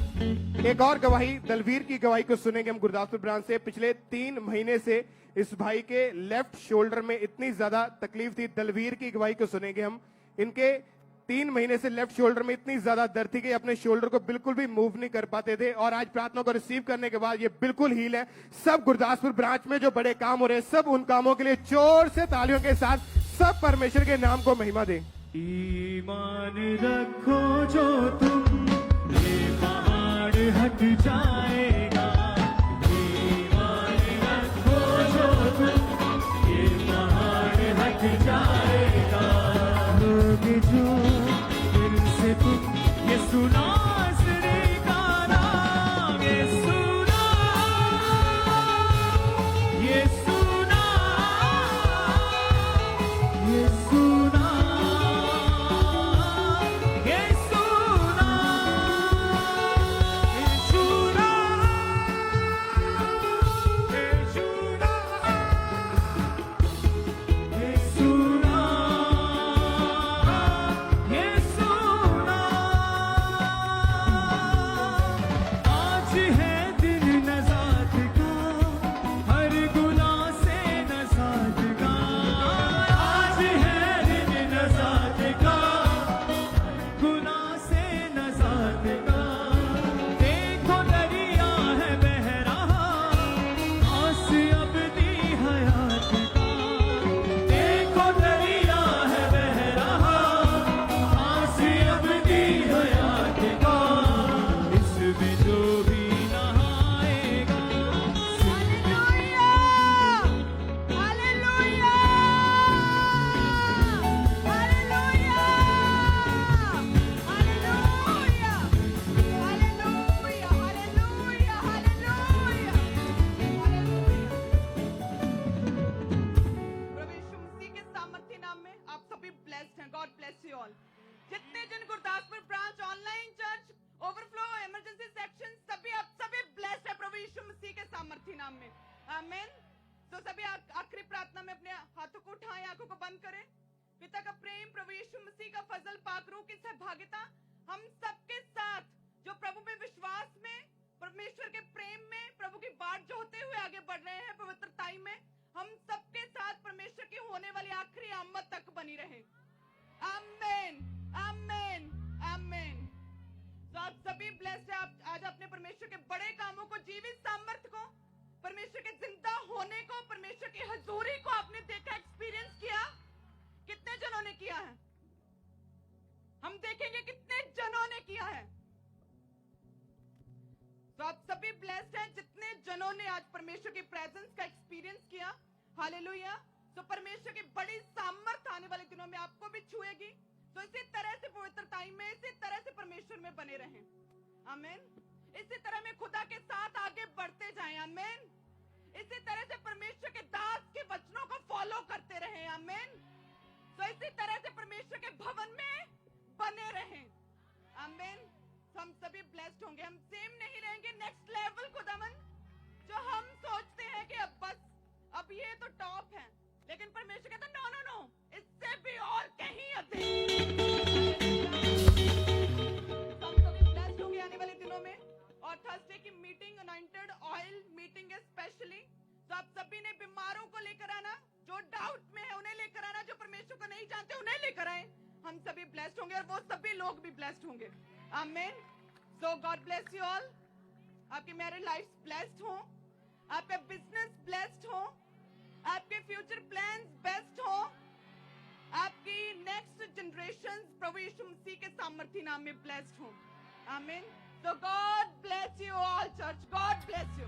एक और गवाही दलवीर की गवाही को सुनेंगे हम गुरदासपुर ब्रांच से। पिछले 3 महीने से इस भाई के लेफ्ट शोल्डर में इतनी ज्यादा तकलीफ थी। दलवीर की गवाही को सुनेंगे हम। इनके 3 महीने से लेफ्ट शोल्डर में इतनी ज्यादा दर्द थी कि अपने शोल्डर को बिल्कुल भी मूव नहीं कर पाते थे और आज प्रार्थना को रिसीव करने के बाद ये बिल्कुल हील है। सब गुरदासपुर ब्रांच में जो बड़े काम हो रहे हैं, सब उन कामों के लिए जोर से तालियों के साथ सब परमेश्वर के नाम को महिमा दें। ईमान रखो जो तुम, ये पहाड़ हट जाएगा। ईमान रखो जो तुम, ये पहाड़ हट जाएगा। लोग जो दिल से तुम ये सुना श्री का नाम, ये सुना, ये सुना, ये सुना, ये सुना, ये सुना, ये सुना, ये सुना, ये सुना। आज है दिन नजात का, हर गुनाह से नजात का। आज है दिन नजात का, गुनाह से नजात का। देखो दरिया है बह रहा, आस अबदी हयात का। देखो दरिया है बह रहा, आस अबदी हयात का। इसमें जो भी नहाएगा, जितने जन Gurdaspur branch, online church, overflow, emergency section, सभी आप सभी ब्लेस्ड है प्रभु यीशु मसीह के सामर्थी नाम में। आमीन। तो सभी आखिरी प्रार्थना में अपने हाथों को उठाएं, आंखों को बंद करें। पिता का प्रेम, प्रभु यीशु मसीह का फजल, पाक रूह की सहभागिता हम सबके साथ जो प्रभु में विश्वास में, परमेश्वर के प्रेम में, प्रभु की बाट जो होते हुए आगे बढ़ रहे हैं पवित्रताई में, हम सबके साथ परमेश्वर की होने वाली आखिरी आमद तक बनी रहे। आमीन, आमीन, आमीन। तो आप सभी ब्लेस्ड हैं। आप आज अपने परमेश्वर के बड़े कामों को, जीवित सामर्थ को, परमेश्वर के जिंदा होने को, परमेश्वर की हजूरी को आपने देखा, एक्सपीरियंस किया। कितने जनों ने किया है? हम देखेंगे कितने जनों ने किया है। तो आप सभी ब्लेस्ड हैं जितने जनों ने आज परमेश्वर की प्रेजेंस का एक्सपीरियंस किया। हालेलुया। तो परमेश्वर की बड़ी सामर्थ आने वाले दिनों में आपको भी छुएगी। तो इसी तरह से पवित्रताई में, इसी तरह से परमेश्वर में बने रहें। आमीन। इसी तरह में खुदा के साथ आगे बढ़ते जाएं। आमीन। इसी तरह से परमेश्वर के दास के वचनों को फॉलो करते रहें। आमीन। तो इसी तरह से परमेश्वर के भवन में बने रहें। आमीन। तो हम सभी ब्लेस्ड होंगे। हम सेम नहीं रहेंगे। नेक्स्ट लेवल खुदावन जो हम सोचते हैं कि अब ये तो टॉप है, लेकिन परमेश्वर कहता नो नो नो, इससे भी और कहीं अधिक। हम सभी ब्लेस्ड होंगे आने वाले दिनों में। और थर्सडे की मीटिंग, अनॉइंटेड ऑयल मीटिंग है स्पेशली। तो आप सभी ने बीमारों को लेकर आना, जो डाउट में है उन्हें लेकर आना, जो परमेश्वर को नहीं जानते उन्हें लेकर आए। हम सभी ब्लेस्ड होंगे और वो सभी लोग भी ब्लेस्ड होंगे। आमीन। सो गॉड ब्लेस यू ऑल। आपकी मैरिड लाइफ ब्लेस्ड हो, आपका बिजनेस ब्लेस्ड हो, आपके फ्यूचर प्लान्स बेस्ट हो, आपकी नेक्स्ट जनरेशन प्रभु यीशु मसीह के सामर्थी नाम में ब्लेस्ड हो। आमीन। So God bless you all, church. God bless you.